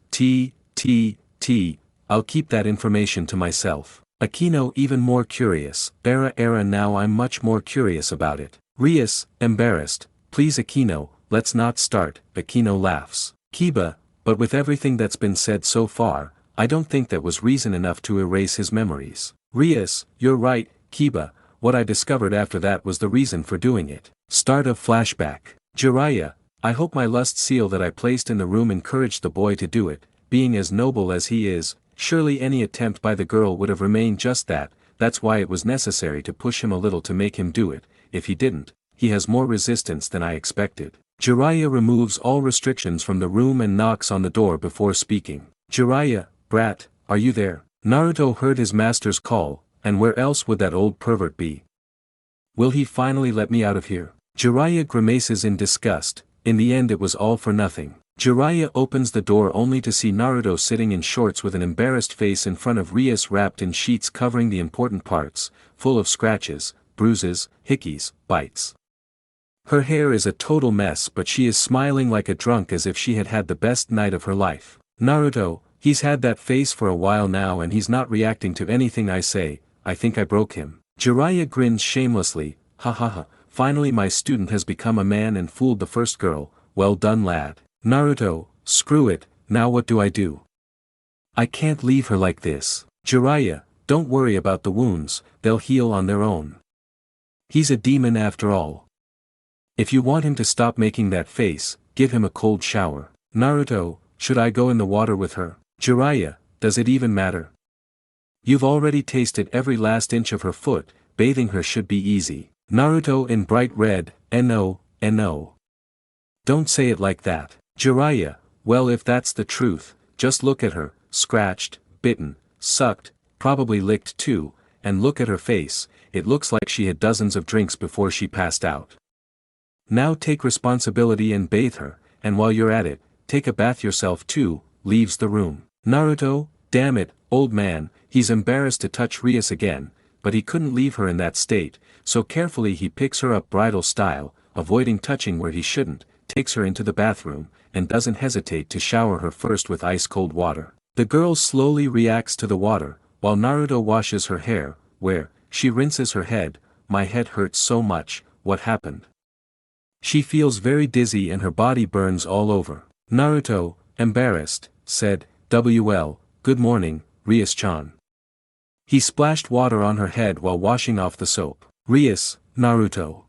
I'll keep that information to myself. Akino even more curious, era now I'm much more curious about it. Rias, embarrassed, please Akino, let's not start, Akino laughs. Kiba, but with everything that's been said so far, I don't think that was reason enough to erase his memories. Rias, you're right, Kiba, what I discovered after that was the reason for doing it. Start of flashback. Jiraiya, I hope my lust seal that I placed in the room encouraged the boy to do it, being as noble as he is, surely any attempt by the girl would have remained just that, that's why it was necessary to push him a little to make him do it, if he didn't, he has more resistance than I expected. Jiraiya removes all restrictions from the room and knocks on the door before speaking. Jiraiya, brat, are you there? Naruto heard his master's call, and where else would that old pervert be? Will he finally let me out of here? Jiraiya grimaces in disgust, in the end it was all for nothing. Jiraiya opens the door only to see Naruto sitting in shorts with an embarrassed face in front of Rias wrapped in sheets covering the important parts, full of scratches, bruises, hickeys, bites. Her hair is a total mess but she is smiling like a drunk as if she had had the best night of her life. Naruto, he's had that face for a while now and he's not reacting to anything I say, I think I broke him. Jiraiya grins shamelessly, ha ha ha, finally my student has become a man and fooled the first girl, well done lad. Naruto, screw it, now what do I do? I can't leave her like this. Jiraiya, don't worry about the wounds, they'll heal on their own. He's a demon after all. If you want him to stop making that face, give him a cold shower. Naruto, should I go in the water with her? Jiraiya, does it even matter? You've already tasted every last inch of her foot, bathing her should be easy. Naruto in bright red, no. Don't say it like that. Jiraiya, well if that's the truth, just look at her, scratched, bitten, sucked, probably licked too, and look at her face, it looks like she had dozens of drinks before she passed out. Now take responsibility and bathe her, and while you're at it, take a bath yourself too, leaves the room. Naruto, damn it, old man, he's embarrassed to touch Rias again, but he couldn't leave her in that state, so carefully he picks her up bridal style, avoiding touching where he shouldn't, takes her into the bathroom, and doesn't hesitate to shower her first with ice-cold water. The girl slowly reacts to the water, while Naruto washes her hair, where, she rinses her head, my head hurts so much, what happened? She feels very dizzy and her body burns all over. Naruto, embarrassed, said, "WL, good morning, Rias-chan." He splashed water on her head while washing off the soap. Rias, Naruto.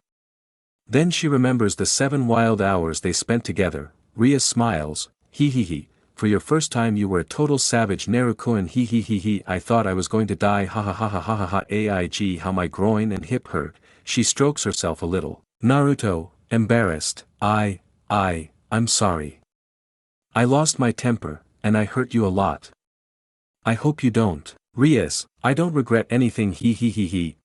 Then she remembers the 7 wild hours they spent together. Rias smiles, he, for your first time you were a total savage Naruto-kun he, I thought I was going to die ha ha ha ha ha ha ha aig how my groin and hip hurt, she strokes herself a little. Naruto, embarrassed, I'm sorry. I lost my temper, and I hurt you a lot. I hope you don't. Rias, I don't regret anything he,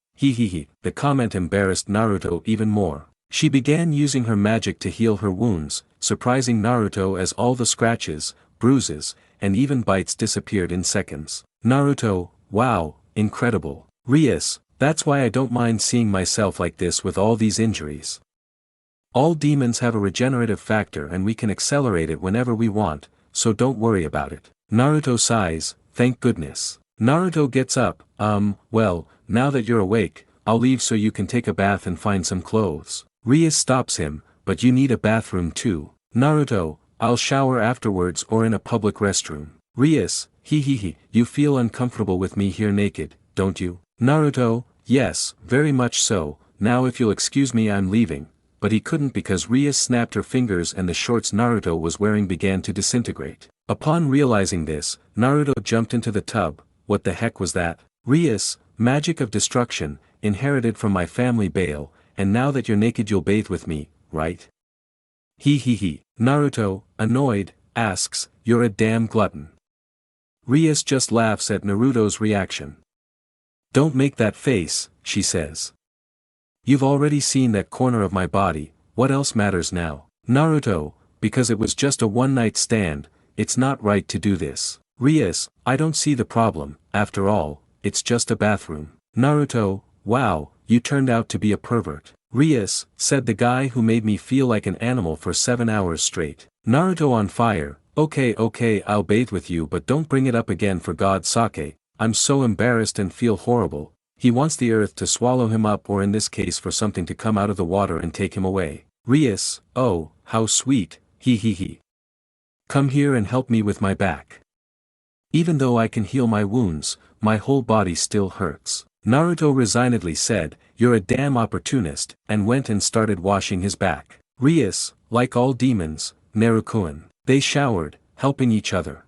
the comment embarrassed Naruto even more. She began using her magic to heal her wounds, surprising Naruto as all the scratches, bruises, and even bites disappeared in seconds. Naruto, wow, incredible. Rias, that's why I don't mind seeing myself like this with all these injuries. All demons have a regenerative factor and we can accelerate it whenever we want, so don't worry about it. Naruto sighs, thank goodness. Naruto gets up, well, now that you're awake, I'll leave so you can take a bath and find some clothes. Rias stops him, but you need a bathroom too. Naruto, I'll shower afterwards or in a public restroom. Rias, you feel uncomfortable with me here naked, don't you? Naruto, yes, very much so, now if you'll excuse me I'm leaving. But he couldn't because Rias snapped her fingers and the shorts Naruto was wearing began to disintegrate. Upon realizing this, Naruto jumped into the tub. What the heck was that? Rias, magic of destruction, inherited from my family Bale, and now that you're naked you'll bathe with me, right? He. Naruto, annoyed, asks, you're a damn glutton. Rias just laughs at Naruto's reaction. Don't make that face, she says. You've already seen that corner of my body, what else matters now? Naruto, because it was just a one-night stand, it's not right to do this. Rias, I don't see the problem, after all, it's just a bathroom. Naruto, wow, you turned out to be a pervert. Rias, said the guy who made me feel like an animal for 7 hours straight. Naruto on fire, okay I'll bathe with you but don't bring it up again for God's sake, I'm so embarrassed and feel horrible. He wants the earth to swallow him up or in this case for something to come out of the water and take him away. Rias, oh, how sweet, he. Come here and help me with my back. Even though I can heal my wounds, my whole body still hurts. Naruto resignedly said, you're a damn opportunist, and went and started washing his back. Rias, like all demons, Naruto-kun. They showered, helping each other.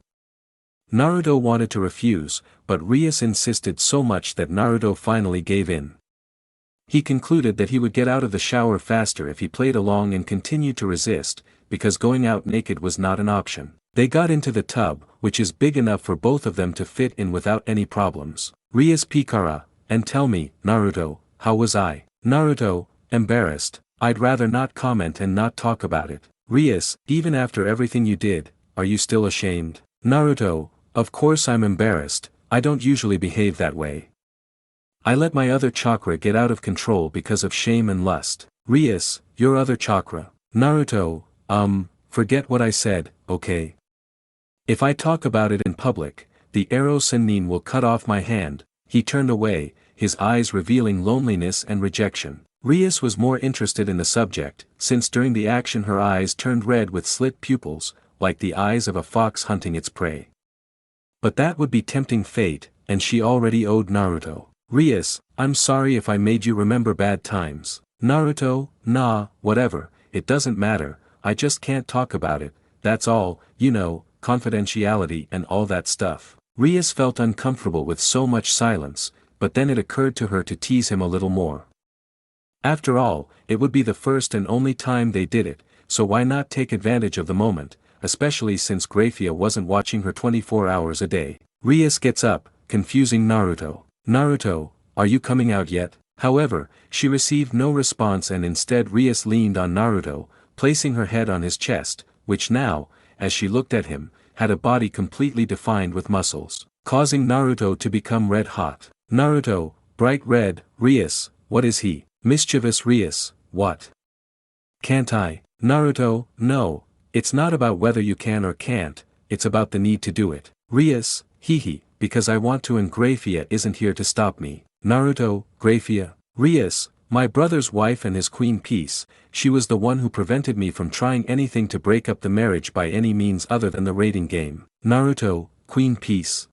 Naruto wanted to refuse, but Rias insisted so much that Naruto finally gave in. He concluded that he would get out of the shower faster if he played along and continued to resist, because going out naked was not an option. They got into the tub, which is big enough for both of them to fit in without any problems. Rias Pikara, and tell me, Naruto, how was I? Naruto, embarrassed, I'd rather not comment and not talk about it. Rias, even after everything you did, are you still ashamed? Naruto, of course I'm embarrassed, I don't usually behave that way. I let my other chakra get out of control because of shame and lust. Rias, your other chakra. Naruto, forget what I said, okay? If I talk about it in public, the arrow Sennin will cut off my hand. He turned away, his eyes revealing loneliness and rejection. Rias was more interested in the subject, since during the action her eyes turned red with slit pupils, like the eyes of a fox hunting its prey. But that would be tempting fate, and she already owed Naruto. Rias, I'm sorry if I made you remember bad times. Naruto, nah, whatever, it doesn't matter, I just can't talk about it, that's all, you know, confidentiality and all that stuff. Rias felt uncomfortable with so much silence, but then it occurred to her to tease him a little more. After all, it would be the first and only time they did it, so why not take advantage of the moment, especially since Graphia wasn't watching her 24 hours a day. Rias gets up, confusing Naruto. Naruto, are you coming out yet? However, she received no response and instead Rias leaned on Naruto, placing her head on his chest, which now, as she looked at him, had a body completely defined with muscles, causing Naruto to become red hot. Naruto, bright red, Rias, what is he? Mischievous Rias, what? Can't I? Naruto, no, it's not about whether you can or can't, it's about the need to do it. Rias, because I want to and Graphia isn't here to stop me. Naruto, Graphia. Rias, my brother's wife and his queen peace, she was the one who prevented me from trying anything to break up the marriage by any means other than the rating game. Naruto, queen peace.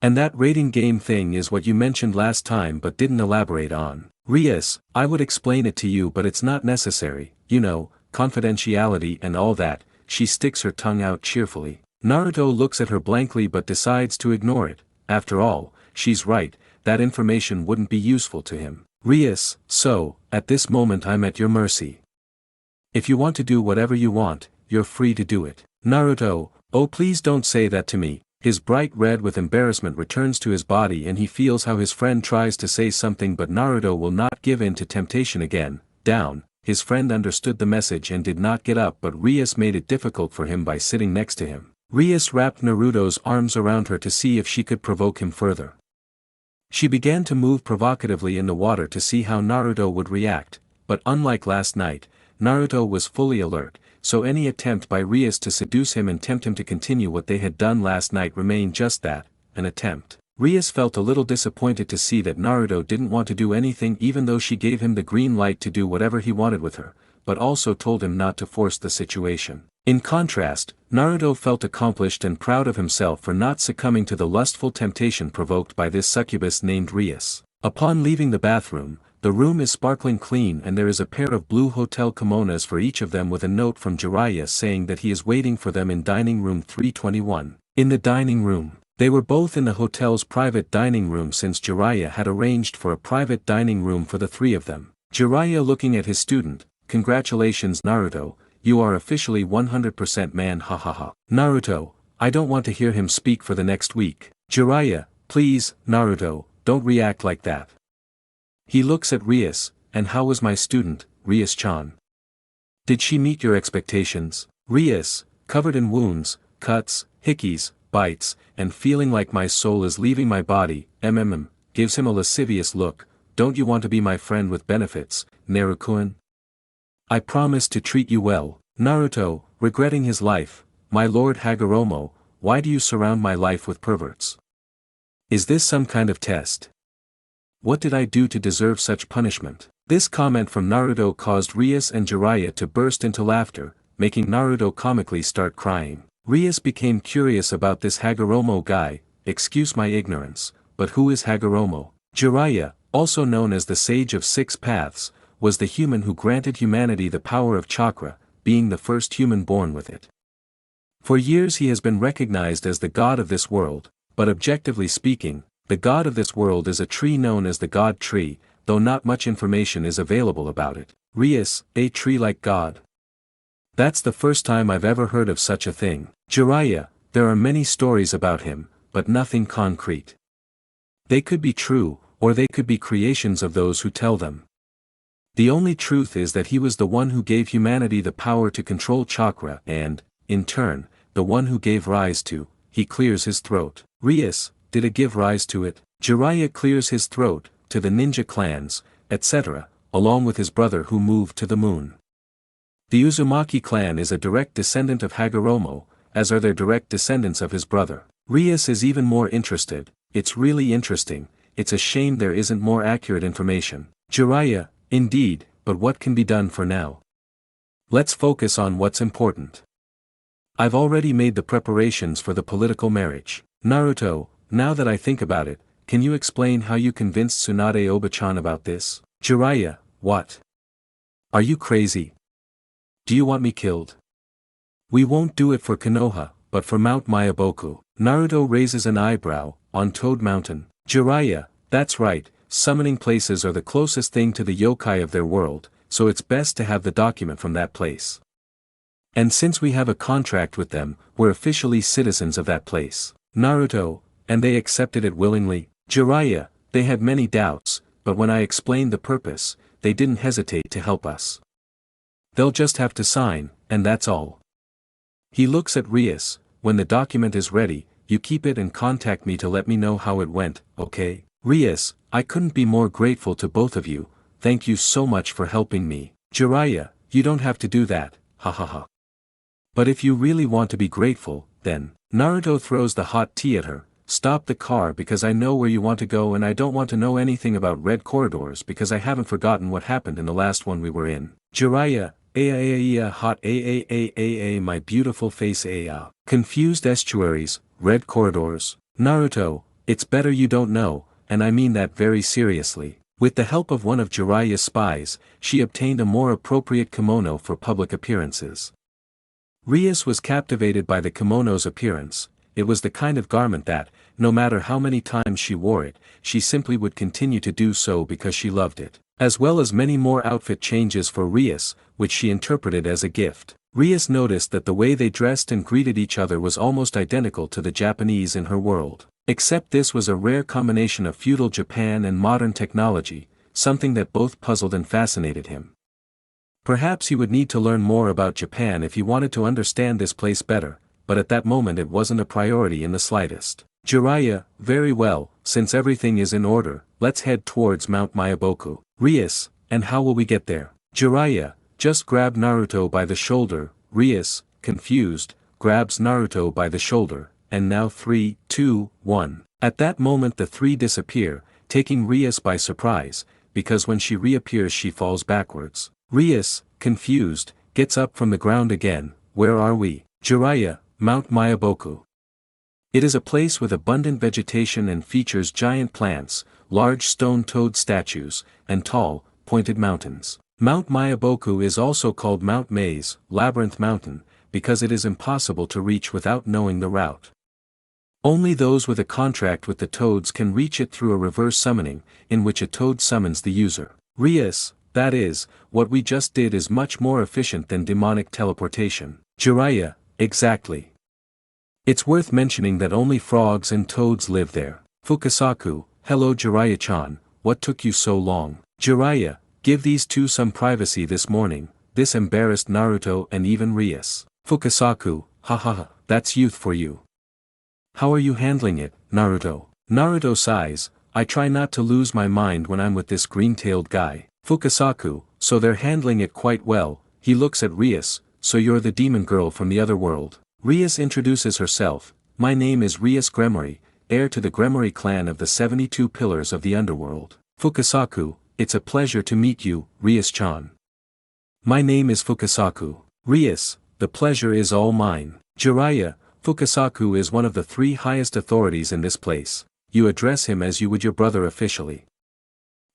And that rating game thing is what you mentioned last time but didn't elaborate on. Rias, I would explain it to you but it's not necessary, you know, confidentiality and all that. She sticks her tongue out cheerfully. Naruto looks at her blankly but decides to ignore it. After all, she's right, that information wouldn't be useful to him. Rias, so, at this moment I'm at your mercy. If you want to do whatever you want, you're free to do it. Naruto, oh please don't say that to me. His bright red with embarrassment returns to his body and he feels how his friend tries to say something but Naruto will not give in to temptation again. Down, his friend understood the message and did not get up but Rias made it difficult for him by sitting next to him. Rias wrapped Naruto's arms around her to see if she could provoke him further. She began to move provocatively in the water to see how Naruto would react, but unlike last night, Naruto was fully alert, so any attempt by Rias to seduce him and tempt him to continue what they had done last night remained just that, an attempt. Rias felt a little disappointed to see that Naruto didn't want to do anything even though she gave him the green light to do whatever he wanted with her, but also told him not to force the situation. In contrast, Naruto felt accomplished and proud of himself for not succumbing to the lustful temptation provoked by this succubus named Rias. Upon leaving the bathroom, the room is sparkling clean and there is a pair of blue hotel kimonos for each of them with a note from Jiraiya saying that he is waiting for them in dining room 321. In the dining room, they were both in the hotel's private dining room since Jiraiya had arranged for a private dining room for the three of them. Jiraiya looking at his student, congratulations Naruto, you are officially 100% man hahaha. Naruto, I don't want to hear him speak for the next week. Jiraiya, please, Naruto, don't react like that. He looks at Rias, and how was my student, Rias-chan? Did she meet your expectations? Rias, covered in wounds, cuts, hickeys, bites, and feeling like my soul is leaving my body, gives him a lascivious look. Don't you want to be my friend with benefits, Naruto-kun? I promise to treat you well. Naruto, regretting his life, my lord Hagoromo, why do you surround my life with perverts? Is this some kind of test? What did I do to deserve such punishment? This comment from Naruto caused Rias and Jiraiya to burst into laughter, making Naruto comically start crying. Rias became curious about this Hagoromo guy. Excuse my ignorance, but who is Hagoromo? Jiraiya, also known as the Sage of Six Paths, was the human who granted humanity the power of chakra, being the first human born with it. For years he has been recognized as the god of this world, but objectively speaking, the god of this world is a tree known as the god tree, though not much information is available about it. Rias, a tree-like god. That's the first time I've ever heard of such a thing. Jiraiya, there are many stories about him, but nothing concrete. They could be true, or they could be creations of those who tell them. The only truth is that he was the one who gave humanity the power to control chakra and, in turn, the one who gave rise to. He clears his throat. Rias, did it give rise to it? Jiraiya clears his throat, to the ninja clans, etc., along with his brother who moved to the moon. The Uzumaki clan is a direct descendant of Hagoromo, as are their direct descendants of his brother. Rias is even more interested. It's really interesting, it's a shame there isn't more accurate information. Jiraiya, indeed, but what can be done for now? Let's focus on what's important. I've already made the preparations for the political marriage. Naruto, now that I think about it, can you explain how you convinced Tsunade Oba-chan about this? Jiraiya, what? Are you crazy? Do you want me killed? We won't do it for Konoha, but for Mount Mayaboku. Naruto raises an eyebrow. On Toad Mountain. Jiraiya, that's right, summoning places are the closest thing to the yokai of their world, so it's best to have the document from that place. And since we have a contract with them, we're officially citizens of that place. Naruto, and they accepted it willingly? Jiraiya, they had many doubts, but when I explained the purpose, they didn't hesitate to help us. They'll just have to sign, and that's all. He looks at Rias. When the document is ready, you keep it and contact me to let me know how it went, okay? Rias, I couldn't be more grateful to both of you, thank you so much for helping me. Jiraiya, you don't have to do that, hahaha. But if you really want to be grateful, then. Naruto throws the hot tea at her. Stop the car because I know where you want to go and I don't want to know anything about red corridors because I haven't forgotten what happened in the last one we were in. Jiraiya, hot my beautiful face Confused estuaries, red corridors. Naruto, it's better you don't know, and I mean that very seriously. With the help of one of Jiraiya's spies, she obtained a more appropriate kimono for public appearances. Rias was captivated by the kimono's appearance. It was the kind of garment that, no matter how many times she wore it, she simply would continue to do so because she loved it. As well as many more outfit changes for Rias, which she interpreted as a gift. Rias noticed that the way they dressed and greeted each other was almost identical to the Japanese in her world. Except this was a rare combination of feudal Japan and modern technology, something that both puzzled and fascinated him. Perhaps he would need to learn more about Japan if he wanted to understand this place better, but at that moment it wasn't a priority in the slightest. Jiraiya, very well, since everything is in order, let's head towards Mount Mayaboku. Rias, and how will we get there? Jiraiya, just grab Naruto by the shoulder. Rias, confused, grabs Naruto by the shoulder, and now 3, 2, 1. At that moment the three disappear, taking Rias by surprise, because when she reappears she falls backwards. Rias, confused, gets up from the ground again. Where are we? Jiraiya, Mount Mayaboku. It is a place with abundant vegetation and features giant plants, large stone toad statues, and tall, pointed mountains. Mount Mayaboku is also called Mount Maze, Labyrinth Mountain, because it is impossible to reach without knowing the route. Only those with a contract with the toads can reach it through a reverse summoning, in which a toad summons the user. Rias, that is, what we just did is much more efficient than demonic teleportation. Jiraiya, exactly. It's worth mentioning that only frogs and toads live there. Fukasaku, hello Jiraiya-chan, what took you so long? Jiraiya, give these two some privacy this morning, this embarrassed Naruto and even Rias. Fukasaku, hahaha, that's youth for you. How are you handling it, Naruto? Naruto sighs, I try not to lose my mind when I'm with this green-tailed guy. Fukasaku, so they're handling it quite well. He looks at Rias, so you're the demon girl from the other world. Rias introduces herself, my name is Rias GREMORY, heir to the GREMORY clan of the 72 pillars of the underworld. Fukasaku, it's a pleasure to meet you, Rias-chan. My name is Fukasaku. Rias, the pleasure is all mine. Jiraiya, Fukasaku is one of the 3 highest authorities in this place. You address him as you would your brother officially.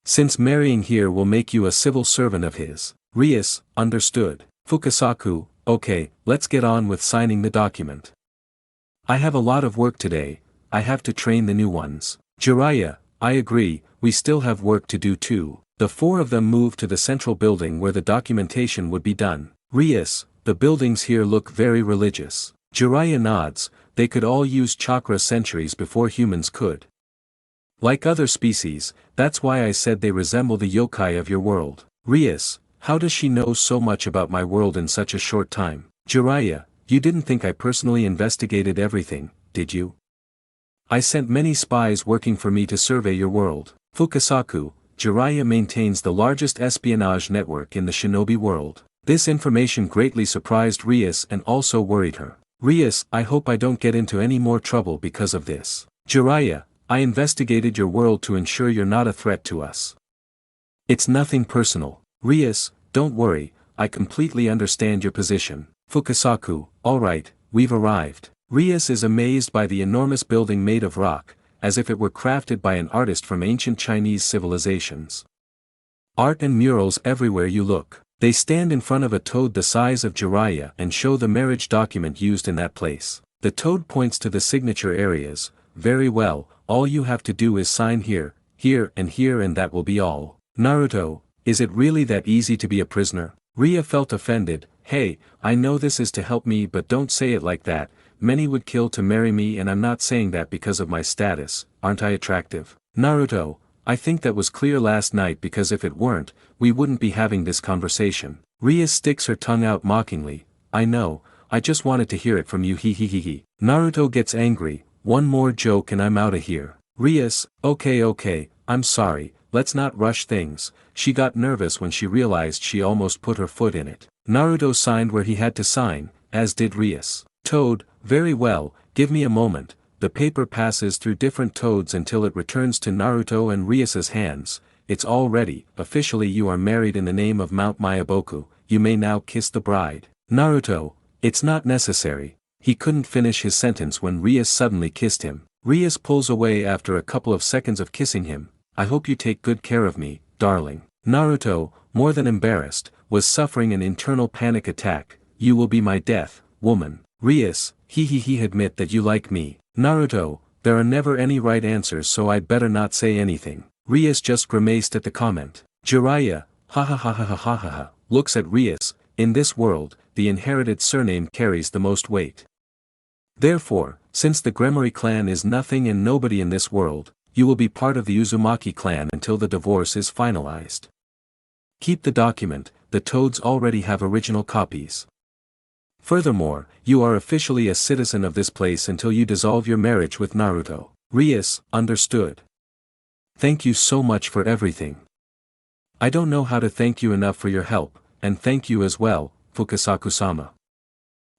Since marrying here will make you a civil servant of his. Rias, understood. Fukasaku, okay, let's get on with signing the document. I have a lot of work today, I have to train the new ones. Jiraiya, I agree, we still have work to do too. The 4 of them moved to the central building where the documentation would be done. Rias, the buildings here look very religious. Jiraiya nods, they could all use chakra centuries before humans could. Like other species, that's why I said they resemble the yokai of your world. Rias, how does she know so much about my world in such a short time? Jiraiya, you didn't think I personally investigated everything, did you? I sent many spies working for me to survey your world. Fukasaku, Jiraiya maintains the largest espionage network in the shinobi world. This information greatly surprised Rias and also worried her. Rias, I hope I don't get into any more trouble because of this. Jiraiya, I investigated your world to ensure you're not a threat to us. It's nothing personal. Rias, don't worry, I completely understand your position. Fukasaku, alright, we've arrived. Rias is amazed by the enormous building made of rock, as if it were crafted by an artist from ancient Chinese civilizations. Art and murals everywhere you look. They stand in front of a toad the size of Jiraiya and show the marriage document used in that place. The toad points to the signature areas, very well, all you have to do is sign here, here and that will be all. Naruto, is it really that easy to be a prisoner? Ria felt offended, hey, I know this is to help me but don't say it like that, many would kill to marry me and I'm not saying that because of my status, aren't I attractive? Naruto, I think that was clear last night because if it weren't, we wouldn't be having this conversation. Ria sticks her tongue out mockingly, I know, I just wanted to hear it from you he. Naruto gets angry, one more joke and I'm outta here. Rias, okay, I'm sorry, let's not rush things. She got nervous when she realized she almost put her foot in it. Naruto signed where he had to sign, as did Rias. Toad, very well, give me a moment. The paper passes through different toads until it returns to Naruto and Rias's hands. It's all ready, officially you are married in the name of Mount Mayaboku, you may now kiss the bride. Naruto, it's not necessary. He couldn't finish his sentence when Rias suddenly kissed him. Rias pulls away after a couple of seconds of kissing him. I hope you take good care of me, darling. Naruto, more than embarrassed, was suffering an internal panic attack. You will be my death, woman. Rias, he admit that you like me. Naruto, there are never any right answers so I'd better not say anything. Rias just grimaced at the comment. Jiraiya, ha, looks at Rias, in this world, the inherited surname carries the most weight. Therefore, since the GREMORY clan is nothing and nobody in this world, you will be part of the Uzumaki clan until the divorce is finalized. Keep the document, the toads already have original copies. Furthermore, you are officially a citizen of this place until you dissolve your marriage with Naruto. Rias, understood. Thank you so much for everything. I don't know how to thank you enough for your help, and thank you as well, Fukasaku-sama.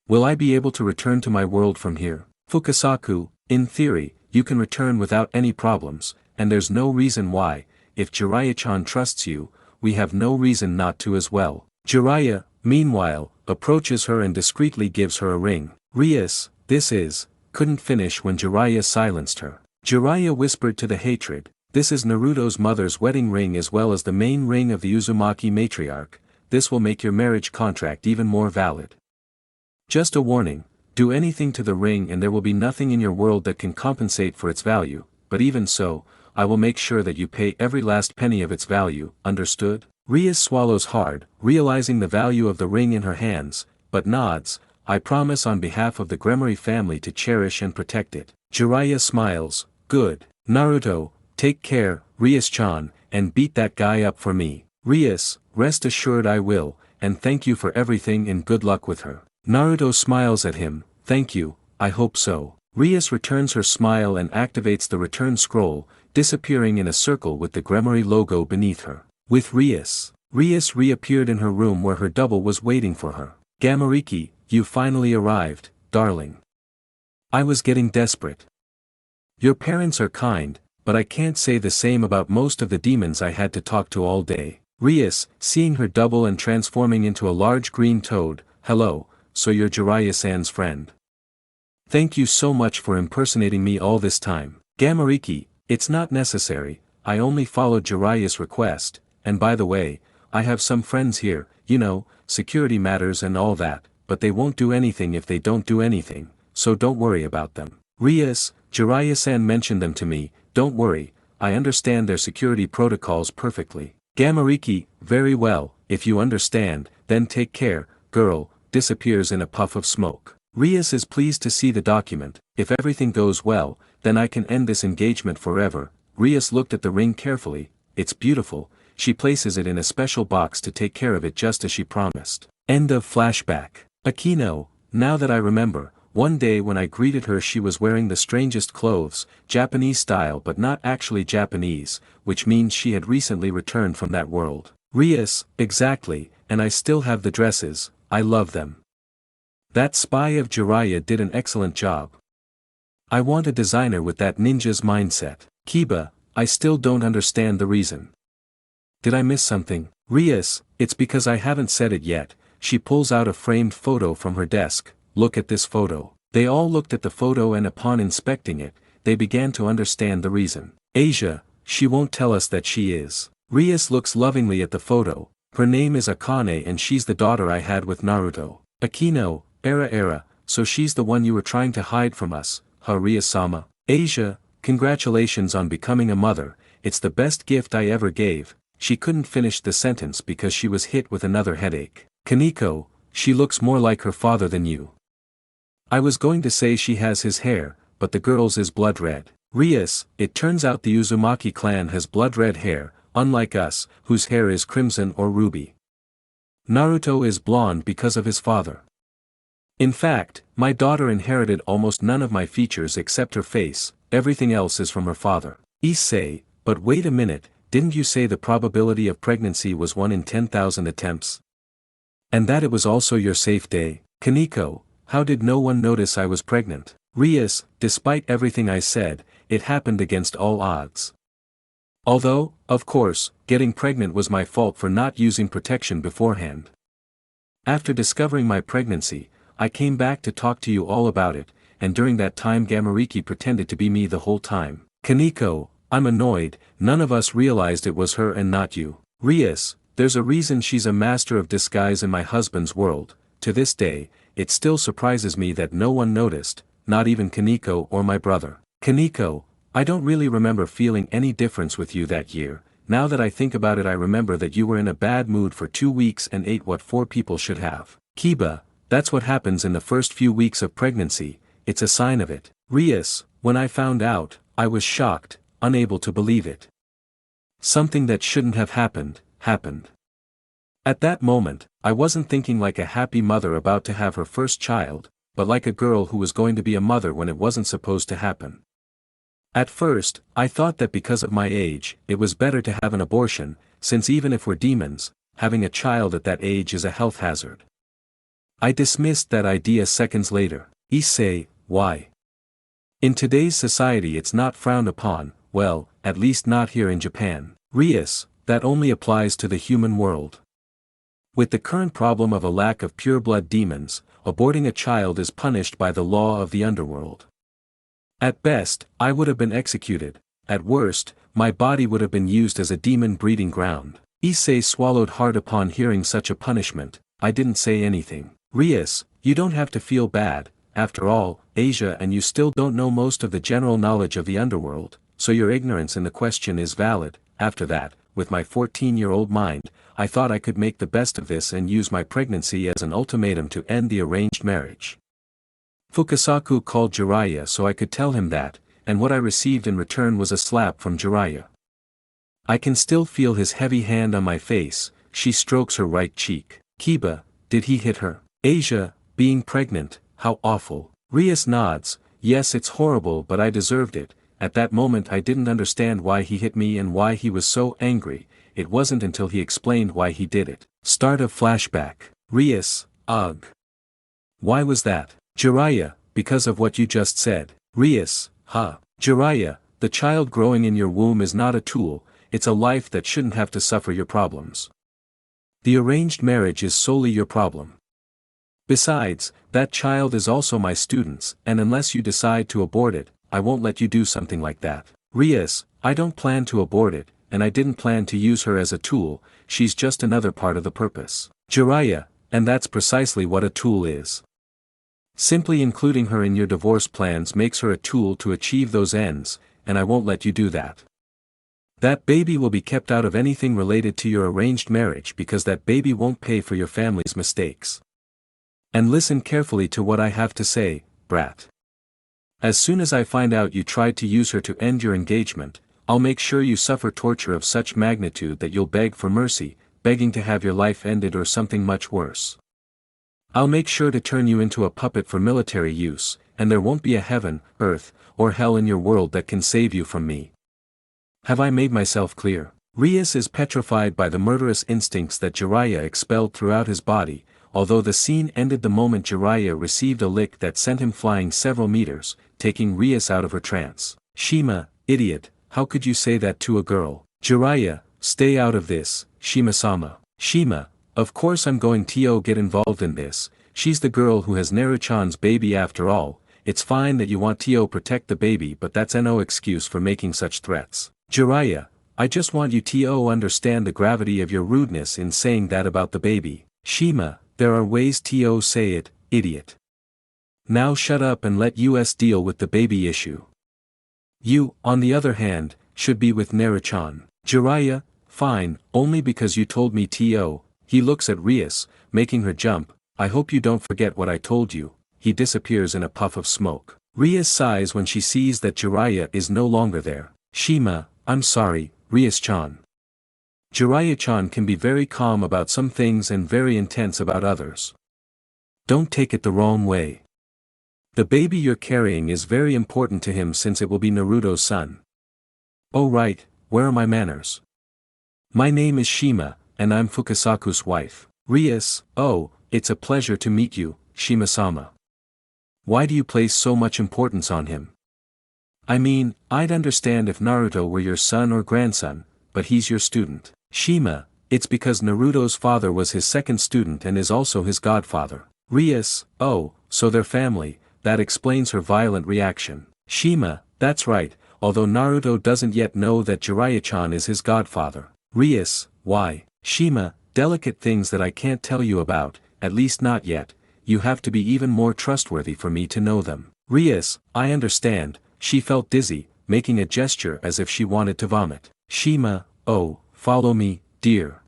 Will I be able to return to my world from here? Fukasaku, in theory, you can return without any problems, and there's no reason why, if Jiraiya-chan trusts you, we have no reason not to as well. Jiraiya, meanwhile, approaches her and discreetly gives her a ring. Rias, this is, couldn't finish when Jiraiya silenced her. Jiraiya whispered to the hatred, this is Naruto's mother's wedding ring as well as the main ring of the Uzumaki matriarch, this will make your marriage contract even more valid. Just a warning, do anything to the ring and there will be nothing in your world that can compensate for its value, but even so, I will make sure that you pay every last penny of its value, understood? Rias swallows hard, realizing the value of the ring in her hands, but nods, I promise on behalf of the GREMORY family to cherish and protect it. Jiraiya smiles, good. Naruto, take care, Rias-chan, and beat that guy up for me. Rias, rest assured I will, and thank you for everything and good luck with her. Naruto smiles at him, thank you, I hope so. Rias returns her smile and activates the return scroll, disappearing in a circle with the GREMORY logo beneath her. With Rias reappeared in her room where her double was waiting for her. Gamariki, you finally arrived, darling. I was getting desperate. Your parents are kind, but I can't say the same about most of the demons I had to talk to all day. Rias, seeing her double and transforming into a large green toad, hello, so you're Jiraiya-san's friend. Thank you so much for impersonating me all this time. Gamariki, it's not necessary, I only followed Jiraiya's request, and by the way, I have some friends here, you know, security matters and all that, but they won't do anything if they don't do anything, so don't worry about them. Rias, Jiraiya-san mentioned them to me, don't worry, I understand their security protocols perfectly. Gamariki, very well, if you understand, then take care, girl, disappears in a puff of smoke. Rias is pleased to see the document, if everything goes well, then I can end this engagement forever. Rias looked at the ring carefully, it's beautiful, she places it in a special box to take care of it just as she promised. End of flashback. Akane, now that I remember, one day when I greeted her she was wearing the strangest clothes, Japanese style but not actually Japanese, which means she had recently returned from that world. Rias, exactly, and I still have the dresses, I love them. That spy of Jiraiya did an excellent job. I want a designer with that ninja's mindset. Kiba, I still don't understand the reason. Did I miss something? Rias, it's because I haven't said it yet. She pulls out a framed photo from her desk, look at this photo. They all looked at the photo and upon inspecting it, they began to understand the reason. Asia, she won't tell us that she is. Rias looks lovingly at the photo, her name is Akane and she's the daughter I had with Naruto. Akane, Era, so she's the one you were trying to hide from us, huh Rias-sama? Asia, congratulations on becoming a mother, it's the best gift I ever gave. She couldn't finish the sentence because she was hit with another headache. Kaneko, she looks more like her father than you. I was going to say she has his hair, but the girl's is blood red. Rias, it turns out the Uzumaki clan has blood red hair, unlike us, whose hair is crimson or ruby. Naruto is blonde because of his father. In fact, my daughter inherited almost none of my features except her face, everything else is from her father. Issei, but wait a minute, didn't you say the probability of pregnancy was 1 in 10,000 attempts? And that it was also your safe day? Kaneko, how did no one notice I was pregnant? Rias, despite everything I said, it happened against all odds. Although, of course, getting pregnant was my fault for not using protection beforehand. After discovering my pregnancy, I came back to talk to you all about it, and during that time Gamariki pretended to be me the whole time. Kaneko, I'm annoyed, none of us realized it was her and not you. Rias, there's a reason she's a master of disguise in my husband's world. To this day, it still surprises me that no one noticed, not even Kaneko or my brother. Kaneko, I don't really remember feeling any difference with you that year. Now that I think about it I remember that you were in a bad mood for 2 weeks and ate what 4 people should have. Kiba, that's what happens in the first few weeks of pregnancy, it's a sign of it. Rias, when I found out, I was shocked, unable to believe it. Something that shouldn't have happened, happened. At that moment, I wasn't thinking like a happy mother about to have her first child, but like a girl who was going to be a mother when it wasn't supposed to happen. At first, I thought that because of my age, it was better to have an abortion, since even if we're demons, having a child at that age is a health hazard. I dismissed that idea seconds later. Issei, why? In today's society it's not frowned upon, well, at least not here in Japan. Rias, that only applies to the human world. With the current problem of a lack of pure-blood demons, aborting a child is punished by the law of the underworld. At best, I would have been executed, at worst, my body would have been used as a demon breeding ground. Issei swallowed hard upon hearing such a punishment. I didn't say anything. Rias, you don't have to feel bad, after all, Asia and you still don't know most of the general knowledge of the underworld, so your ignorance in the question is valid. After that, with my 14-year-old mind, I thought I could make the best of this and use my pregnancy as an ultimatum to end the arranged marriage. Fukasaku called Jiraiya so I could tell him that, and what I received in return was a slap from Jiraiya. I can still feel his heavy hand on my face, she strokes her right cheek. Kiba, did he hit her? Asia, being pregnant, how awful. Rias nods, yes, it's horrible, but I deserved it. At that moment I didn't understand why he hit me and why he was so angry. It wasn't until he explained why he did it. Start of flashback. Rias, ugh. Why was that? Jiraiya, because of what you just said. Rias, huh. Jiraiya, the child growing in your womb is not a tool, it's a life that shouldn't have to suffer your problems. The arranged marriage is solely your problem. Besides, that child is also my student's, and unless you decide to abort it, I won't let you do something like that. Rias, I don't plan to abort it, and I didn't plan to use her as a tool, she's just another part of the purpose. Jiraiya, and that's precisely what a tool is. Simply including her in your divorce plans makes her a tool to achieve those ends, and I won't let you do that. That baby will be kept out of anything related to your arranged marriage because that baby won't pay for your family's mistakes. And listen carefully to what I have to say, brat. As soon as I find out you tried to use her to end your engagement, I'll make sure you suffer torture of such magnitude that you'll beg for mercy, begging to have your life ended or something much worse. I'll make sure to turn you into a puppet for military use, and there won't be a heaven, earth, or hell in your world that can save you from me. Have I made myself clear? Rias is petrified by the murderous instincts that Jiraiya expelled throughout his body, although the scene ended the moment Jiraiya received a lick that sent him flying several meters, taking Rias out of her trance. Shima, idiot, how could you say that to a girl? Jiraiya, stay out of this, Shima-sama. Shima, of course I'm going to get involved in this, she's the girl who has Naruto-chan's baby after all, it's fine that you want to protect the baby but that's no excuse for making such threats. Jiraiya, I just want you to understand the gravity of your rudeness in saying that about the baby. Shima, there are ways to say it, idiot. Now shut up and let us deal with the baby issue. You, on the other hand, should be with Naruto-chan. Jiraiya, fine, only because you told me to. He looks at Rias, making her jump, I hope you don't forget what I told you. He disappears in a puff of smoke. Rias sighs when she sees that Jiraiya is no longer there. Shima, I'm sorry, Rias-chan. Jiraiya-chan can be very calm about some things and very intense about others. Don't take it the wrong way. The baby you're carrying is very important to him since it will be Naruto's son. Oh right, where are my manners? My name is Shima, and I'm Fukasaku's wife. Rias, oh, it's a pleasure to meet you, Shima-sama. Why do you place so much importance on him? I mean, I'd understand if Naruto were your son or grandson, but he's your student. Shima, it's because Naruto's father was his second student and is also his godfather. Rias, oh, so they're family, that explains her violent reaction. Shima, that's right, although Naruto doesn't yet know that Jiraiya-chan is his godfather. Rias, why? Shima, delicate things that I can't tell you about, at least not yet, you have to be even more trustworthy for me to know them. Rias, I understand, she felt dizzy, making a gesture as if she wanted to vomit. Shima, oh, follow me, dear.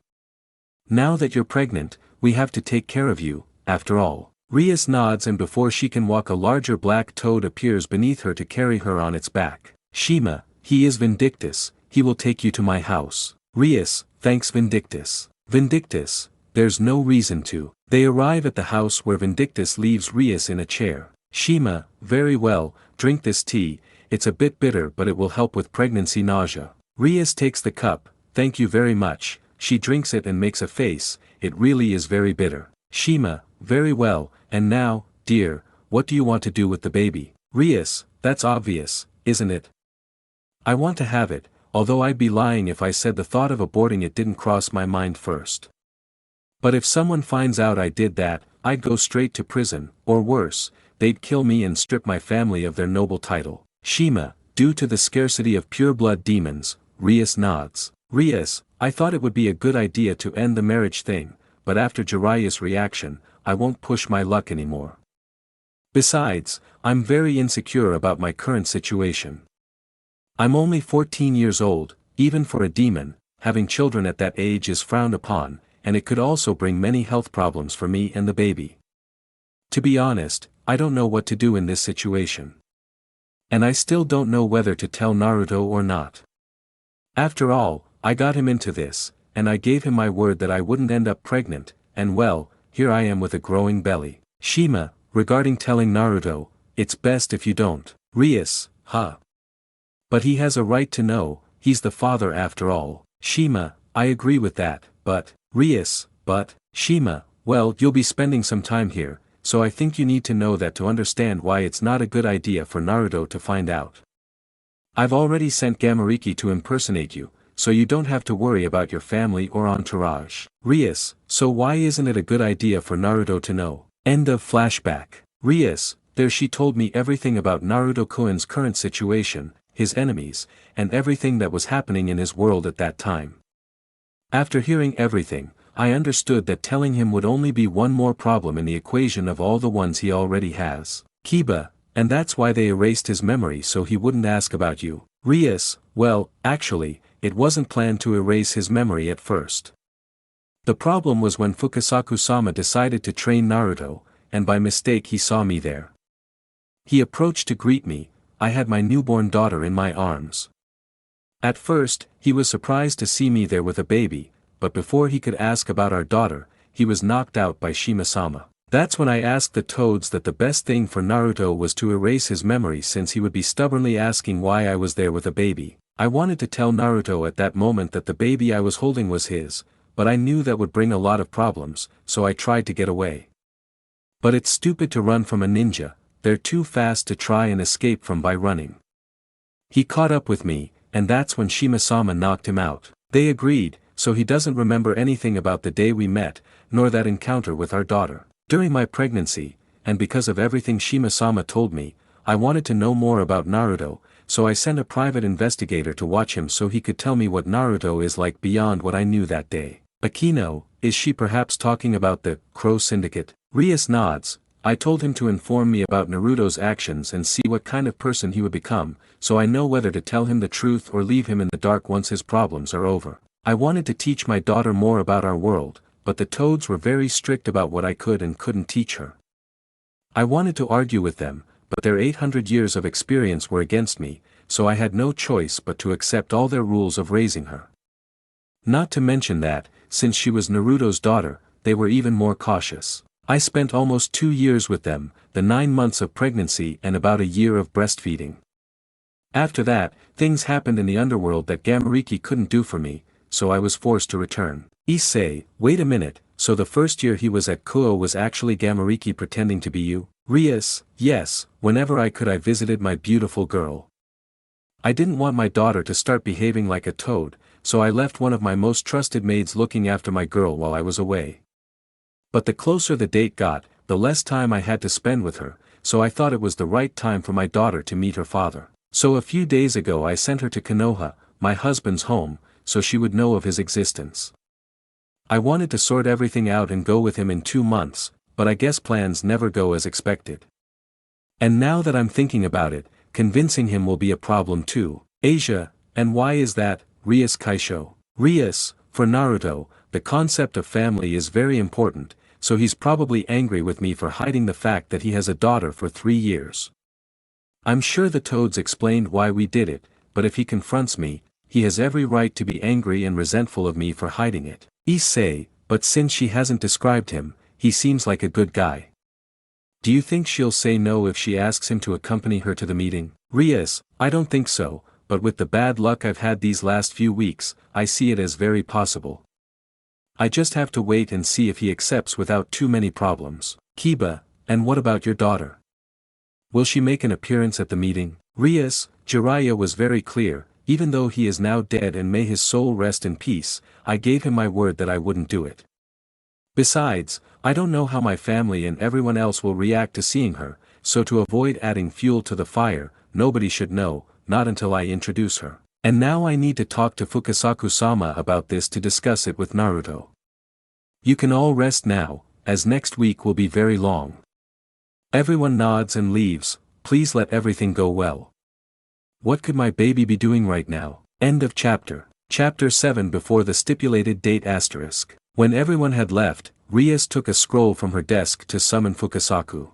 Now that you're pregnant, we have to take care of you, after all. Rias nods and before she can walk a larger black toad appears beneath her to carry her on its back. Shima, he is Vindictus, he will take you to my house. Rias, thanks Vindictus. Vindictus, there's no reason to. They arrive at the house where Vindictus leaves Rias in a chair. Shima, very well, drink this tea, it's a bit bitter but it will help with pregnancy nausea. Rias takes the cup, thank you very much, she drinks it and makes a face, it really is very bitter. Shima, very well, and now, dear, what do you want to do with the baby? Rias, that's obvious, isn't it? I want to have it, although I'd be lying if I said the thought of aborting it didn't cross my mind first. But if someone finds out I did that, I'd go straight to prison, or worse, they'd kill me and strip my family of their noble title. Shima, due to the scarcity of pure-blood demons, Rias nods. Rias, I thought it would be a good idea to end the marriage thing, but after Jiraiya's reaction, I won't push my luck anymore. Besides, I'm very insecure about my current situation. I'm only 14 years old, even for a demon, having children at that age is frowned upon, and it could also bring many health problems for me and the baby. To be honest, I don't know what to do in this situation. And I still don't know whether to tell Naruto or not. After all, I got him into this, and I gave him my word that I wouldn't end up pregnant, and well, here I am with a growing belly. Shima, regarding telling Naruto, it's best if you don't. Rias, huh? But he has a right to know, he's the father after all. Shima, I agree with that, but, Rias, but, Shima, well, you'll be spending some time here, so I think you need to know that to understand why it's not a good idea for Naruto to find out. I've already sent Gamariki to impersonate you, so you don't have to worry about your family or entourage. Rias, so why isn't it a good idea for Naruto to know? End of flashback. Rias, there she told me everything about Naruto-kun's current situation, his enemies, and everything that was happening in his world at that time. After hearing everything, I understood that telling him would only be one more problem in the equation of all the ones he already has. Kiba, and that's why they erased his memory so he wouldn't ask about you. Rias, well, actually, it wasn't planned to erase his memory at first. The problem was when Fukasaku-sama decided to train Naruto, and by mistake he saw me there. He approached to greet me, I had my newborn daughter in my arms. At first, he was surprised to see me there with a baby, but before he could ask about our daughter, he was knocked out by Shima-sama. That's when I asked the toads that the best thing for Naruto was to erase his memory since he would be stubbornly asking why I was there with a baby. I wanted to tell Naruto at that moment that the baby I was holding was his, but I knew that would bring a lot of problems, so I tried to get away. But it's stupid to run from a ninja, they're too fast to try and escape from by running. He caught up with me, and that's when Shima-sama knocked him out. They agreed, so he doesn't remember anything about the day we met, nor that encounter with our daughter. During my pregnancy, and because of everything Shima-sama told me, I wanted to know more about Naruto, so I sent a private investigator to watch him so he could tell me what Naruto is like beyond what I knew that day. Akino, is she perhaps talking about the Crow Syndicate? Rias nods. I told him to inform me about Naruto's actions and see what kind of person he would become, so I know whether to tell him the truth or leave him in the dark once his problems are over. I wanted to teach my daughter more about our world, but the toads were very strict about what I could and couldn't teach her. I wanted to argue with them, but their 800 years of experience were against me, so I had no choice but to accept all their rules of raising her. Not to mention that, since she was Naruto's daughter, they were even more cautious. I spent almost 2 years with them, the 9 months of pregnancy and about a year of breastfeeding. After that, things happened in the underworld that Gamariki couldn't do for me, so I was forced to return. Issei, wait a minute, so the first year he was at Kuo was actually Gamariki pretending to be you? Rias, yes, whenever I could I visited my beautiful girl. I didn't want my daughter to start behaving like a toad, so I left one of my most trusted maids looking after my girl while I was away. But the closer the date got, the less time I had to spend with her, so I thought it was the right time for my daughter to meet her father. So a few days ago I sent her to Konoha, my husband's home, so she would know of his existence. I wanted to sort everything out and go with him in 2 months, but I guess plans never go as expected. And now that I'm thinking about it, convincing him will be a problem too. Asia, and why is that? Rias Kaisho. Rias, for Naruto, the concept of family is very important, so he's probably angry with me for hiding the fact that he has a daughter for 3 years. I'm sure the toads explained why we did it, but if he confronts me, he has every right to be angry and resentful of me for hiding it. Issei, but since she hasn't described him, he seems like a good guy. Do you think she'll say no if she asks him to accompany her to the meeting? Rias, I don't think so, but with the bad luck I've had these last few weeks, I see it as very possible. I just have to wait and see if he accepts without too many problems. Kiba, and what about your daughter? Will she make an appearance at the meeting? Rias, Jiraiya was very clear, even though he is now dead and may his soul rest in peace, I gave him my word that I wouldn't do it. Besides, I don't know how my family and everyone else will react to seeing her, so to avoid adding fuel to the fire, nobody should know, not until I introduce her. And now I need to talk to Fukasaku-sama about this to discuss it with Naruto. You can all rest now, as next week will be very long. Everyone nods and leaves, please let everything go well. What could my baby be doing right now? End of chapter. Chapter 7 before the stipulated date asterisk. When everyone had left, Rias took a scroll from her desk to summon Fukasaku.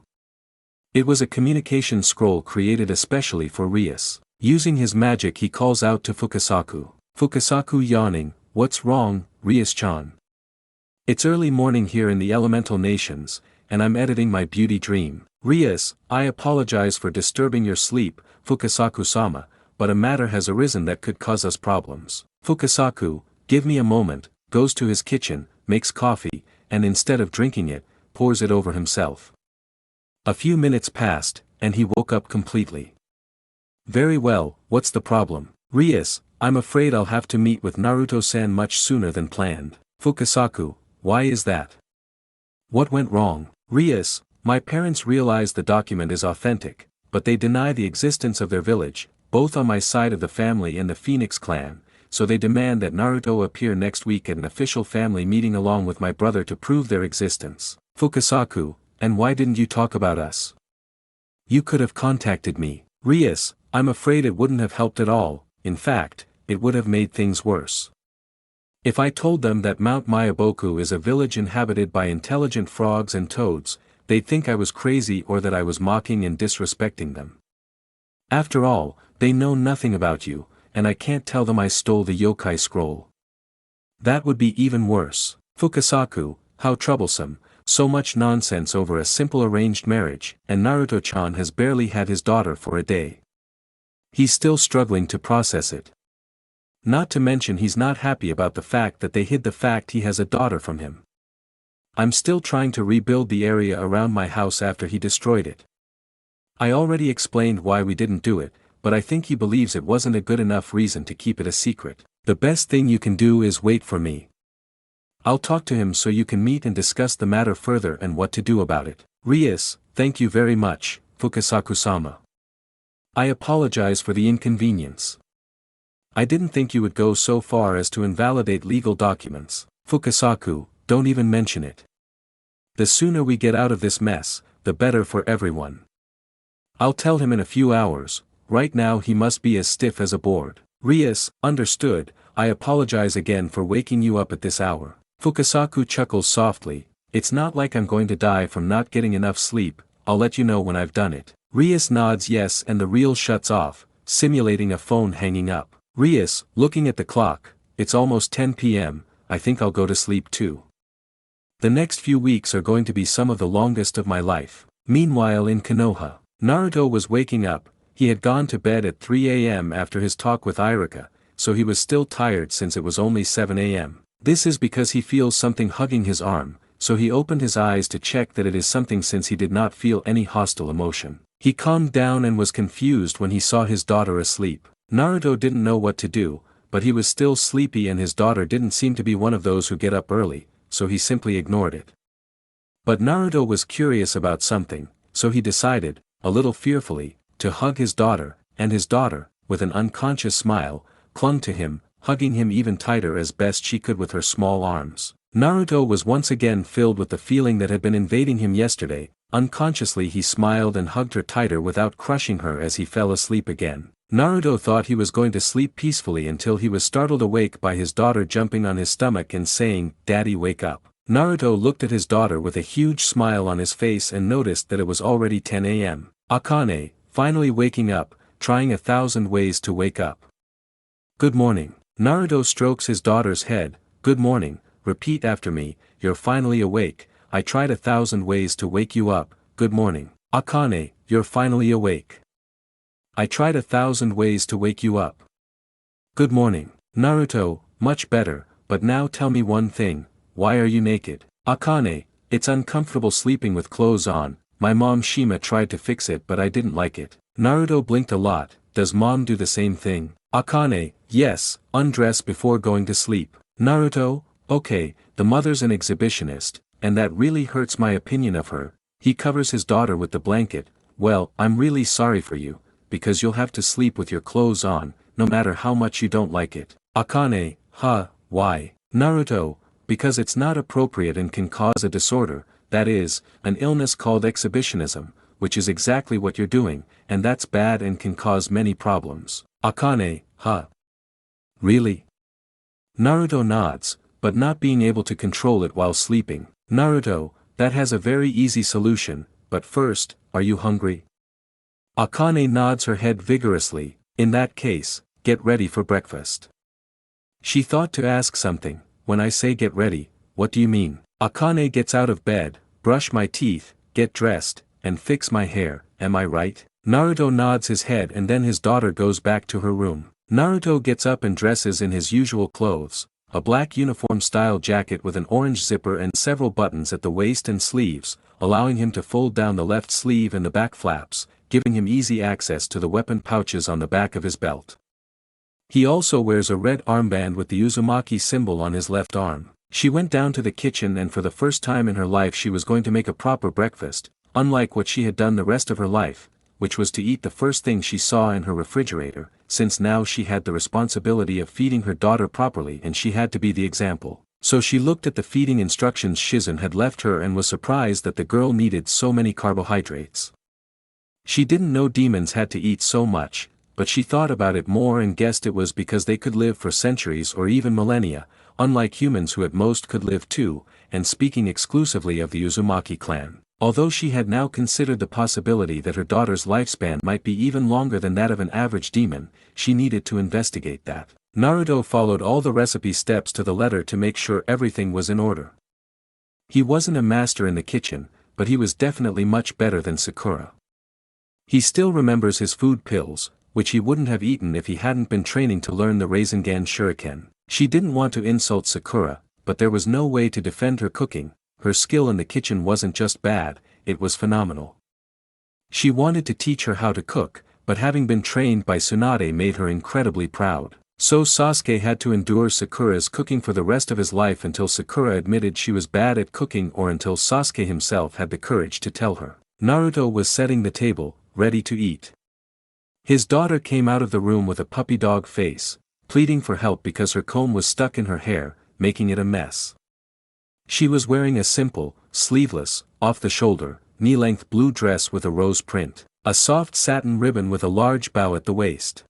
It was a communication scroll created especially for Rias. Using his magic he calls out to Fukasaku. Fukasaku yawning, what's wrong, Rias-chan? It's early morning here in the elemental nations, and I'm editing my beauty dream. Rias, I apologize for disturbing your sleep, Fukasaku-sama, but a matter has arisen that could cause us problems. Fukasaku, give me a moment, goes to his kitchen, makes coffee, and instead of drinking it, pours it over himself. A few minutes passed, and he woke up completely. Very well, what's the problem? Rias, I'm afraid I'll have to meet with Naruto-san much sooner than planned. Fukasaku, why is that? What went wrong? Rias, my parents realize the document is authentic, but they deny the existence of their village, both on my side of the family and the Phoenix clan, so they demand that Naruto appear next week at an official family meeting along with my brother to prove their existence. Fukasaku, and why didn't you talk about us? You could have contacted me. Rias, I'm afraid it wouldn't have helped at all, in fact, it would have made things worse. If I told them that Mount Mayaboku is a village inhabited by intelligent frogs and toads, they'd think I was crazy or that I was mocking and disrespecting them. After all, they know nothing about you, and I can't tell them I stole the yokai scroll. That would be even worse. Fukasaku, how troublesome, so much nonsense over a simple arranged marriage, and Naruto-chan has barely had his daughter for a day. He's still struggling to process it. Not to mention he's not happy about the fact that they hid the fact he has a daughter from him. I'm still trying to rebuild the area around my house after he destroyed it. I already explained why we didn't do it, but I think he believes it wasn't a good enough reason to keep it a secret. The best thing you can do is wait for me. I'll talk to him so you can meet and discuss the matter further and what to do about it. Rias, thank you very much, Fukasaku-sama. I apologize for the inconvenience. I didn't think you would go so far as to invalidate legal documents. Fukasaku, don't even mention it. The sooner we get out of this mess, the better for everyone. I'll tell him in a few hours, right now he must be as stiff as a board. Rias, understood, I apologize again for waking you up at this hour. Fukasaku chuckles softly, it's not like I'm going to die from not getting enough sleep, I'll let you know when I've done it. Rias nods yes and the reel shuts off, simulating a phone hanging up. Rias, looking at the clock, it's almost 10 p.m., I think I'll go to sleep too. The next few weeks are going to be some of the longest of my life. Meanwhile in Konoha, Naruto was waking up, he had gone to bed at 3 a.m. after his talk with Iruka, so he was still tired since it was only 7 a.m. This is because he feels something hugging his arm, so he opened his eyes to check that it is something since he did not feel any hostile emotion. He calmed down and was confused when he saw his daughter asleep. Naruto didn't know what to do, but he was still sleepy and his daughter didn't seem to be one of those who get up early, so he simply ignored it. But Naruto was curious about something, so he decided, a little fearfully, to hug his daughter, and his daughter, with an unconscious smile, clung to him, hugging him even tighter as best she could with her small arms. Naruto was once again filled with the feeling that had been invading him yesterday. Unconsciously he smiled and hugged her tighter without crushing her as he fell asleep again. Naruto thought he was going to sleep peacefully until he was startled awake by his daughter jumping on his stomach and saying, "Daddy, wake up." Naruto looked at his daughter with a huge smile on his face and noticed that it was already 10 a.m. Akane, finally waking up, trying 1,000 ways to wake up. Good morning. Naruto strokes his daughter's head. Good morning, repeat after me, you're finally awake, I tried 1,000 ways to wake you up, good morning. Akane, you're finally awake. I tried 1,000 ways to wake you up. Good morning. Naruto, much better, but now tell me one thing, why are you naked? Akane, it's uncomfortable sleeping with clothes on, my mom Shima tried to fix it but I didn't like it. Naruto blinked a lot, does mom do the same thing? Akane, yes, undress before going to sleep. Naruto, okay, the mother's an exhibitionist, and that really hurts my opinion of her. He covers his daughter with the blanket, well, I'm really sorry for you, because you'll have to sleep with your clothes on, no matter how much you don't like it. Akane, why? Naruto, because it's not appropriate and can cause a disorder, that is, an illness called exhibitionism, which is exactly what you're doing, and that's bad and can cause many problems. Akane, really? Naruto nods, but not being able to control it while sleeping. Naruto, that has a very easy solution, but first, are you hungry? Akane nods her head vigorously, in that case, get ready for breakfast. She thought to ask something, when I say get ready, what do you mean? Akane gets out of bed, brush my teeth, get dressed, and fix my hair, am I right? Naruto nods his head and then his daughter goes back to her room. Naruto gets up and dresses in his usual clothes, a black uniform-style jacket with an orange zipper and several buttons at the waist and sleeves, allowing him to fold down the left sleeve and the back flaps, giving him easy access to the weapon pouches on the back of his belt. He also wears a red armband with the Uzumaki symbol on his left arm. She went down to the kitchen and for the first time in her life she was going to make a proper breakfast, unlike what she had done the rest of her life, which was to eat the first thing she saw in her refrigerator, since now she had the responsibility of feeding her daughter properly and she had to be the example. So she looked at the feeding instructions Shizen had left her and was surprised that the girl needed so many carbohydrates. She didn't know demons had to eat so much, but she thought about it more and guessed it was because they could live for centuries or even millennia, unlike humans who at most could live 2, and speaking exclusively of the Uzumaki clan. Although she had now considered the possibility that her daughter's lifespan might be even longer than that of an average demon, she needed to investigate that. Naruto followed all the recipe steps to the letter to make sure everything was in order. He wasn't a master in the kitchen, but he was definitely much better than Sakura. He still remembers his food pills, which he wouldn't have eaten if he hadn't been training to learn the Rasengan Shuriken. She didn't want to insult Sakura, but there was no way to defend her cooking. Her skill in the kitchen wasn't just bad, it was phenomenal. She wanted to teach her how to cook, but having been trained by Tsunade made her incredibly proud. So Sasuke had to endure Sakura's cooking for the rest of his life until Sakura admitted she was bad at cooking or until Sasuke himself had the courage to tell her. Naruto was setting the table, ready to eat. His daughter came out of the room with a puppy dog face, pleading for help because her comb was stuck in her hair, making it a mess. She was wearing a simple, sleeveless, off-the-shoulder, knee-length blue dress with a rose print, a soft satin ribbon with a large bow at the waist.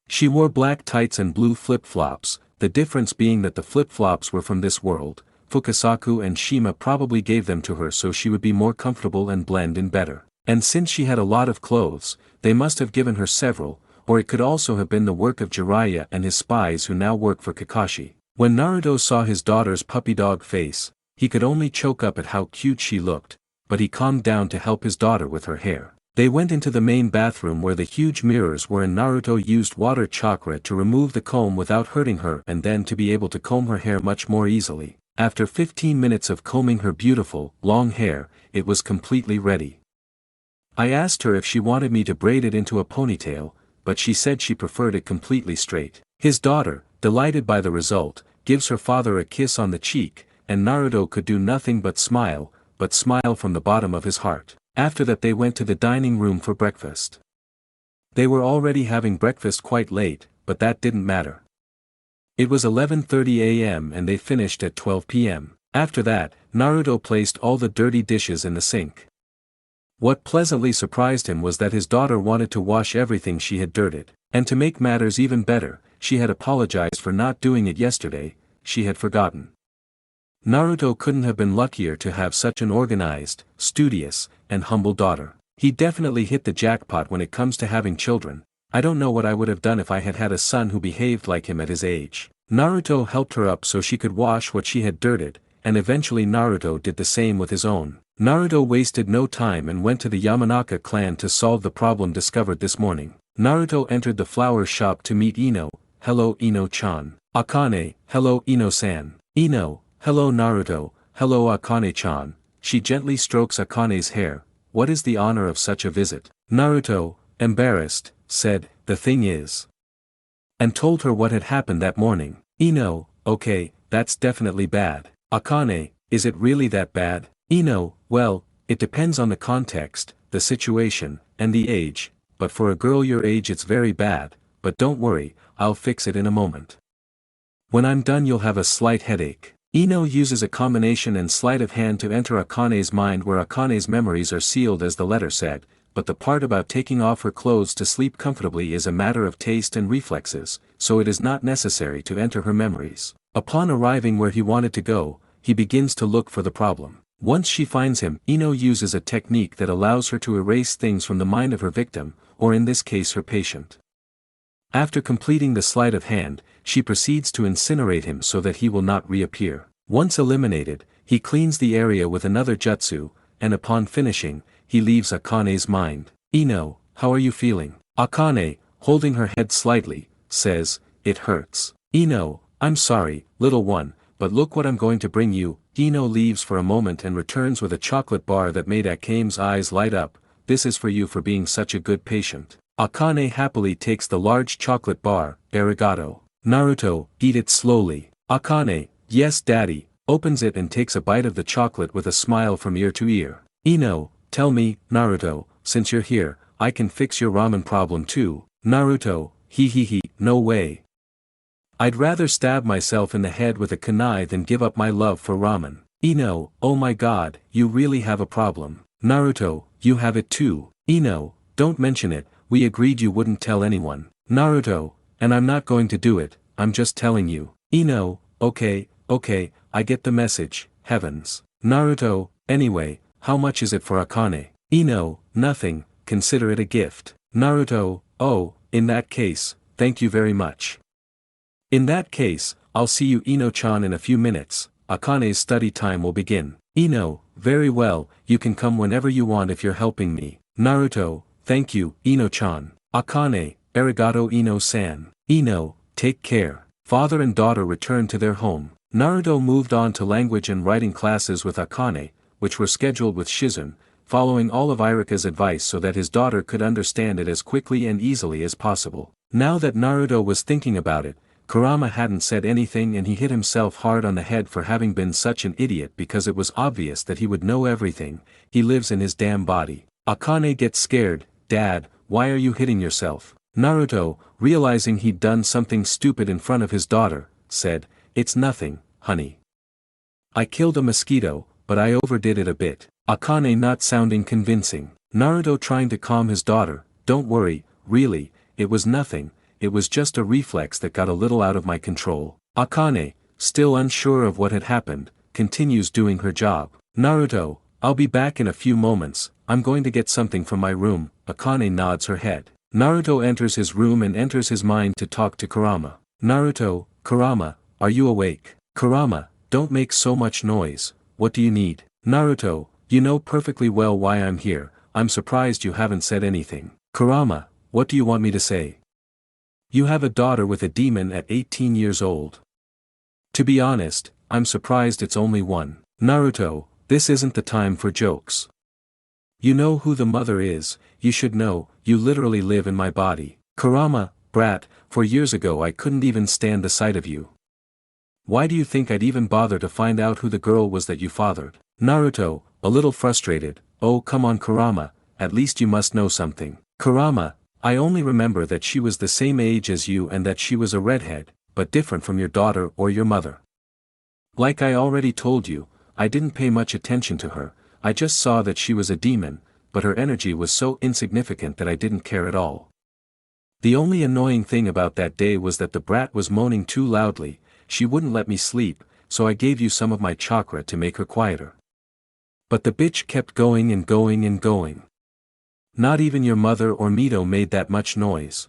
She wore black tights and blue flip-flops, the difference being that the flip-flops were from this world. Fukasaku and Shima probably gave them to her so she would be more comfortable and blend in better. And since she had a lot of clothes, they must have given her several, or it could also have been the work of Jiraiya and his spies who now work for Kakashi. When Naruto saw his daughter's puppy dog face, he could only choke up at how cute she looked, but he calmed down to help his daughter with her hair. They went into the main bathroom where the huge mirrors were and Naruto used water chakra to remove the comb without hurting her and then to be able to comb her hair much more easily. After 15 minutes of combing her beautiful, long hair, it was completely ready. I asked her if she wanted me to braid it into a ponytail, but she said she preferred it completely straight. His daughter, delighted by the result, gives her father a kiss on the cheek, and Naruto could do nothing but smile from the bottom of his heart. After that they went to the dining room for breakfast. They were already having breakfast quite late, but that didn't matter. It was 11:30 a.m. and they finished at 12 p.m. After that, Naruto placed all the dirty dishes in the sink. What pleasantly surprised him was that his daughter wanted to wash everything she had dirted, and to make matters even better, she had apologized for not doing it yesterday, she had forgotten. Naruto couldn't have been luckier to have such an organized, studious, and humble daughter. He definitely hit the jackpot when it comes to having children. I don't know what I would have done if I had had a son who behaved like him at his age. Naruto helped her up so she could wash what she had dirted, and eventually Naruto did the same with his own. Naruto wasted no time and went to the Yamanaka clan to solve the problem discovered this morning. Naruto entered the flower shop to meet Ino. Hello Ino-chan. Akane, hello Ino-san. Ino, hello Naruto, hello Akane-chan. She gently strokes Akane's hair. What is the honor of such a visit? Naruto, embarrassed, said, the thing is. And told her what had happened that morning. Ino, okay, that's definitely bad. Akane, is it really that bad? Ino, well, it depends on the context, the situation, and the age, but for a girl your age it's very bad, but don't worry, I'll fix it in a moment. When I'm done you'll have a slight headache. Ino uses a combination and sleight of hand to enter Akane's mind where Akane's memories are sealed as the letter said, but the part about taking off her clothes to sleep comfortably is a matter of taste and reflexes, so it is not necessary to enter her memories. Upon arriving where he wanted to go, he begins to look for the problem. Once she finds him, Ino uses a technique that allows her to erase things from the mind of her victim, or in this case her patient. After completing the sleight of hand, she proceeds to incinerate him so that he will not reappear. Once eliminated, he cleans the area with another jutsu, and upon finishing, he leaves Akane's mind. "Ino, how are you feeling?" Akane, holding her head slightly, says, "It hurts." "Ino, I'm sorry, little one, but look what I'm going to bring you." Ino leaves for a moment and returns with a chocolate bar that made Akane's eyes light up. "This is for you for being such a good patient." Akane happily takes the large chocolate bar. "Arigato." Naruto, eat it slowly. Akane, "Yes daddy," opens it and takes a bite of the chocolate with a smile from ear to ear. "Ino, tell me, Naruto, since you're here, I can fix your ramen problem too." Naruto, "He, no way. I'd rather stab myself in the head with a kunai than give up my love for ramen." Ino, "Oh my god, you really have a problem." Naruto, "You have it too." Ino, "Don't mention it, we agreed you wouldn't tell anyone." Naruto, "And I'm not going to do it, I'm just telling you." Ino, okay, I get the message, heavens." Naruto, "Anyway, how much is it for Akane?" Ino, "Nothing, consider it a gift." Naruto, "Oh, in that case, thank you very much. In that case, I'll see you Ino-chan in a few minutes. Akane's study time will begin." Ino, "Very well, you can come whenever you want if you're helping me." Naruto, "Thank you, Ino-chan." Akane, "Arigato Ino-san." Ino, "Take care." Father and daughter returned to their home. Naruto moved on to language and writing classes with Akane, which were scheduled with Shizune, following all of Irika's advice so that his daughter could understand it as quickly and easily as possible. Now that Naruto was thinking about it, Kurama hadn't said anything and he hit himself hard on the head for having been such an idiot because it was obvious that he would know everything. He lives in his damn body. Akane gets scared. "Dad, why are you hitting yourself?" Naruto, realizing he'd done something stupid in front of his daughter, said, "It's nothing, honey. I killed a mosquito, but I overdid it a bit." Akane not sounding convincing. Naruto trying to calm his daughter, "Don't worry, really, it was nothing, it was just a reflex that got a little out of my control." Akane, still unsure of what had happened, continues doing her job. Naruto, "I'll be back in a few moments, I'm going to get something from my room." Akane nods her head. Naruto enters his room and enters his mind to talk to Kurama. Naruto, "Kurama, are you awake?" Kurama, "Don't make so much noise, what do you need?" Naruto, "You know perfectly well why I'm here, I'm surprised you haven't said anything." Kurama, "What do you want me to say?" "You have a daughter with a demon at 18 years old. To be honest, I'm surprised it's only one." Naruto, "This isn't the time for jokes. You know who the mother is, you should know, you literally live in my body." Kurama, "Brat, 4 years ago I couldn't even stand the sight of you. Why do you think I'd even bother to find out who the girl was that you fathered?" Naruto, a little frustrated, "Oh come on Kurama, at least you must know something." Kurama, "I only remember that she was the same age as you and that she was a redhead, but different from your daughter or your mother. Like I already told you, I didn't pay much attention to her, I just saw that she was a demon, but her energy was so insignificant that I didn't care at all. The only annoying thing about that day was that the brat was moaning too loudly, she wouldn't let me sleep, so I gave you some of my chakra to make her quieter. But the bitch kept going and going and going. Not even your mother or Mito made that much noise.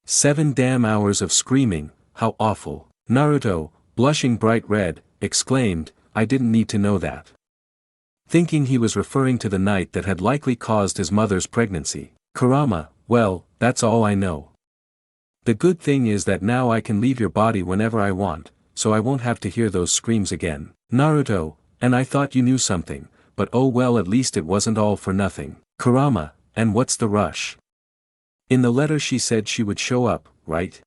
7 damn hours of screaming, how awful." Naruto, blushing bright red, exclaimed, "I didn't need to know that." Thinking he was referring to the night that had likely caused his mother's pregnancy. Kurama, "Well, that's all I know. The good thing is that now I can leave your body whenever I want, so I won't have to hear those screams again." Naruto, "And I thought you knew something, but oh well at least it wasn't all for nothing." Kurama, "And what's the rush? In the letter she said she would show up, right?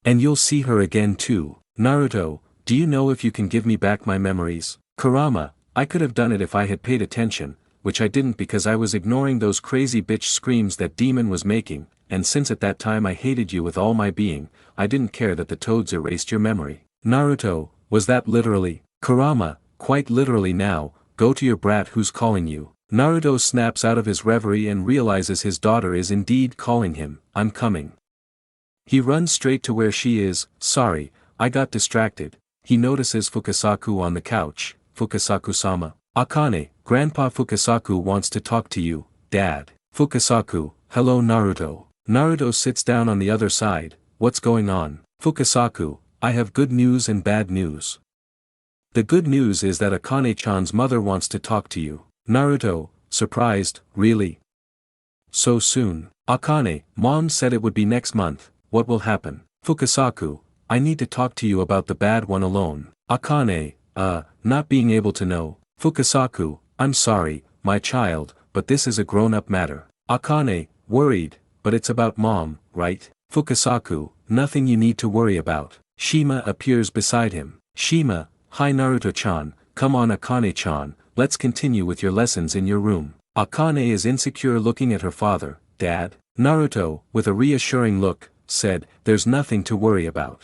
And you'll see her again too." Naruto, "Do you know if you can give me back my memories?" Kurama, "I could have done it if I had paid attention, which I didn't because I was ignoring those crazy bitch screams that demon was making, and since at that time I hated you with all my being, I didn't care that the toads erased your memory." Naruto, "Was that literally?" Kurama, "Quite literally now, go to your brat who's calling you." Naruto snaps out of his reverie and realizes his daughter is indeed calling him, "I'm coming." He runs straight to where she is. "Sorry, I got distracted." He notices Fukasaku on the couch. "Fukasaku-sama." Akane, "Grandpa Fukasaku wants to talk to you, Dad." Fukasaku, "Hello Naruto." Naruto sits down on the other side. "What's going on?" Fukasaku, "I have good news and bad news. The good news is that Akane-chan's mother wants to talk to you. Naruto, surprised, really? So soon. Akane, mom said it would be next month, what will happen? Fukasaku, I need to talk to you about the bad one alone. Akane, not being able to know. Fukasaku, I'm sorry, my child, but this is a grown-up matter. Akane, worried, but it's about mom, right? Fukasaku, nothing you need to worry about. Shima appears beside him. Shima, hi Naruto-chan, come on Akane-chan, let's continue with your lessons in your room. Akane is insecure looking at her father. Dad? Naruto, with a reassuring look, said, there's nothing to worry about.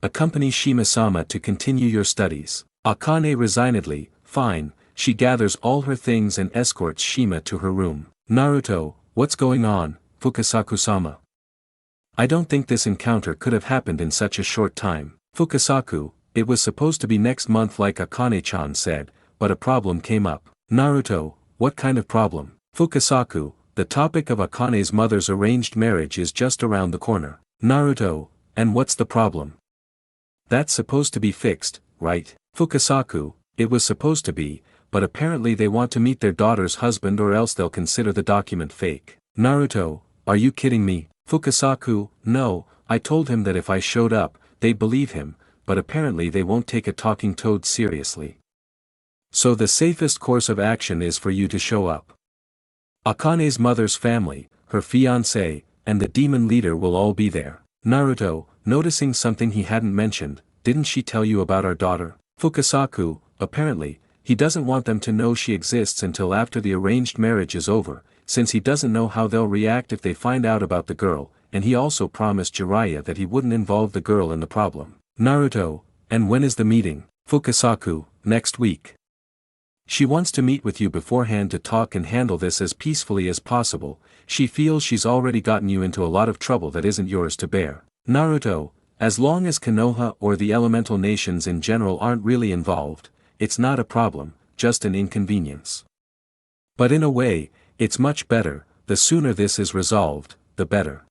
Accompany Shima-sama to continue your studies. Akane resignedly, fine, she gathers all her things and escorts Shima to her room. Naruto, what's going on, Fukasaku-sama? I don't think this encounter could have happened in such a short time. Fukasaku, it was supposed to be next month like Akane-chan said, but a problem came up. Naruto, what kind of problem? Fukasaku, the topic of Akane's mother's arranged marriage is just around the corner. Naruto, and what's the problem? That's supposed to be fixed, right? Fukasaku, it was supposed to be, but apparently they want to meet their daughter's husband or else they'll consider the document fake. Naruto, are you kidding me? Fukasaku, no, I told him that if I showed up, they'd believe him, but apparently they won't take a talking toad seriously. So the safest course of action is for you to show up. Akane's mother's family, her fiancé, and the demon leader will all be there. Naruto, noticing something he hadn't mentioned, didn't she tell you about our daughter? Fukasaku, apparently, he doesn't want them to know she exists until after the arranged marriage is over, since he doesn't know how they'll react if they find out about the girl, and he also promised Jiraiya that he wouldn't involve the girl in the problem. Naruto, and when is the meeting? Fukasaku, next week. She wants to meet with you beforehand to talk and handle this as peacefully as possible. She feels she's already gotten you into a lot of trouble that isn't yours to bear. Naruto, as long as Konoha or the elemental nations in general aren't really involved, it's not a problem, just an inconvenience. But in a way, it's much better, the sooner this is resolved, the better.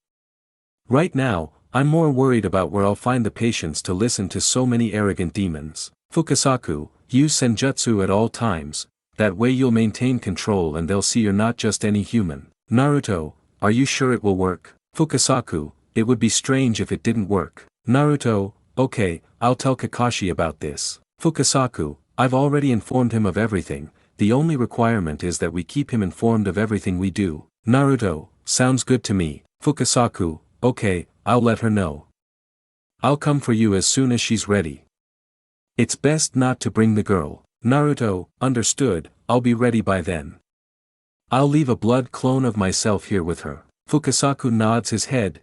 Right now, I'm more worried about where I'll find the patience to listen to so many arrogant demons. Fukasaku, use senjutsu at all times, that way you'll maintain control and they'll see you're not just any human. Naruto, are you sure it will work? Fukasaku, it would be strange if it didn't work. Naruto, okay, I'll tell Kakashi about this. Fukasaku, I've already informed him of everything, the only requirement is that we keep him informed of everything we do. Naruto, sounds good to me. Fukasaku, okay, I'll let her know. I'll come for you as soon as she's ready. It's best not to bring the girl. Naruto, understood, I'll be ready by then. I'll leave a blood clone of myself here with her. Fukasaku nods his head,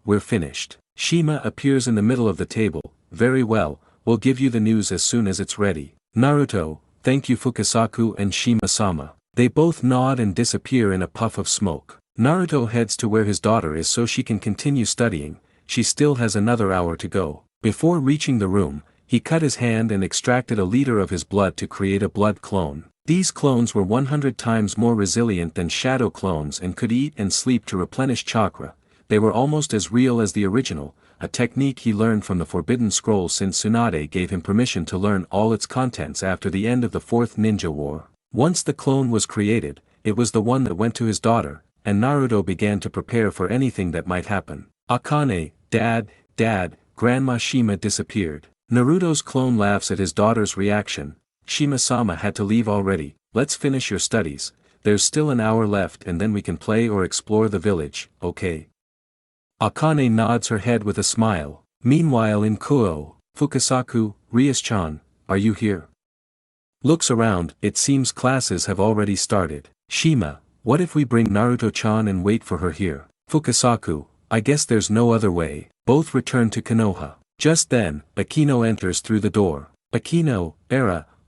we're finished. Shima appears in the middle of the table, very well, we'll give you the news as soon as it's ready. Naruto, thank you Fukasaku and Shima-sama. They both nod and disappear in a puff of smoke. Naruto heads to where his daughter is so she can continue studying, she still has another hour to go. Before reaching the room, he cut his hand and extracted a liter of his blood to create a blood clone. These clones were 100 times more resilient than shadow clones and could eat and sleep to replenish chakra. They were almost as real as the original, a technique he learned from the Forbidden Scroll since Tsunade gave him permission to learn all its contents after the end of the Fourth Ninja War. Once the clone was created, it was the one that went to his daughter, and Naruto began to prepare for anything that might happen. Akane, Dad, Grandma Shima disappeared. Naruto's clone laughs at his daughter's reaction. Shima-sama had to leave already, let's finish your studies, there's still an hour left and then we can play or explore the village, okay? Akane nods her head with a smile. Meanwhile in Kuo, Fukasaku, Rias-chan, are you here? Looks around, it seems classes have already started. Shima, what if we bring Naruto-chan and wait for her here? Fukasaku, I guess there's no other way. Both return to Konoha. Just then, Akino enters through the door. Akino,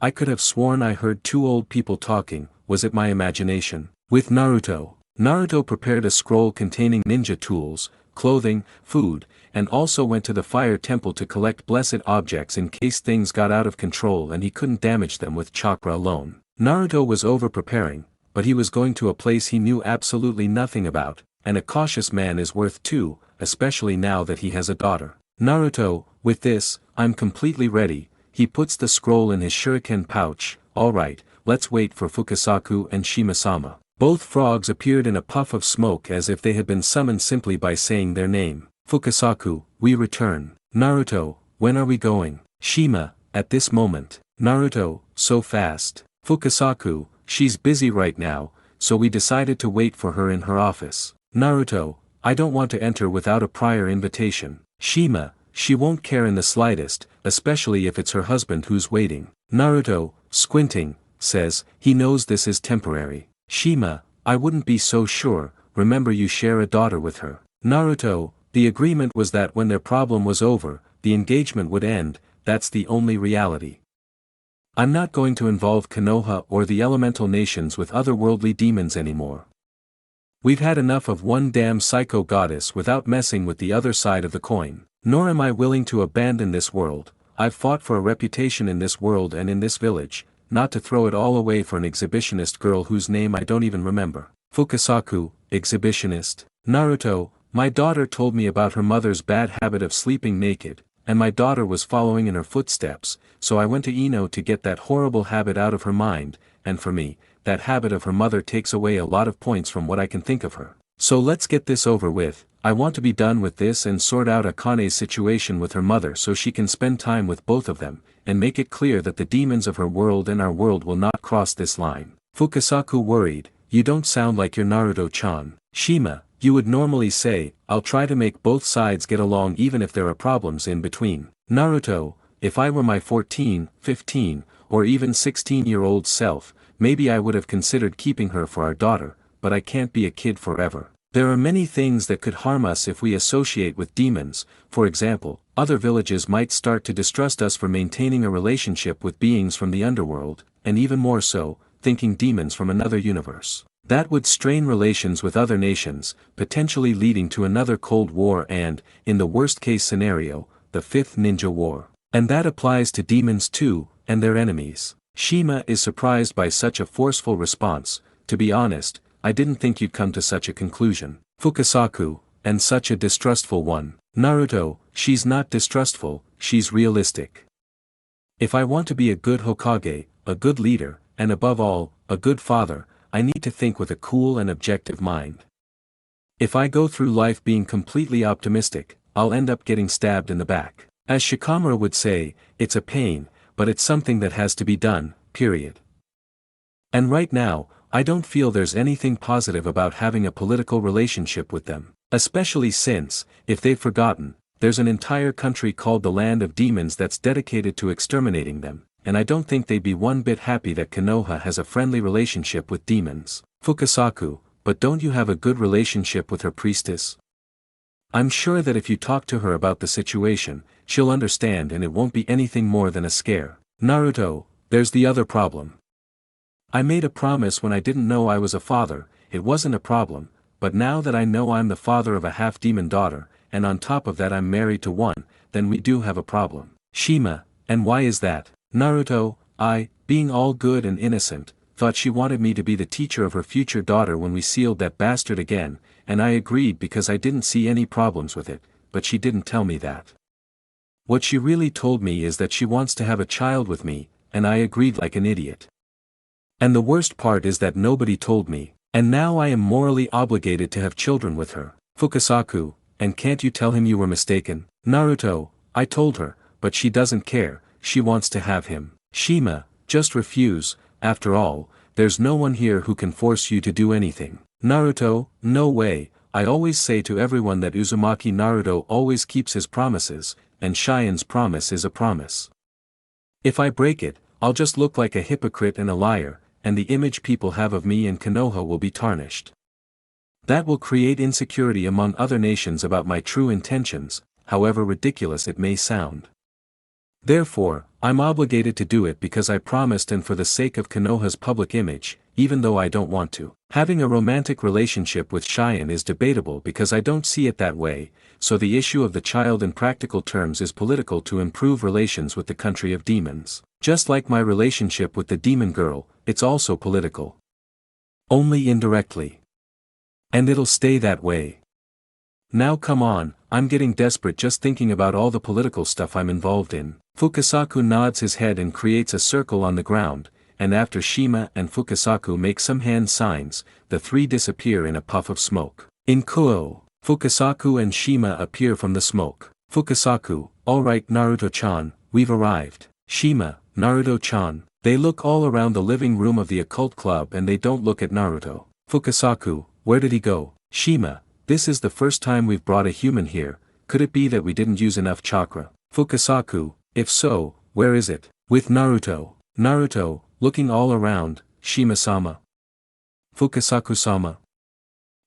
I could have sworn I heard two old people talking, was it my imagination? With Naruto. Naruto prepared a scroll containing ninja tools, clothing, food, and also went to the fire temple to collect blessed objects in case things got out of control and he couldn't damage them with chakra alone. Naruto was over-preparing, but he was going to a place he knew absolutely nothing about, and a cautious man is worth two, especially now that he has a daughter. Naruto, with this, I'm completely ready. he puts the scroll in his shuriken pouch. Alright, let's wait for Fukasaku and Shima-sama. Both frogs appeared in a puff of smoke as if they had been summoned simply by saying their name. Fukasaku, we return. Naruto, when are we going? Shima, at this moment. Naruto, so fast. Fukasaku, she's busy right now, so we decided to wait for her in her office. Naruto, I don't want to enter without a prior invitation. Shima, she won't care in the slightest, especially if it's her husband who's waiting. Naruto, squinting, says, he knows this is temporary. Shima, I wouldn't be so sure, remember you share a daughter with her. Naruto, the agreement was that when their problem was over, the engagement would end, that's the only reality. I'm not going to involve Konoha or the elemental nations with otherworldly demons anymore. We've had enough of one damn psycho goddess without messing with the other side of the coin. Nor am I willing to abandon this world. I've fought for a reputation in this world and in this village, not to throw it all away for an exhibitionist girl whose name I don't even remember. Fukasaku, exhibitionist. Naruto, my daughter told me about her mother's bad habit of sleeping naked, and my daughter was following in her footsteps, so I went to Ino to get that horrible habit out of her mind, and for me, that habit of her mother takes away a lot of points from what I can think of her. So let's get this over with. I want to be done with this and sort out Akane's situation with her mother so she can spend time with both of them, and make it clear that the demons of her world and our world will not cross this line. Fukasaku worried, you don't sound like your Naruto-chan. Shima, you would normally say, I'll try to make both sides get along even if there are problems in between. Naruto, if I were my 14, 15, or even 16-year-old self, maybe I would have considered keeping her for our daughter, but I can't be a kid forever. There are many things that could harm us if we associate with demons. For example, other villages might start to distrust us for maintaining a relationship with beings from the underworld, and even more so, thinking demons from another universe. That would strain relations with other nations, potentially leading to another Cold War and, in the worst-case scenario, the Fifth Ninja War. And that applies to demons too, and their enemies. Shima is surprised by such a forceful response. To be honest, I didn't think you'd come to such a conclusion. Fukasaku, and such a distrustful one. Naruto, she's not distrustful, she's realistic. If I want to be a good Hokage, a good leader, and above all, a good father, I need to think with a cool and objective mind. If I go through life being completely optimistic, I'll end up getting stabbed in the back. As Shikamaru would say, it's a pain, but it's something that has to be done, period. And right now, I don't feel there's anything positive about having a political relationship with them. Especially since, if they've forgotten, there's an entire country called the Land of Demons that's dedicated to exterminating them, and I don't think they'd be one bit happy that Konoha has a friendly relationship with demons. Fukasaku, but don't you have a good relationship with her priestess? I'm sure that if you talk to her about the situation, she'll understand and it won't be anything more than a scare. Naruto, there's the other problem. I made a promise when I didn't know I was a father, it wasn't a problem, but now that I know I'm the father of a half-demon daughter, and on top of that I'm married to one, then we do have a problem. Shima, and why is that? Naruto, I, being all good and innocent, thought she wanted me to be the teacher of her future daughter when we sealed that bastard again, and I agreed because I didn't see any problems with it, but she didn't tell me that. What she really told me is that she wants to have a child with me, and I agreed like an idiot. And the worst part is that nobody told me, and now I am morally obligated to have children with her. Fukasaku, and can't you tell him you were mistaken? Naruto, I told her, but she doesn't care, she wants to have him. Shima, just refuse, after all, there's no one here who can force you to do anything. Naruto, no way, I always say to everyone that Uzumaki Naruto always keeps his promises, and Shien's promise is a promise. If I break it, I'll just look like a hypocrite and a liar, and the image people have of me and Konoha will be tarnished. That will create insecurity among other nations about my true intentions, however ridiculous it may sound. Therefore, I'm obligated to do it because I promised and for the sake of Konoha's public image, even though I don't want to. Having a romantic relationship with Cheyenne is debatable because I don't see it that way, so the issue of the child in practical terms is political to improve relations with the country of demons. Just like my relationship with the demon girl, it's also political. Only indirectly. And it'll stay that way. Now come on, I'm getting desperate just thinking about all the political stuff I'm involved in. Fukasaku nods his head and creates a circle on the ground, and after Shima and Fukasaku make some hand signs, the three disappear in a puff of smoke. In Kuo, Fukasaku and Shima appear from the smoke. Fukasaku, alright Naruto-chan, we've arrived. Shima, Naruto-chan. They look all around the living room of the occult club and they don't look at Naruto. Fukasaku, where did he go? Shima, this is the first time we've brought a human here, could it be that we didn't use enough chakra? Fukasaku, if so, where is it? With Naruto. Naruto, looking all around, Shima-sama. Fukasaku-sama.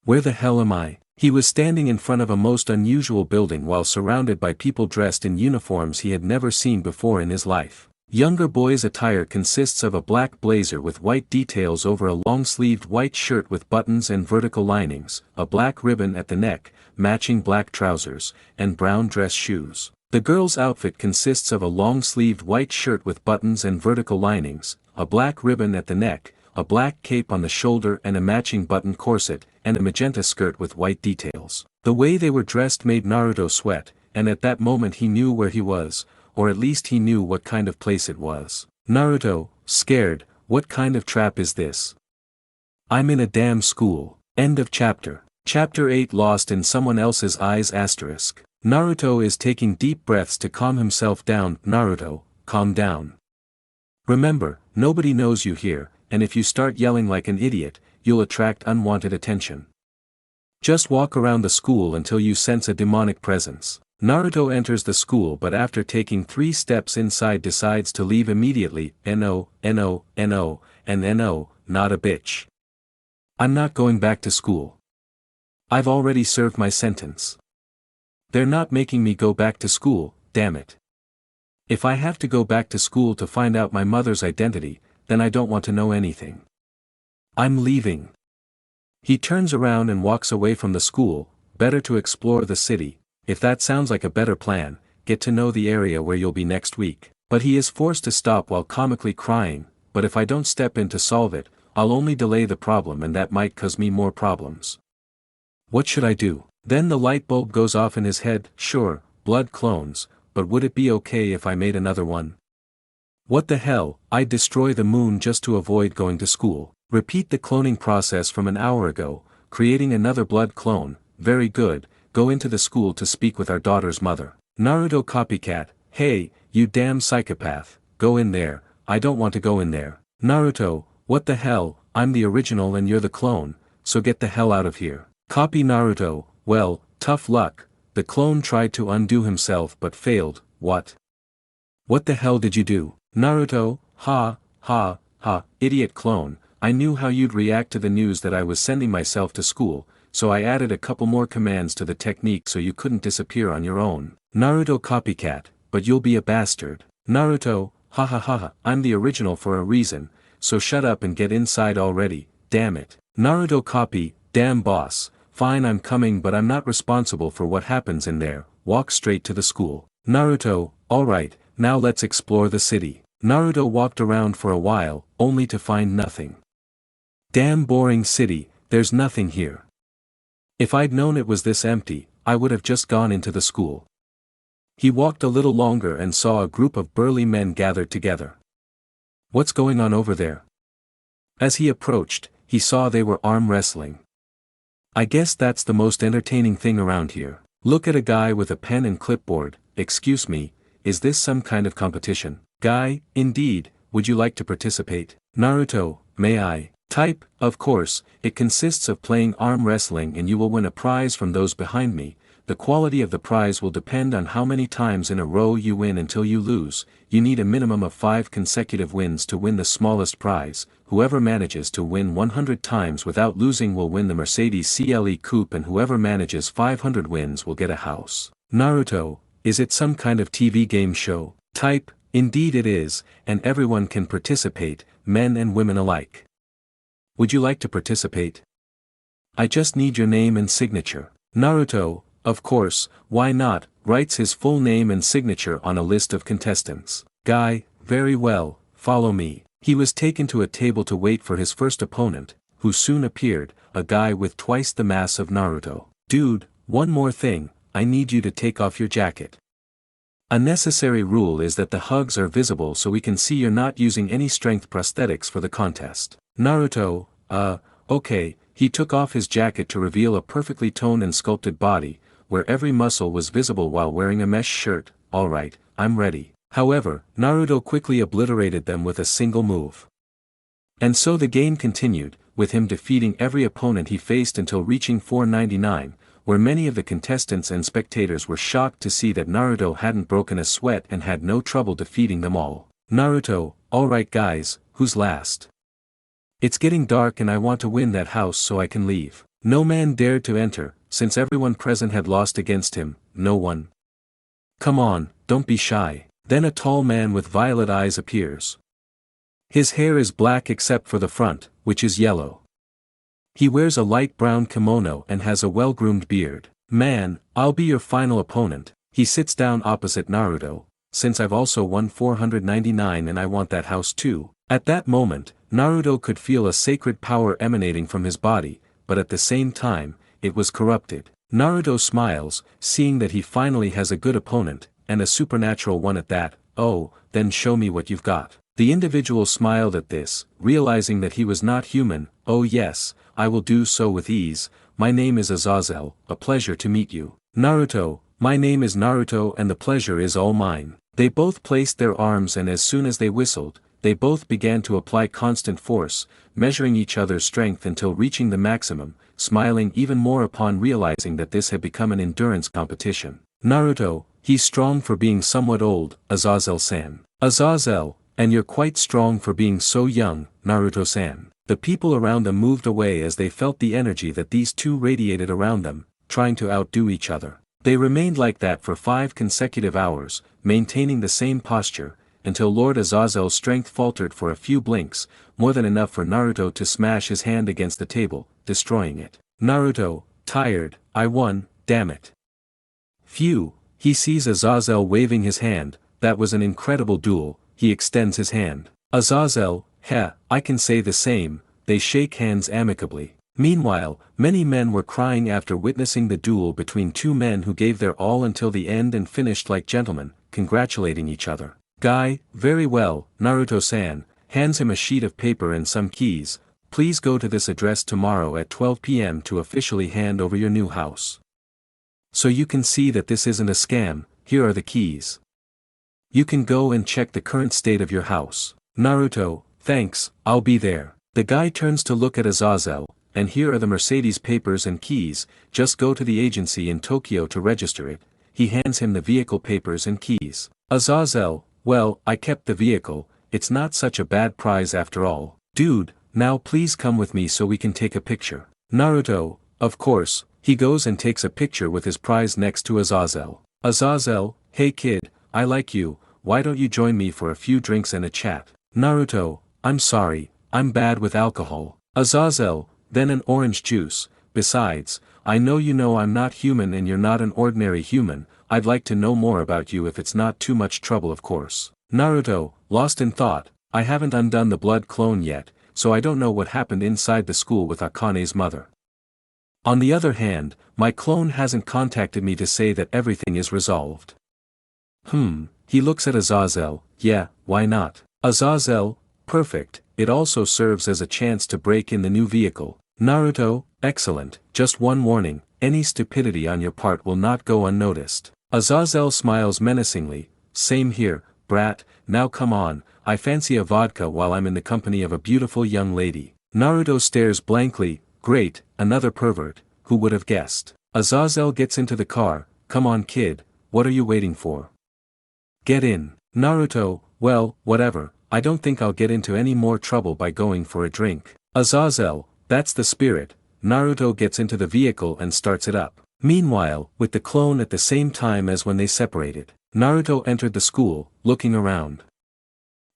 Where the hell am I? He was standing in front of a most unusual building while surrounded by people dressed in uniforms he had never seen before in his life. Younger boy's attire consists of a black blazer with white details over a long-sleeved white shirt with buttons and vertical linings, a black ribbon at the neck, matching black trousers, and brown dress shoes. The girl's outfit consists of a long-sleeved white shirt with buttons and vertical linings, a black ribbon at the neck, a black cape on the shoulder and a matching button corset, and a magenta skirt with white details. The way they were dressed made Naruto sweat, and at that moment he knew where he was, or at least he knew what kind of place it was. Naruto, scared, what kind of trap is this? I'm in a damn school. End of chapter. Chapter 8 Lost in Someone Else's Eyes asterisk. Naruto is taking deep breaths to calm himself down. Naruto, calm down. Remember, nobody knows you here, and if you start yelling like an idiot, you'll attract unwanted attention. Just walk around the school until you sense a demonic presence. Naruto enters the school but after taking 3 steps inside decides to leave immediately. No, not a bitch. I'm not going back to school. I've already served my sentence. They're not making me go back to school, damn it. If I have to go back to school to find out my mother's identity, then I don't want to know anything. I'm leaving. He turns around and walks away from the school. Better to explore the city. If that sounds like a better plan, get to know the area where you'll be next week. But he is forced to stop while comically crying, but if I don't step in to solve it, I'll only delay the problem and that might cause me more problems. What should I do? Then the light bulb goes off in his head. Sure, blood clones, but would it be okay if I made another one? What the hell, I'd destroy the moon just to avoid going to school. Repeat the cloning process from an hour ago, creating another blood clone. Very good, go into the school to speak with our daughter's mother. Naruto copycat, hey, you damn psychopath, go in there, I don't want to go in there. Naruto, what the hell, I'm the original and you're the clone, so get the hell out of here. Copy Naruto, well, tough luck, the clone tried to undo himself but failed. What? What the hell did you do? Naruto, ha, idiot clone, I knew how you'd react to the news that I was sending myself to school, so I added a couple more commands to the technique so you couldn't disappear on your own. Naruto copycat, but you'll be a bastard. Naruto, ha, I'm the original for a reason, so shut up and get inside already, damn it. Naruto copy, damn boss, fine I'm coming but I'm not responsible for what happens in there, walk straight to the school. Naruto, alright, now let's explore the city. Naruto walked around for a while, only to find nothing. Damn boring city, there's nothing here. If I'd known it was this empty, I would have just gone into the school. He walked a little longer and saw a group of burly men gathered together. What's going on over there? As he approached, he saw they were arm wrestling. I guess that's the most entertaining thing around here. Look at a guy with a pen and clipboard. Excuse me, is this some kind of competition? Guy, indeed, would you like to participate? Naruto, may I? Type, of course, it consists of playing arm wrestling and you will win a prize from those behind me. The quality of the prize will depend on how many times in a row you win until you lose. You need a minimum of 5 consecutive wins to win the smallest prize. Whoever manages to win 100 times without losing will win the Mercedes CLE Coupe and whoever manages 500 wins will get a house. Naruto, is it some kind of TV game show? Type, indeed it is, and everyone can participate, men and women alike. Would you like to participate? I just need your name and signature. Naruto, of course, why not, writes his full name and signature on a list of contestants. Guy, very well, follow me. He was taken to a table to wait for his first opponent, who soon appeared, a guy with twice the mass of Naruto. Dude, one more thing, I need you to take off your jacket. A necessary rule is that the hugs are visible so we can see you're not using any strength prosthetics for the contest. Naruto, okay, he took off his jacket to reveal a perfectly toned and sculpted body, where every muscle was visible while wearing a mesh shirt. Alright, I'm ready. However, Naruto quickly obliterated them with a single move. And so the game continued, with him defeating every opponent he faced until reaching 499, where many of the contestants and spectators were shocked to see that Naruto hadn't broken a sweat and had no trouble defeating them all. Naruto, alright guys, who's last? It's getting dark and I want to win that house so I can leave. No man dared to enter, since everyone present had lost against him, no one. Come on, don't be shy. Then a tall man with violet eyes appears. His hair is black except for the front, which is yellow. He wears a light brown kimono and has a well-groomed beard. Man, I'll be your final opponent. He sits down opposite Naruto, since I've also won 499 and I want that house too. At that moment, Naruto could feel a sacred power emanating from his body, but at the same time, it was corrupted. Naruto smiles, seeing that he finally has a good opponent, and a supernatural one at that. Oh, then show me what you've got. The individual smiled at this, realizing that he was not human. Oh yes, I will do so with ease. My name is Azazel, a pleasure to meet you. Naruto, my name is Naruto and the pleasure is all mine. They both placed their arms and as soon as they whistled, they both began to apply constant force, measuring each other's strength until reaching the maximum, smiling even more upon realizing that this had become an endurance competition. Naruto, he's strong for being somewhat old, Azazel-san. Azazel, and you're quite strong for being so young, Naruto-san. The people around them moved away as they felt the energy that these two radiated around them, trying to outdo each other. They remained like that for 5 consecutive hours, maintaining the same posture, until Lord Azazel's strength faltered for a few blinks, more than enough for Naruto to smash his hand against the table, destroying it. Naruto, tired, I won, damn it. Phew, he sees Azazel waving his hand, that was an incredible duel, he extends his hand. Azazel, heh, I can say the same, they shake hands amicably. Meanwhile, many men were crying after witnessing the duel between two men who gave their all until the end and finished like gentlemen, congratulating each other. Guy, very well, Naruto-san, hands him a sheet of paper and some keys. Please go to this address tomorrow at 12 p.m. to officially hand over your new house. So you can see that this isn't a scam, here are the keys. You can go and check the current state of your house. Naruto, thanks, I'll be there. The guy turns to look at Azazel, and here are the Mercedes papers and keys, just go to the agency in Tokyo to register it. He hands him the vehicle papers and keys. Azazel, well, I kept the vehicle, it's not such a bad prize after all. Dude, now please come with me so we can take a picture. Naruto, of course, he goes and takes a picture with his prize next to Azazel. Azazel, hey kid, I like you, why don't you join me for a few drinks and a chat? Naruto, I'm sorry, I'm bad with alcohol. Azazel, then an orange juice, besides, I know you know I'm not human and you're not an ordinary human, I'd like to know more about you if it's not too much trouble of course. Naruto, lost in thought, I haven't undone the blood clone yet, so I don't know what happened inside the school with Akane's mother. On the other hand, my clone hasn't contacted me to say that everything is resolved. He looks at Azazel, yeah, why not? Azazel, perfect, it also serves as a chance to break in the new vehicle. Naruto, excellent, just one warning, any stupidity on your part will not go unnoticed. Azazel smiles menacingly, same here, brat, now come on, I fancy a vodka while I'm in the company of a beautiful young lady. Naruto stares blankly, great, another pervert, who would have guessed. Azazel gets into the car, come on kid, what are you waiting for? Get in. Naruto, well, whatever, I don't think I'll get into any more trouble by going for a drink. Azazel, that's the spirit. Naruto gets into the vehicle and starts it up. Meanwhile, with the clone at the same time as when they separated, Naruto entered the school, looking around.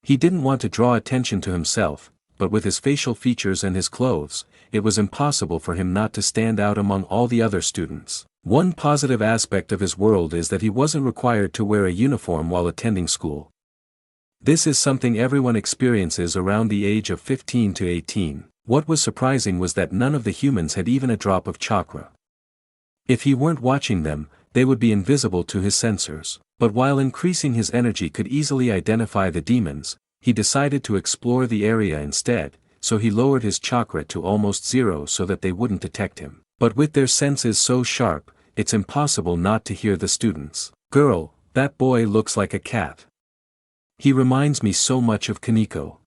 He didn't want to draw attention to himself, but with his facial features and his clothes, it was impossible for him not to stand out among all the other students. One positive aspect of his world is that he wasn't required to wear a uniform while attending school. This is something everyone experiences around the age of 15 to 18. What was surprising was that none of the humans had even a drop of chakra. If he weren't watching them, they would be invisible to his sensors. But while increasing his energy could easily identify the demons, he decided to explore the area instead, so he lowered his chakra to almost zero so that they wouldn't detect him. But with their senses so sharp, it's impossible not to hear the students. Girl, that boy looks like a cat. He reminds me so much of Kaneko.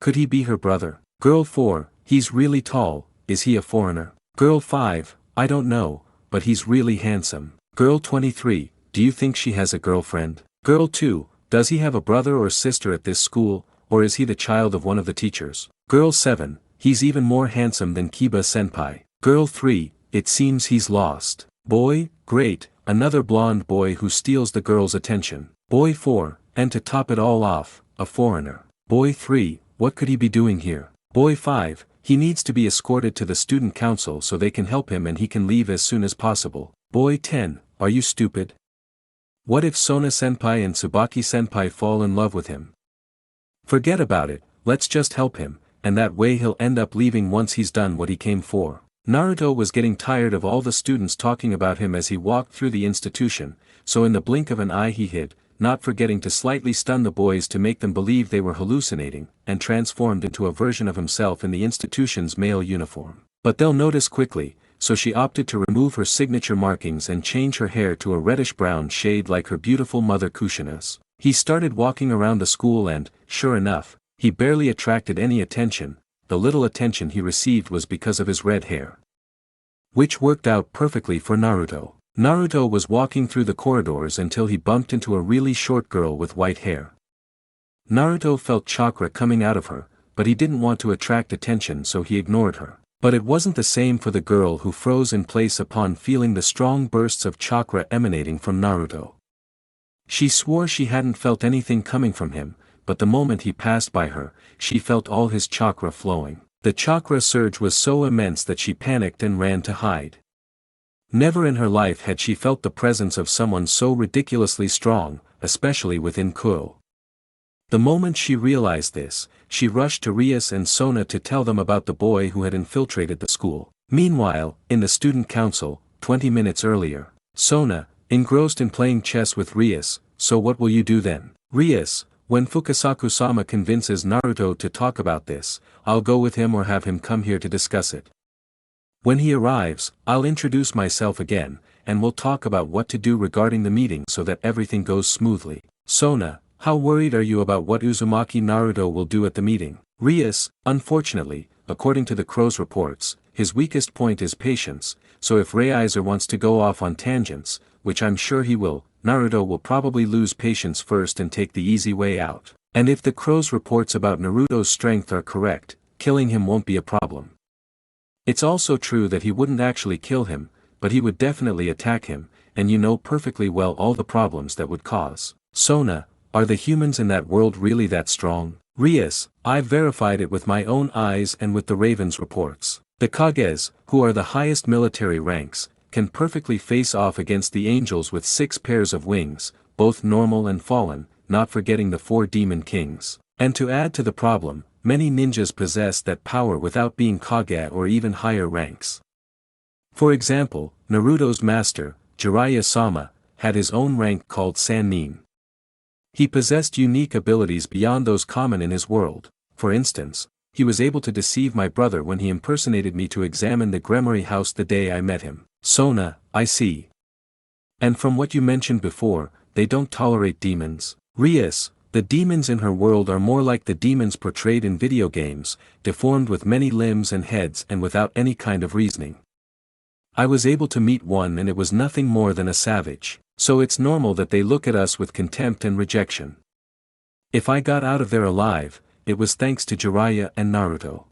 Could he be her brother? Girl 4, he's really tall, is he a foreigner? Girl 5, I don't know, but he's really handsome. Girl 23, do you think she has a girlfriend? Girl 2, does he have a brother or sister at this school, or is he the child of one of the teachers? Girl 7, he's even more handsome than Kiba-senpai. Girl 3, it seems he's lost. Boy, great, another blonde boy who steals the girl's attention. Boy 4, and to top it all off, a foreigner. Boy 3, what could he be doing here? Boy 5, he needs to be escorted to the student council so they can help him and he can leave as soon as possible. Boy 10, are you stupid? What if Sona-senpai and Tsubaki-senpai fall in love with him? Forget about it, let's just help him, and that way he'll end up leaving once he's done what he came for. Naruto was getting tired of all the students talking about him as he walked through the institution, so in the blink of an eye he hid, not forgetting to slightly stun the boys to make them believe they were hallucinating, and transformed into a version of himself in the institution's male uniform. But they'll notice quickly, so she opted to remove her signature markings and change her hair to a reddish-brown shade like her beautiful mother Kushina's. He started walking around the school and, sure enough, he barely attracted any attention. The little attention he received was because of his red hair, which worked out perfectly for Naruto. Naruto was walking through the corridors until he bumped into a really short girl with white hair. Naruto felt chakra coming out of her, but he didn't want to attract attention so he ignored her. But it wasn't the same for the girl who froze in place upon feeling the strong bursts of chakra emanating from Naruto. She swore she hadn't felt anything coming from him, but the moment he passed by her, she felt all his chakra flowing. The chakra surge was so immense that she panicked and ran to hide. Never in her life had she felt the presence of someone so ridiculously strong, especially within Kuro. The moment she realized this, she rushed to Rias and Sona to tell them about the boy who had infiltrated the school. Meanwhile, in the student council, 20 minutes earlier, Sona, engrossed in playing chess with Rias, so what will you do then? Rias, when Fukasaku-sama convinces Naruto to talk about this, I'll go with him or have him come here to discuss it. When he arrives, I'll introduce myself again, and we'll talk about what to do regarding the meeting so that everything goes smoothly. Sona, how worried are you about what Uzumaki Naruto will do at the meeting? Rias, unfortunately, according to the crow's reports, his weakest point is patience, so if Rias wants to go off on tangents, which I'm sure he will, Naruto will probably lose patience first and take the easy way out. And if the crow's reports about Naruto's strength are correct, killing him won't be a problem. It's also true that he wouldn't actually kill him, but he would definitely attack him, and you know perfectly well all the problems that would cause. Sona, are the humans in that world really that strong? Rias, I've verified it with my own eyes and with the Raven's reports. The Kages, who are the highest military ranks, can perfectly face off against the angels with 6 pairs of wings, both normal and fallen, not forgetting the 4 demon kings. And to add to the problem, many ninjas possess that power without being Kage or even higher ranks. For example, Naruto's master, Jiraiya-sama, had his own rank called Sannin. He possessed unique abilities beyond those common in his world. For instance, he was able to deceive my brother when he impersonated me to examine the GREMORY house the day I met him. Sona, I see. And from what you mentioned before, they don't tolerate demons. Rias, the demons in her world are more like the demons portrayed in video games, deformed with many limbs and heads and without any kind of reasoning. I was able to meet one and it was nothing more than a savage. So it's normal that they look at us with contempt and rejection. If I got out of there alive, it was thanks to Jiraiya and Naruto.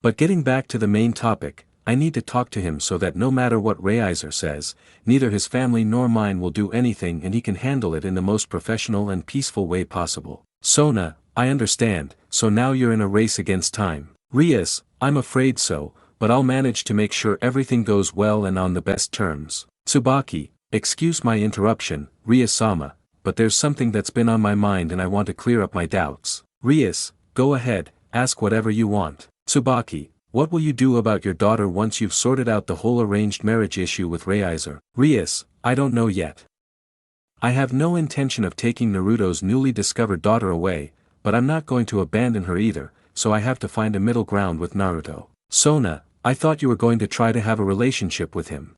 But getting back to the main topic, I need to talk to him so that no matter what Reiser says, neither his family nor mine will do anything and he can handle it in the most professional and peaceful way possible. Sona, I understand, so now you're in a race against time. Rias, I'm afraid so, but I'll manage to make sure everything goes well and on the best terms. Tsubaki, excuse my interruption, Rias-sama, but there's something that's been on my mind and I want to clear up my doubts. Rias, go ahead, ask whatever you want. Tsubaki, what will you do about your daughter once you've sorted out the whole arranged marriage issue with Rias? Rias, I don't know yet. I have no intention of taking Naruto's newly discovered daughter away, but I'm not going to abandon her either, so I have to find a middle ground with Naruto. Sona, I thought you were going to try to have a relationship with him.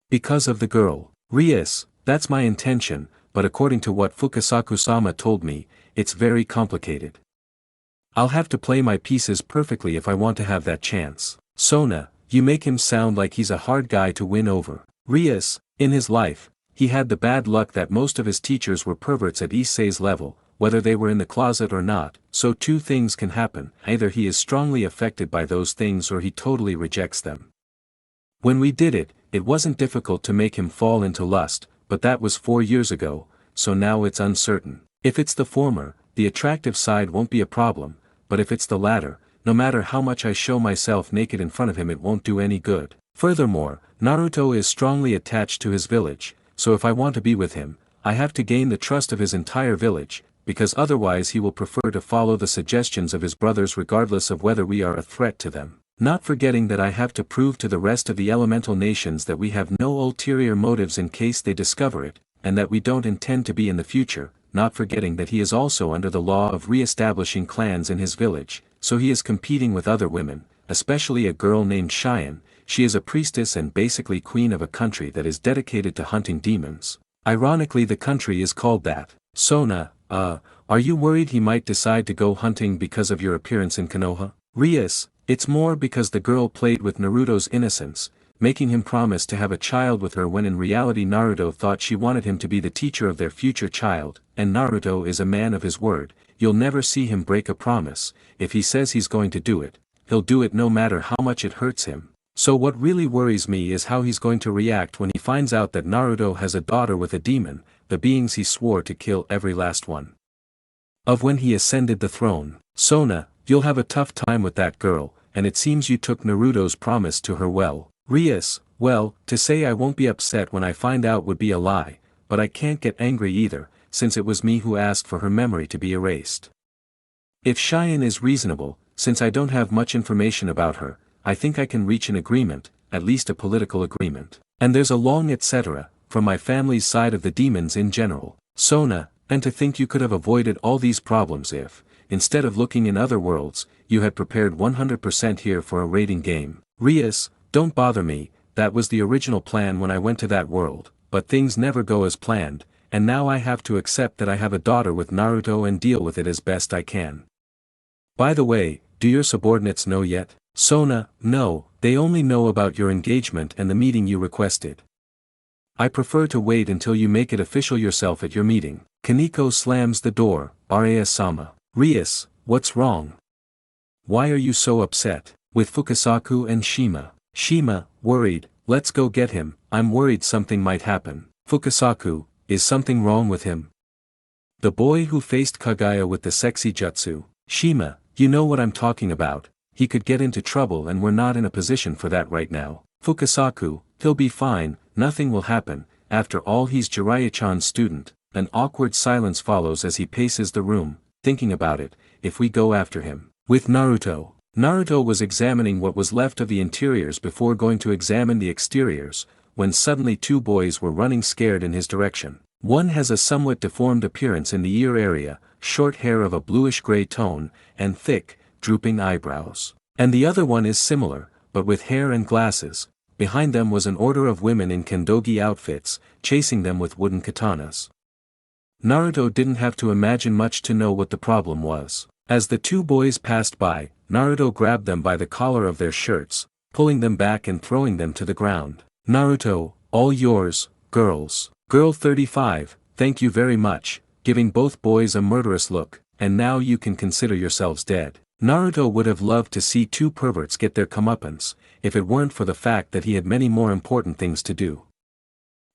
Because of the girl. Rias, that's my intention, but according to what Fukasaku-sama told me, it's very complicated. I'll have to play my pieces perfectly if I want to have that chance. Sona, you make him sound like he's a hard guy to win over. Rias, in his life, he had the bad luck that most of his teachers were perverts at Issei's level, whether they were in the closet or not, so two things can happen: either he is strongly affected by those things or he totally rejects them. When we did it, it wasn't difficult to make him fall into lust, but that was 4 years ago, so now it's uncertain. If it's the former, the attractive side won't be a problem, but if it's the latter, no matter how much I show myself naked in front of him, it won't do any good. Furthermore, Naruto is strongly attached to his village, so if I want to be with him, I have to gain the trust of his entire village, because otherwise he will prefer to follow the suggestions of his brothers regardless of whether we are a threat to them. Not forgetting that I have to prove to the rest of the elemental nations that we have no ulterior motives in case they discover it, and that we don't intend to be in the future, not forgetting that he is also under the law of re-establishing clans in his village, so he is competing with other women, especially a girl named Cheyenne. She is a priestess and basically queen of a country that is dedicated to hunting demons. Ironically, the country is called that. Sona, are you worried he might decide to go hunting because of your appearance in Konoha? Rias, it's more because the girl played with Naruto's innocence, making him promise to have a child with her when in reality Naruto thought she wanted him to be the teacher of their future child, and Naruto is a man of his word. You'll never see him break a promise. If he says he's going to do it, he'll do it no matter how much it hurts him. So what really worries me is how he's going to react when he finds out that Naruto has a daughter with a demon, the beings he swore to kill every last one of when he ascended the throne. Sona, you'll have a tough time with that girl, and it seems you took Naruto's promise to her well. Rias, well, to say I won't be upset when I find out would be a lie, but I can't get angry either, since it was me who asked for her memory to be erased. If Cheyenne is reasonable, since I don't have much information about her, I think I can reach an agreement, at least a political agreement. And there's a long etc., from my family's side of the demons in general. Sona, and to think you could have avoided all these problems if, instead of looking in other worlds, you had prepared 100% here for a raiding game. Rias, don't bother me, that was the original plan when I went to that world, but things never go as planned, and now I have to accept that I have a daughter with Naruto and deal with it as best I can. By the way, do your subordinates know yet? Sona, no, they only know about your engagement and the meeting you requested. I prefer to wait until you make it official yourself at your meeting. Kaneko slams the door. Rias-sama. Rias, what's wrong? Why are you so upset? With Fukasaku and Shima. Shima, worried, let's go get him, I'm worried something might happen. Fukasaku, is something wrong with him? The boy who faced Kaguya with the sexy jutsu. Shima, you know what I'm talking about, he could get into trouble and we're not in a position for that right now. Fukasaku, he'll be fine, nothing will happen, after all he's Jiraiya-chan's student. An awkward silence follows as he paces the room, thinking about it, if we go after him. With Naruto. Naruto was examining what was left of the interiors before going to examine the exteriors, when suddenly two boys were running scared in his direction. One has a somewhat deformed appearance in the ear area, short hair of a bluish-gray tone, and thick, drooping eyebrows. And the other one is similar, but with hair and glasses. Behind them was an order of women in kendogi outfits, chasing them with wooden katanas. Naruto didn't have to imagine much to know what the problem was. As the two boys passed by, Naruto grabbed them by the collar of their shirts, pulling them back and throwing them to the ground. Naruto, all yours, girls. Girl 35, thank you very much, giving both boys a murderous look, and now you can consider yourselves dead. Naruto would have loved to see two perverts get their comeuppance, if it weren't for the fact that he had many more important things to do.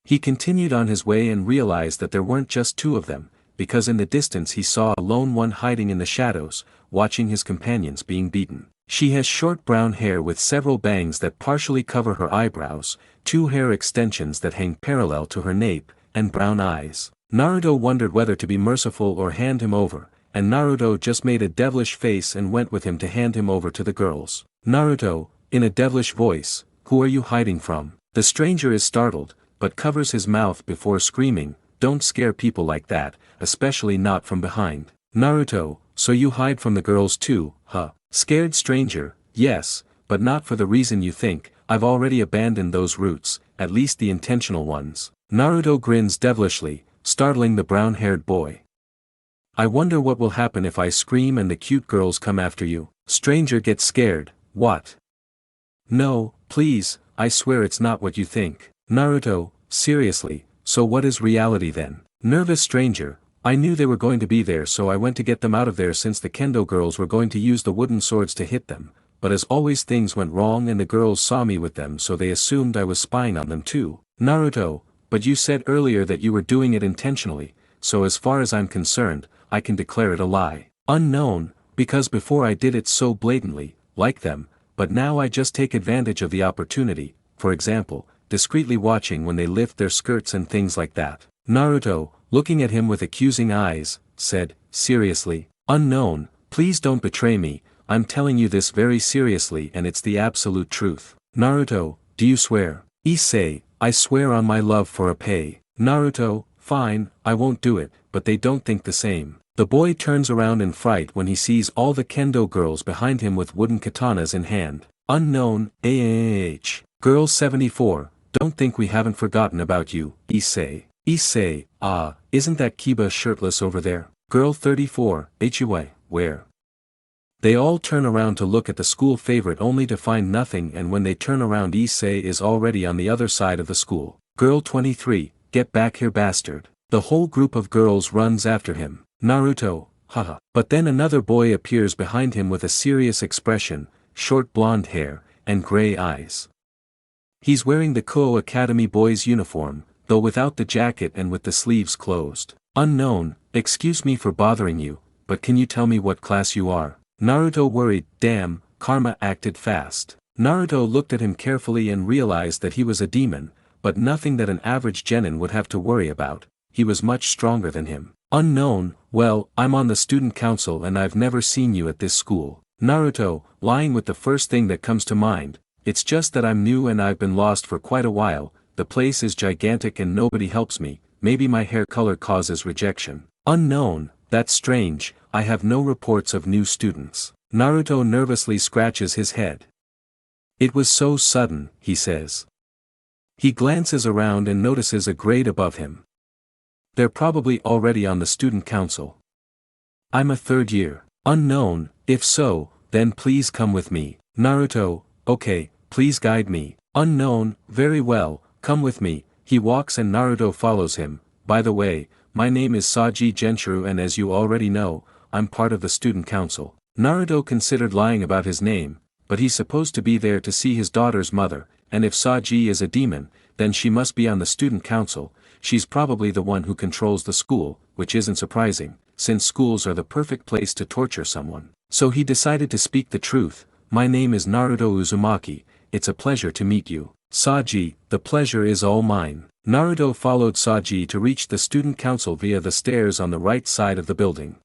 He continued on his way and realized that there weren't just two of them, because in the distance he saw a lone one hiding in the shadows, watching his companions being beaten. She has short brown hair with several bangs that partially cover her eyebrows, two hair extensions that hang parallel to her nape, and brown eyes. Naruto wondered whether to be merciful or hand him over, and Naruto just made a devilish face and went with him to hand him over to the girls. Naruto, in a devilish voice, who are you hiding from? The stranger is startled, but covers his mouth before screaming, don't scare people like that, especially not from behind. Naruto, so you hide from the girls too, huh? Scared stranger, yes, but not for the reason you think, I've already abandoned those routes, at least the intentional ones. Naruto grins devilishly, startling the brown-haired boy. I wonder what will happen if I scream and the cute girls come after you. Stranger gets scared, what? No, please, I swear it's not what you think. Naruto, seriously, so what is reality then? Nervous stranger, I knew they were going to be there so I went to get them out of there since the kendo girls were going to use the wooden swords to hit them, but as always things went wrong and the girls saw me with them so they assumed I was spying on them too. Naruto, but you said earlier that you were doing it intentionally, so as far as I'm concerned, I can declare it a lie. Unknown, because before I did it so blatantly, like them, but now I just take advantage of the opportunity, for example, discreetly watching when they lift their skirts and things like that. Naruto, looking at him with accusing eyes, said, seriously, unknown, please don't betray me, I'm telling you this very seriously and it's the absolute truth. Naruto, do you swear? Issei, I swear on my love for Appei. Naruto, fine, I won't do it, but they don't think the same. The boy turns around in fright when he sees all the kendo girls behind him with wooden katanas in hand. Unknown, Girl 74, don't think we haven't forgotten about you, Issei. Issei, isn't that Kiba shirtless over there? Girl 34, where? They all turn around to look at the school favorite only to find nothing, and when they turn around Issei is already on the other side of the school. Girl 23, get back here bastard. The whole group of girls runs after him. Naruto, haha. But then another boy appears behind him with a serious expression, short blonde hair, and gray eyes. He's wearing the Kuo Academy boys' uniform, though without the jacket and with the sleeves closed. Unknown, excuse me for bothering you, but can you tell me what class you are? Naruto worried, damn, karma acted fast. Naruto looked at him carefully and realized that he was a demon, but nothing that an average genin would have to worry about, he was much stronger than him. Unknown, well, I'm on the student council and I've never seen you at this school. Naruto, lying with the first thing that comes to mind, it's just that I'm new and I've been lost for quite a while, the place is gigantic and nobody helps me, maybe my hair color causes rejection. Unknown, that's strange, I have no reports of new students. Naruto nervously scratches his head. It was so sudden, he says. He glances around and notices a grade above him. They're probably already on the student council. I'm a third year. Unknown, if so, then please come with me. Naruto, okay, please guide me. Unknown, very well, come with me. He walks and Naruto follows him. By the way, my name is Saji Genshuru and as you already know, I'm part of the student council. Naruto considered lying about his name, but he's supposed to be there to see his daughter's mother, and if Saji is a demon, then she must be on the student council. She's probably the one who controls the school, which isn't surprising, since schools are the perfect place to torture someone. So he decided to speak the truth. My name is Naruto Uzumaki, it's a pleasure to meet you. Saji, the pleasure is all mine. Naruto followed Saji to reach the student council via the stairs on the right side of the building.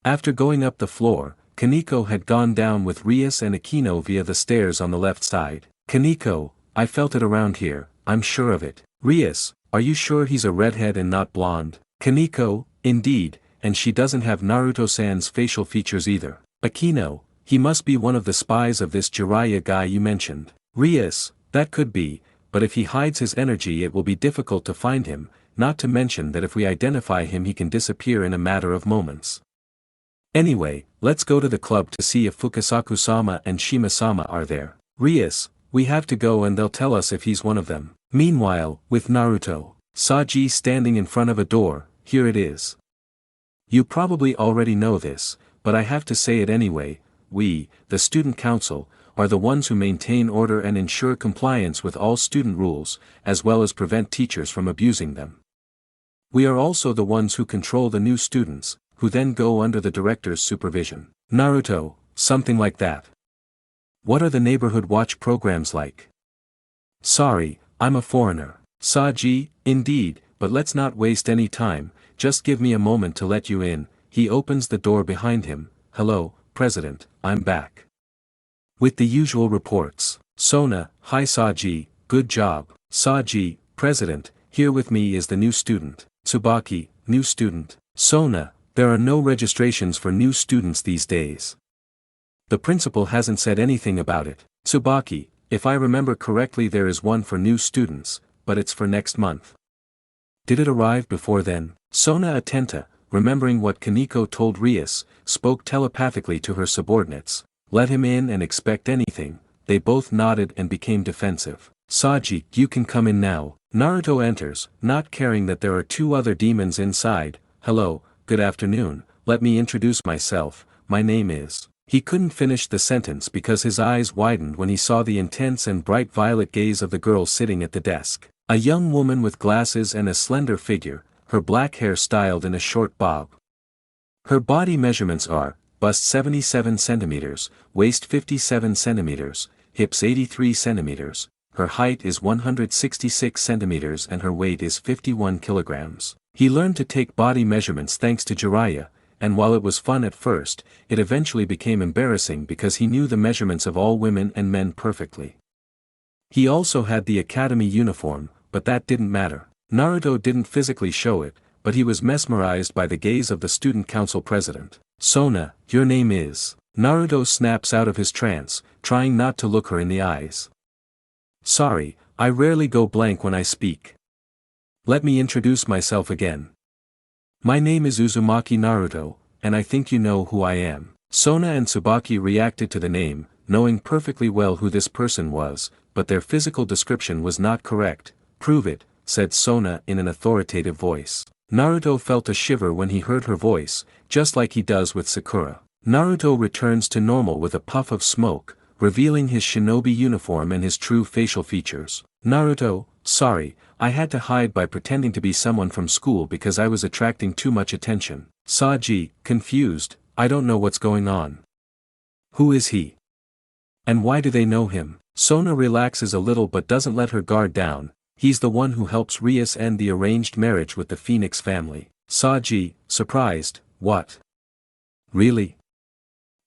After going up the floor, Kaneko had gone down with Rias and Akane via the stairs on the left side. Kaneko, I felt it around here, I'm sure of it. Rias, are you sure he's a redhead and not blonde? Kaneko, indeed, and she doesn't have Naruto-san's facial features either. Akane, he must be one of the spies of this Jiraiya guy you mentioned. Rias, that could be, but if he hides his energy it will be difficult to find him, not to mention that if we identify him he can disappear in a matter of moments. Anyway, let's go to the club to see if Fukasaku-sama and Shima-sama are there. Rias, we have to go and they'll tell us if he's one of them. Meanwhile, with Naruto, Saji standing in front of a door, here it is. You probably already know this, but I have to say it anyway, we, the student council, are the ones who maintain order and ensure compliance with all student rules, as well as prevent teachers from abusing them. We are also the ones who control the new students, who then go under the director's supervision. Naruto, something like that. What are the neighborhood watch programs like? Sorry, I'm a foreigner. Saji, indeed, but let's not waste any time, just give me a moment to let you in. he opens the door behind him. Hello, President, I'm back. With the usual reports. Sona, hi Saji, good job. Saji, President, here with me is the new student. Tsubaki, new student. Sona, there are no registrations for new students these days. The principal hasn't said anything about it. Tsubaki, if I remember correctly there is one for new students, but it's for next month. Did it arrive before then? Sona Atenta, remembering what Kaneko told Rias, spoke telepathically to her subordinates. Let him in and expect anything. They both nodded and became defensive. Saji, you can come in now. Naruto enters, not caring that there are two other demons inside. Hello, good afternoon, let me introduce myself, my name is. He couldn't finish the sentence because his eyes widened when he saw the intense and bright violet gaze of the girl sitting at the desk. A young woman with glasses and a slender figure, her black hair styled in a short bob. Her body measurements are, bust 77 centimeters, waist 57 centimeters, hips 83 centimeters, her height is 166 centimeters and her weight is 51 kilograms. He learned to take body measurements thanks to Jiraiya, and while it was fun at first, it eventually became embarrassing because he knew the measurements of all women and men perfectly. He also had the academy uniform, but that didn't matter. Naruto didn't physically show it, but he was mesmerized by the gaze of the student council president. Sona, your name is. Naruto snaps out of his trance, trying not to look her in the eyes. Sorry, I rarely go blank when I speak. Let me introduce myself again. My name is Uzumaki Naruto, and I think you know who I am. Sona and Tsubaki reacted to the name, knowing perfectly well who this person was, but their physical description was not correct. Prove it, said Sona in an authoritative voice. Naruto felt a shiver when he heard her voice, just like he does with Sakura. Naruto returns to normal with a puff of smoke, revealing his shinobi uniform and his true facial features. Naruto, sorry, I had to hide by pretending to be someone from school because I was attracting too much attention. Saji, confused, I don't know what's going on. Who is he? And why do they know him? Sona relaxes a little but doesn't let her guard down. He's the one who helps Rias end the arranged marriage with the Phoenix family. Saji, surprised, what? Really?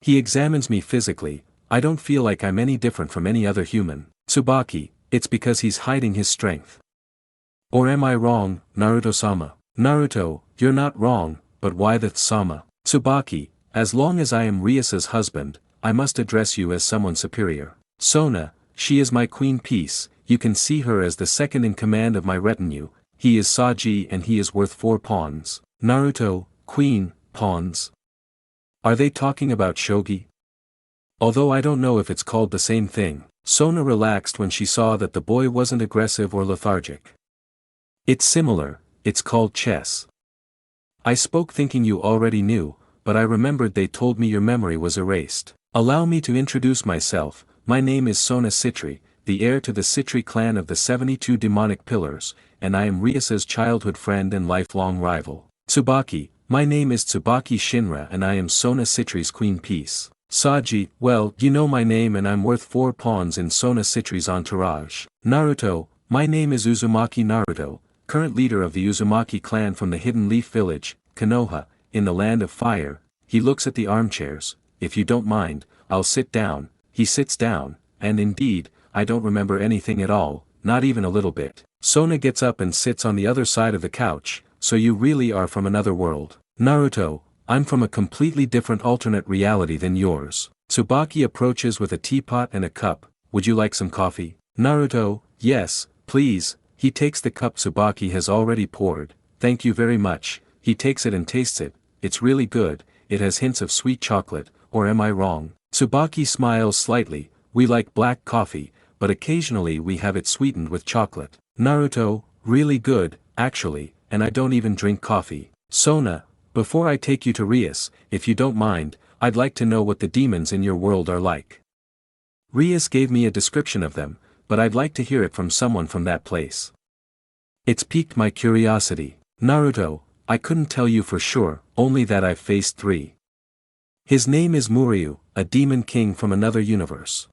He examines me physically, I don't feel like I'm any different from any other human. Tsubaki, it's because he's hiding his strength. Or am I wrong, Naruto-sama? Naruto, you're not wrong, but why the sama? Tsubaki, as long as I am Rias's husband, I must address you as someone superior. Sona, she is my queen piece. You can see her as the second in command of my retinue. He is Saji and he is worth 4 pawns. Naruto, queen, pawns. Are they talking about shogi? Although I don't know if it's called the same thing. Sona relaxed when she saw that the boy wasn't aggressive or lethargic. It's similar, it's called chess. I spoke thinking you already knew, but I remembered they told me your memory was erased. Allow me to introduce myself, my name is Sona Citri, the heir to the Citri clan of the 72 demonic pillars, and I am Rias's childhood friend and lifelong rival. Tsubaki, my name is Tsubaki Shinra and I am Sona Citri's queen piece. Saji, well, you know my name and I'm worth 4 pawns in Sona Citri's entourage. Naruto, my name is Uzumaki Naruto, current leader of the Uzumaki clan from the Hidden Leaf Village, Konoha, in the Land of Fire. He looks at the armchairs. If you don't mind, I'll sit down. He sits down, and indeed, I don't remember anything at all, not even a little bit. Sona gets up and sits on the other side of the couch. So you really are from another world. Naruto, I'm from a completely different alternate reality than yours. Tsubaki approaches with a teapot and a cup. Would you like some coffee? Naruto, yes, please. He takes the cup Tsubaki has already poured. Thank you very much. He takes it and tastes it. It's really good. It has hints of sweet chocolate, or am I wrong? Tsubaki smiles slightly. We like black coffee, but occasionally we have it sweetened with chocolate. Naruto, really good, actually, and I don't even drink coffee. Sona, before I take you to Rias, if you don't mind, I'd like to know what the demons in your world are like. Rias gave me a description of them, but I'd like to hear it from someone from that place. It's piqued my curiosity. Naruto, I couldn't tell you for sure, only that I've faced 3. His name is Muryu, a demon king from another universe.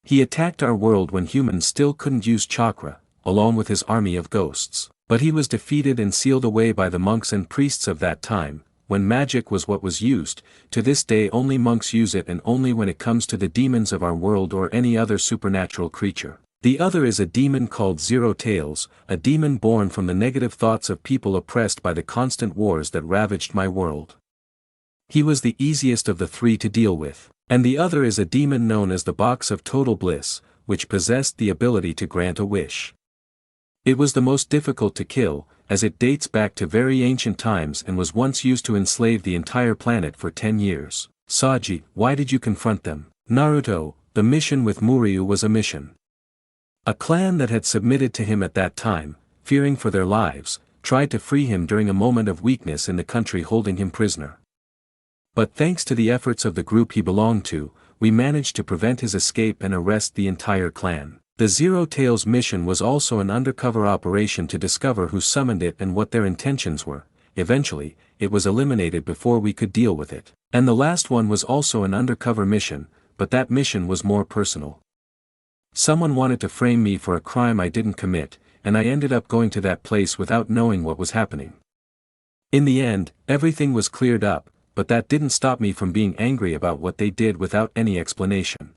He attacked our world when humans still couldn't use chakra, along with his army of ghosts. But he was defeated and sealed away by the monks and priests of that time. when magic was what was used, to this day only monks use it and only when it comes to the demons of our world or any other supernatural creature. The other is a demon called Zero Tails, a demon born from the negative thoughts of people oppressed by the constant wars that ravaged my world. He was the easiest of the three to deal with. And the other is a demon known as the Box of Total Bliss, which possessed the ability to grant a wish. It was the most difficult to kill, as it dates back to very ancient times and was once used to enslave the entire planet for 10 years. Saji, why did you confront them? Naruto, the mission with Muryu was a mission. A clan that had submitted to him at that time, fearing for their lives, tried to free him during a moment of weakness in the country holding him prisoner. But thanks to the efforts of the group he belonged to, we managed to prevent his escape and arrest the entire clan. The Zero Tails mission was also an undercover operation to discover who summoned it and what their intentions were. Eventually, it was eliminated before we could deal with it. And the last one was also an undercover mission, but that mission was more personal. Someone wanted to frame me for a crime I didn't commit, and I ended up going to that place without knowing what was happening. In the end, everything was cleared up, but that didn't stop me from being angry about what they did without any explanation.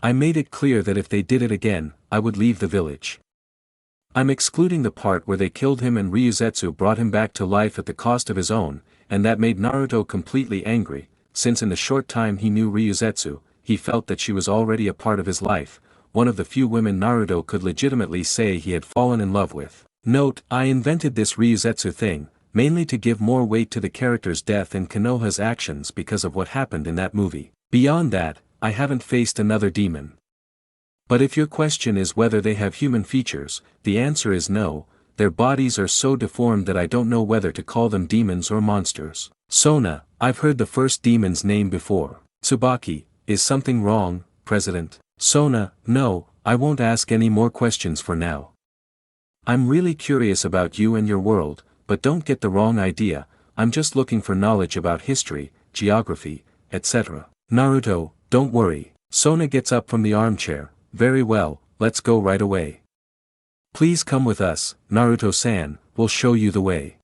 I made it clear that if they did it again, I would leave the village. I'm excluding the part where they killed him and Ryuzetsu brought him back to life at the cost of his own, and that made Naruto completely angry, since in the short time he knew Ryuzetsu, he felt that she was already a part of his life, one of the few women Naruto could legitimately say he had fallen in love with. Note, I invented this Ryuzetsu thing, mainly to give more weight to the character's death and Konoha's actions because of what happened in that movie. Beyond that, I haven't faced another demon. But if your question is whether they have human features, the answer is no, their bodies are so deformed that I don't know whether to call them demons or monsters. Sona, I've heard the first demon's name before. Tsubaki, is something wrong, President? Sona, no, I won't ask any more questions for now. I'm really curious about you and your world, but don't get the wrong idea, I'm just looking for knowledge about history, geography, etc. Naruto, don't worry. Sona gets up from the armchair, very well, let's go right away. Please come with us, Naruto-san, we'll show you the way.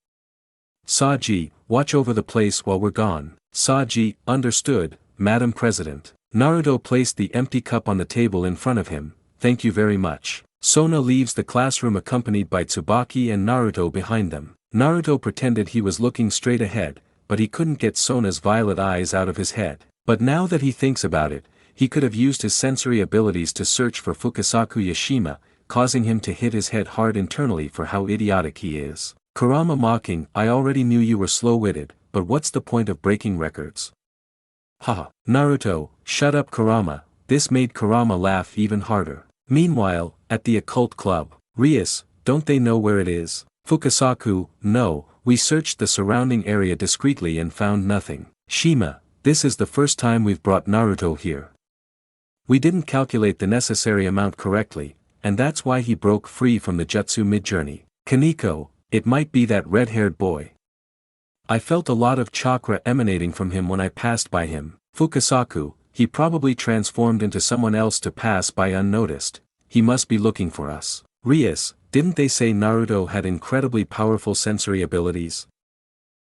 Saji, watch over the place while we're gone. Saji, understood, Madam President. Naruto placed the empty cup on the table in front of him, thank you very much. Sona leaves the classroom accompanied by Tsubaki and Naruto behind them. Naruto pretended he was looking straight ahead, but he couldn't get Sona's violet eyes out of his head. But now that he thinks about it, he could have used his sensory abilities to search for Fukasaku Yashima, causing him to hit his head hard internally for how idiotic he is. Kurama mocking, I already knew you were slow-witted, but what's the point of breaking records? Haha. Naruto, shut up Kurama, this made Kurama laugh even harder. Meanwhile, at the occult club, Rias, don't they know where it is? Fukasaku, no, we searched the surrounding area discreetly and found nothing. Shima, this is the first time we've brought Naruto here. We didn't calculate the necessary amount correctly, and that's why he broke free from the jutsu mid-journey. Kaneko, it might be that red-haired boy. I felt a lot of chakra emanating from him when I passed by him. Fukasaku, he probably transformed into someone else to pass by unnoticed. He must be looking for us. Rias, didn't they say Naruto had incredibly powerful sensory abilities?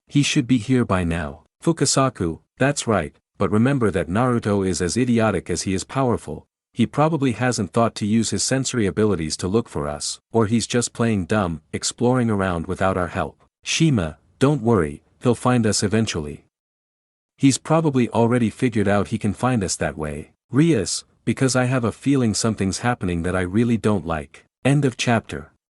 He should be here by now. Fukasaku, that's right, but remember that Naruto is as idiotic as he is powerful. He probably hasn't thought to use his sensory abilities to look for us, or he's just playing dumb, exploring around without our help. Shima, don't worry, he'll find us eventually. He's probably already figured out he can find us that way. Rias, because I have a feeling something's happening that I really don't like. End of chapter.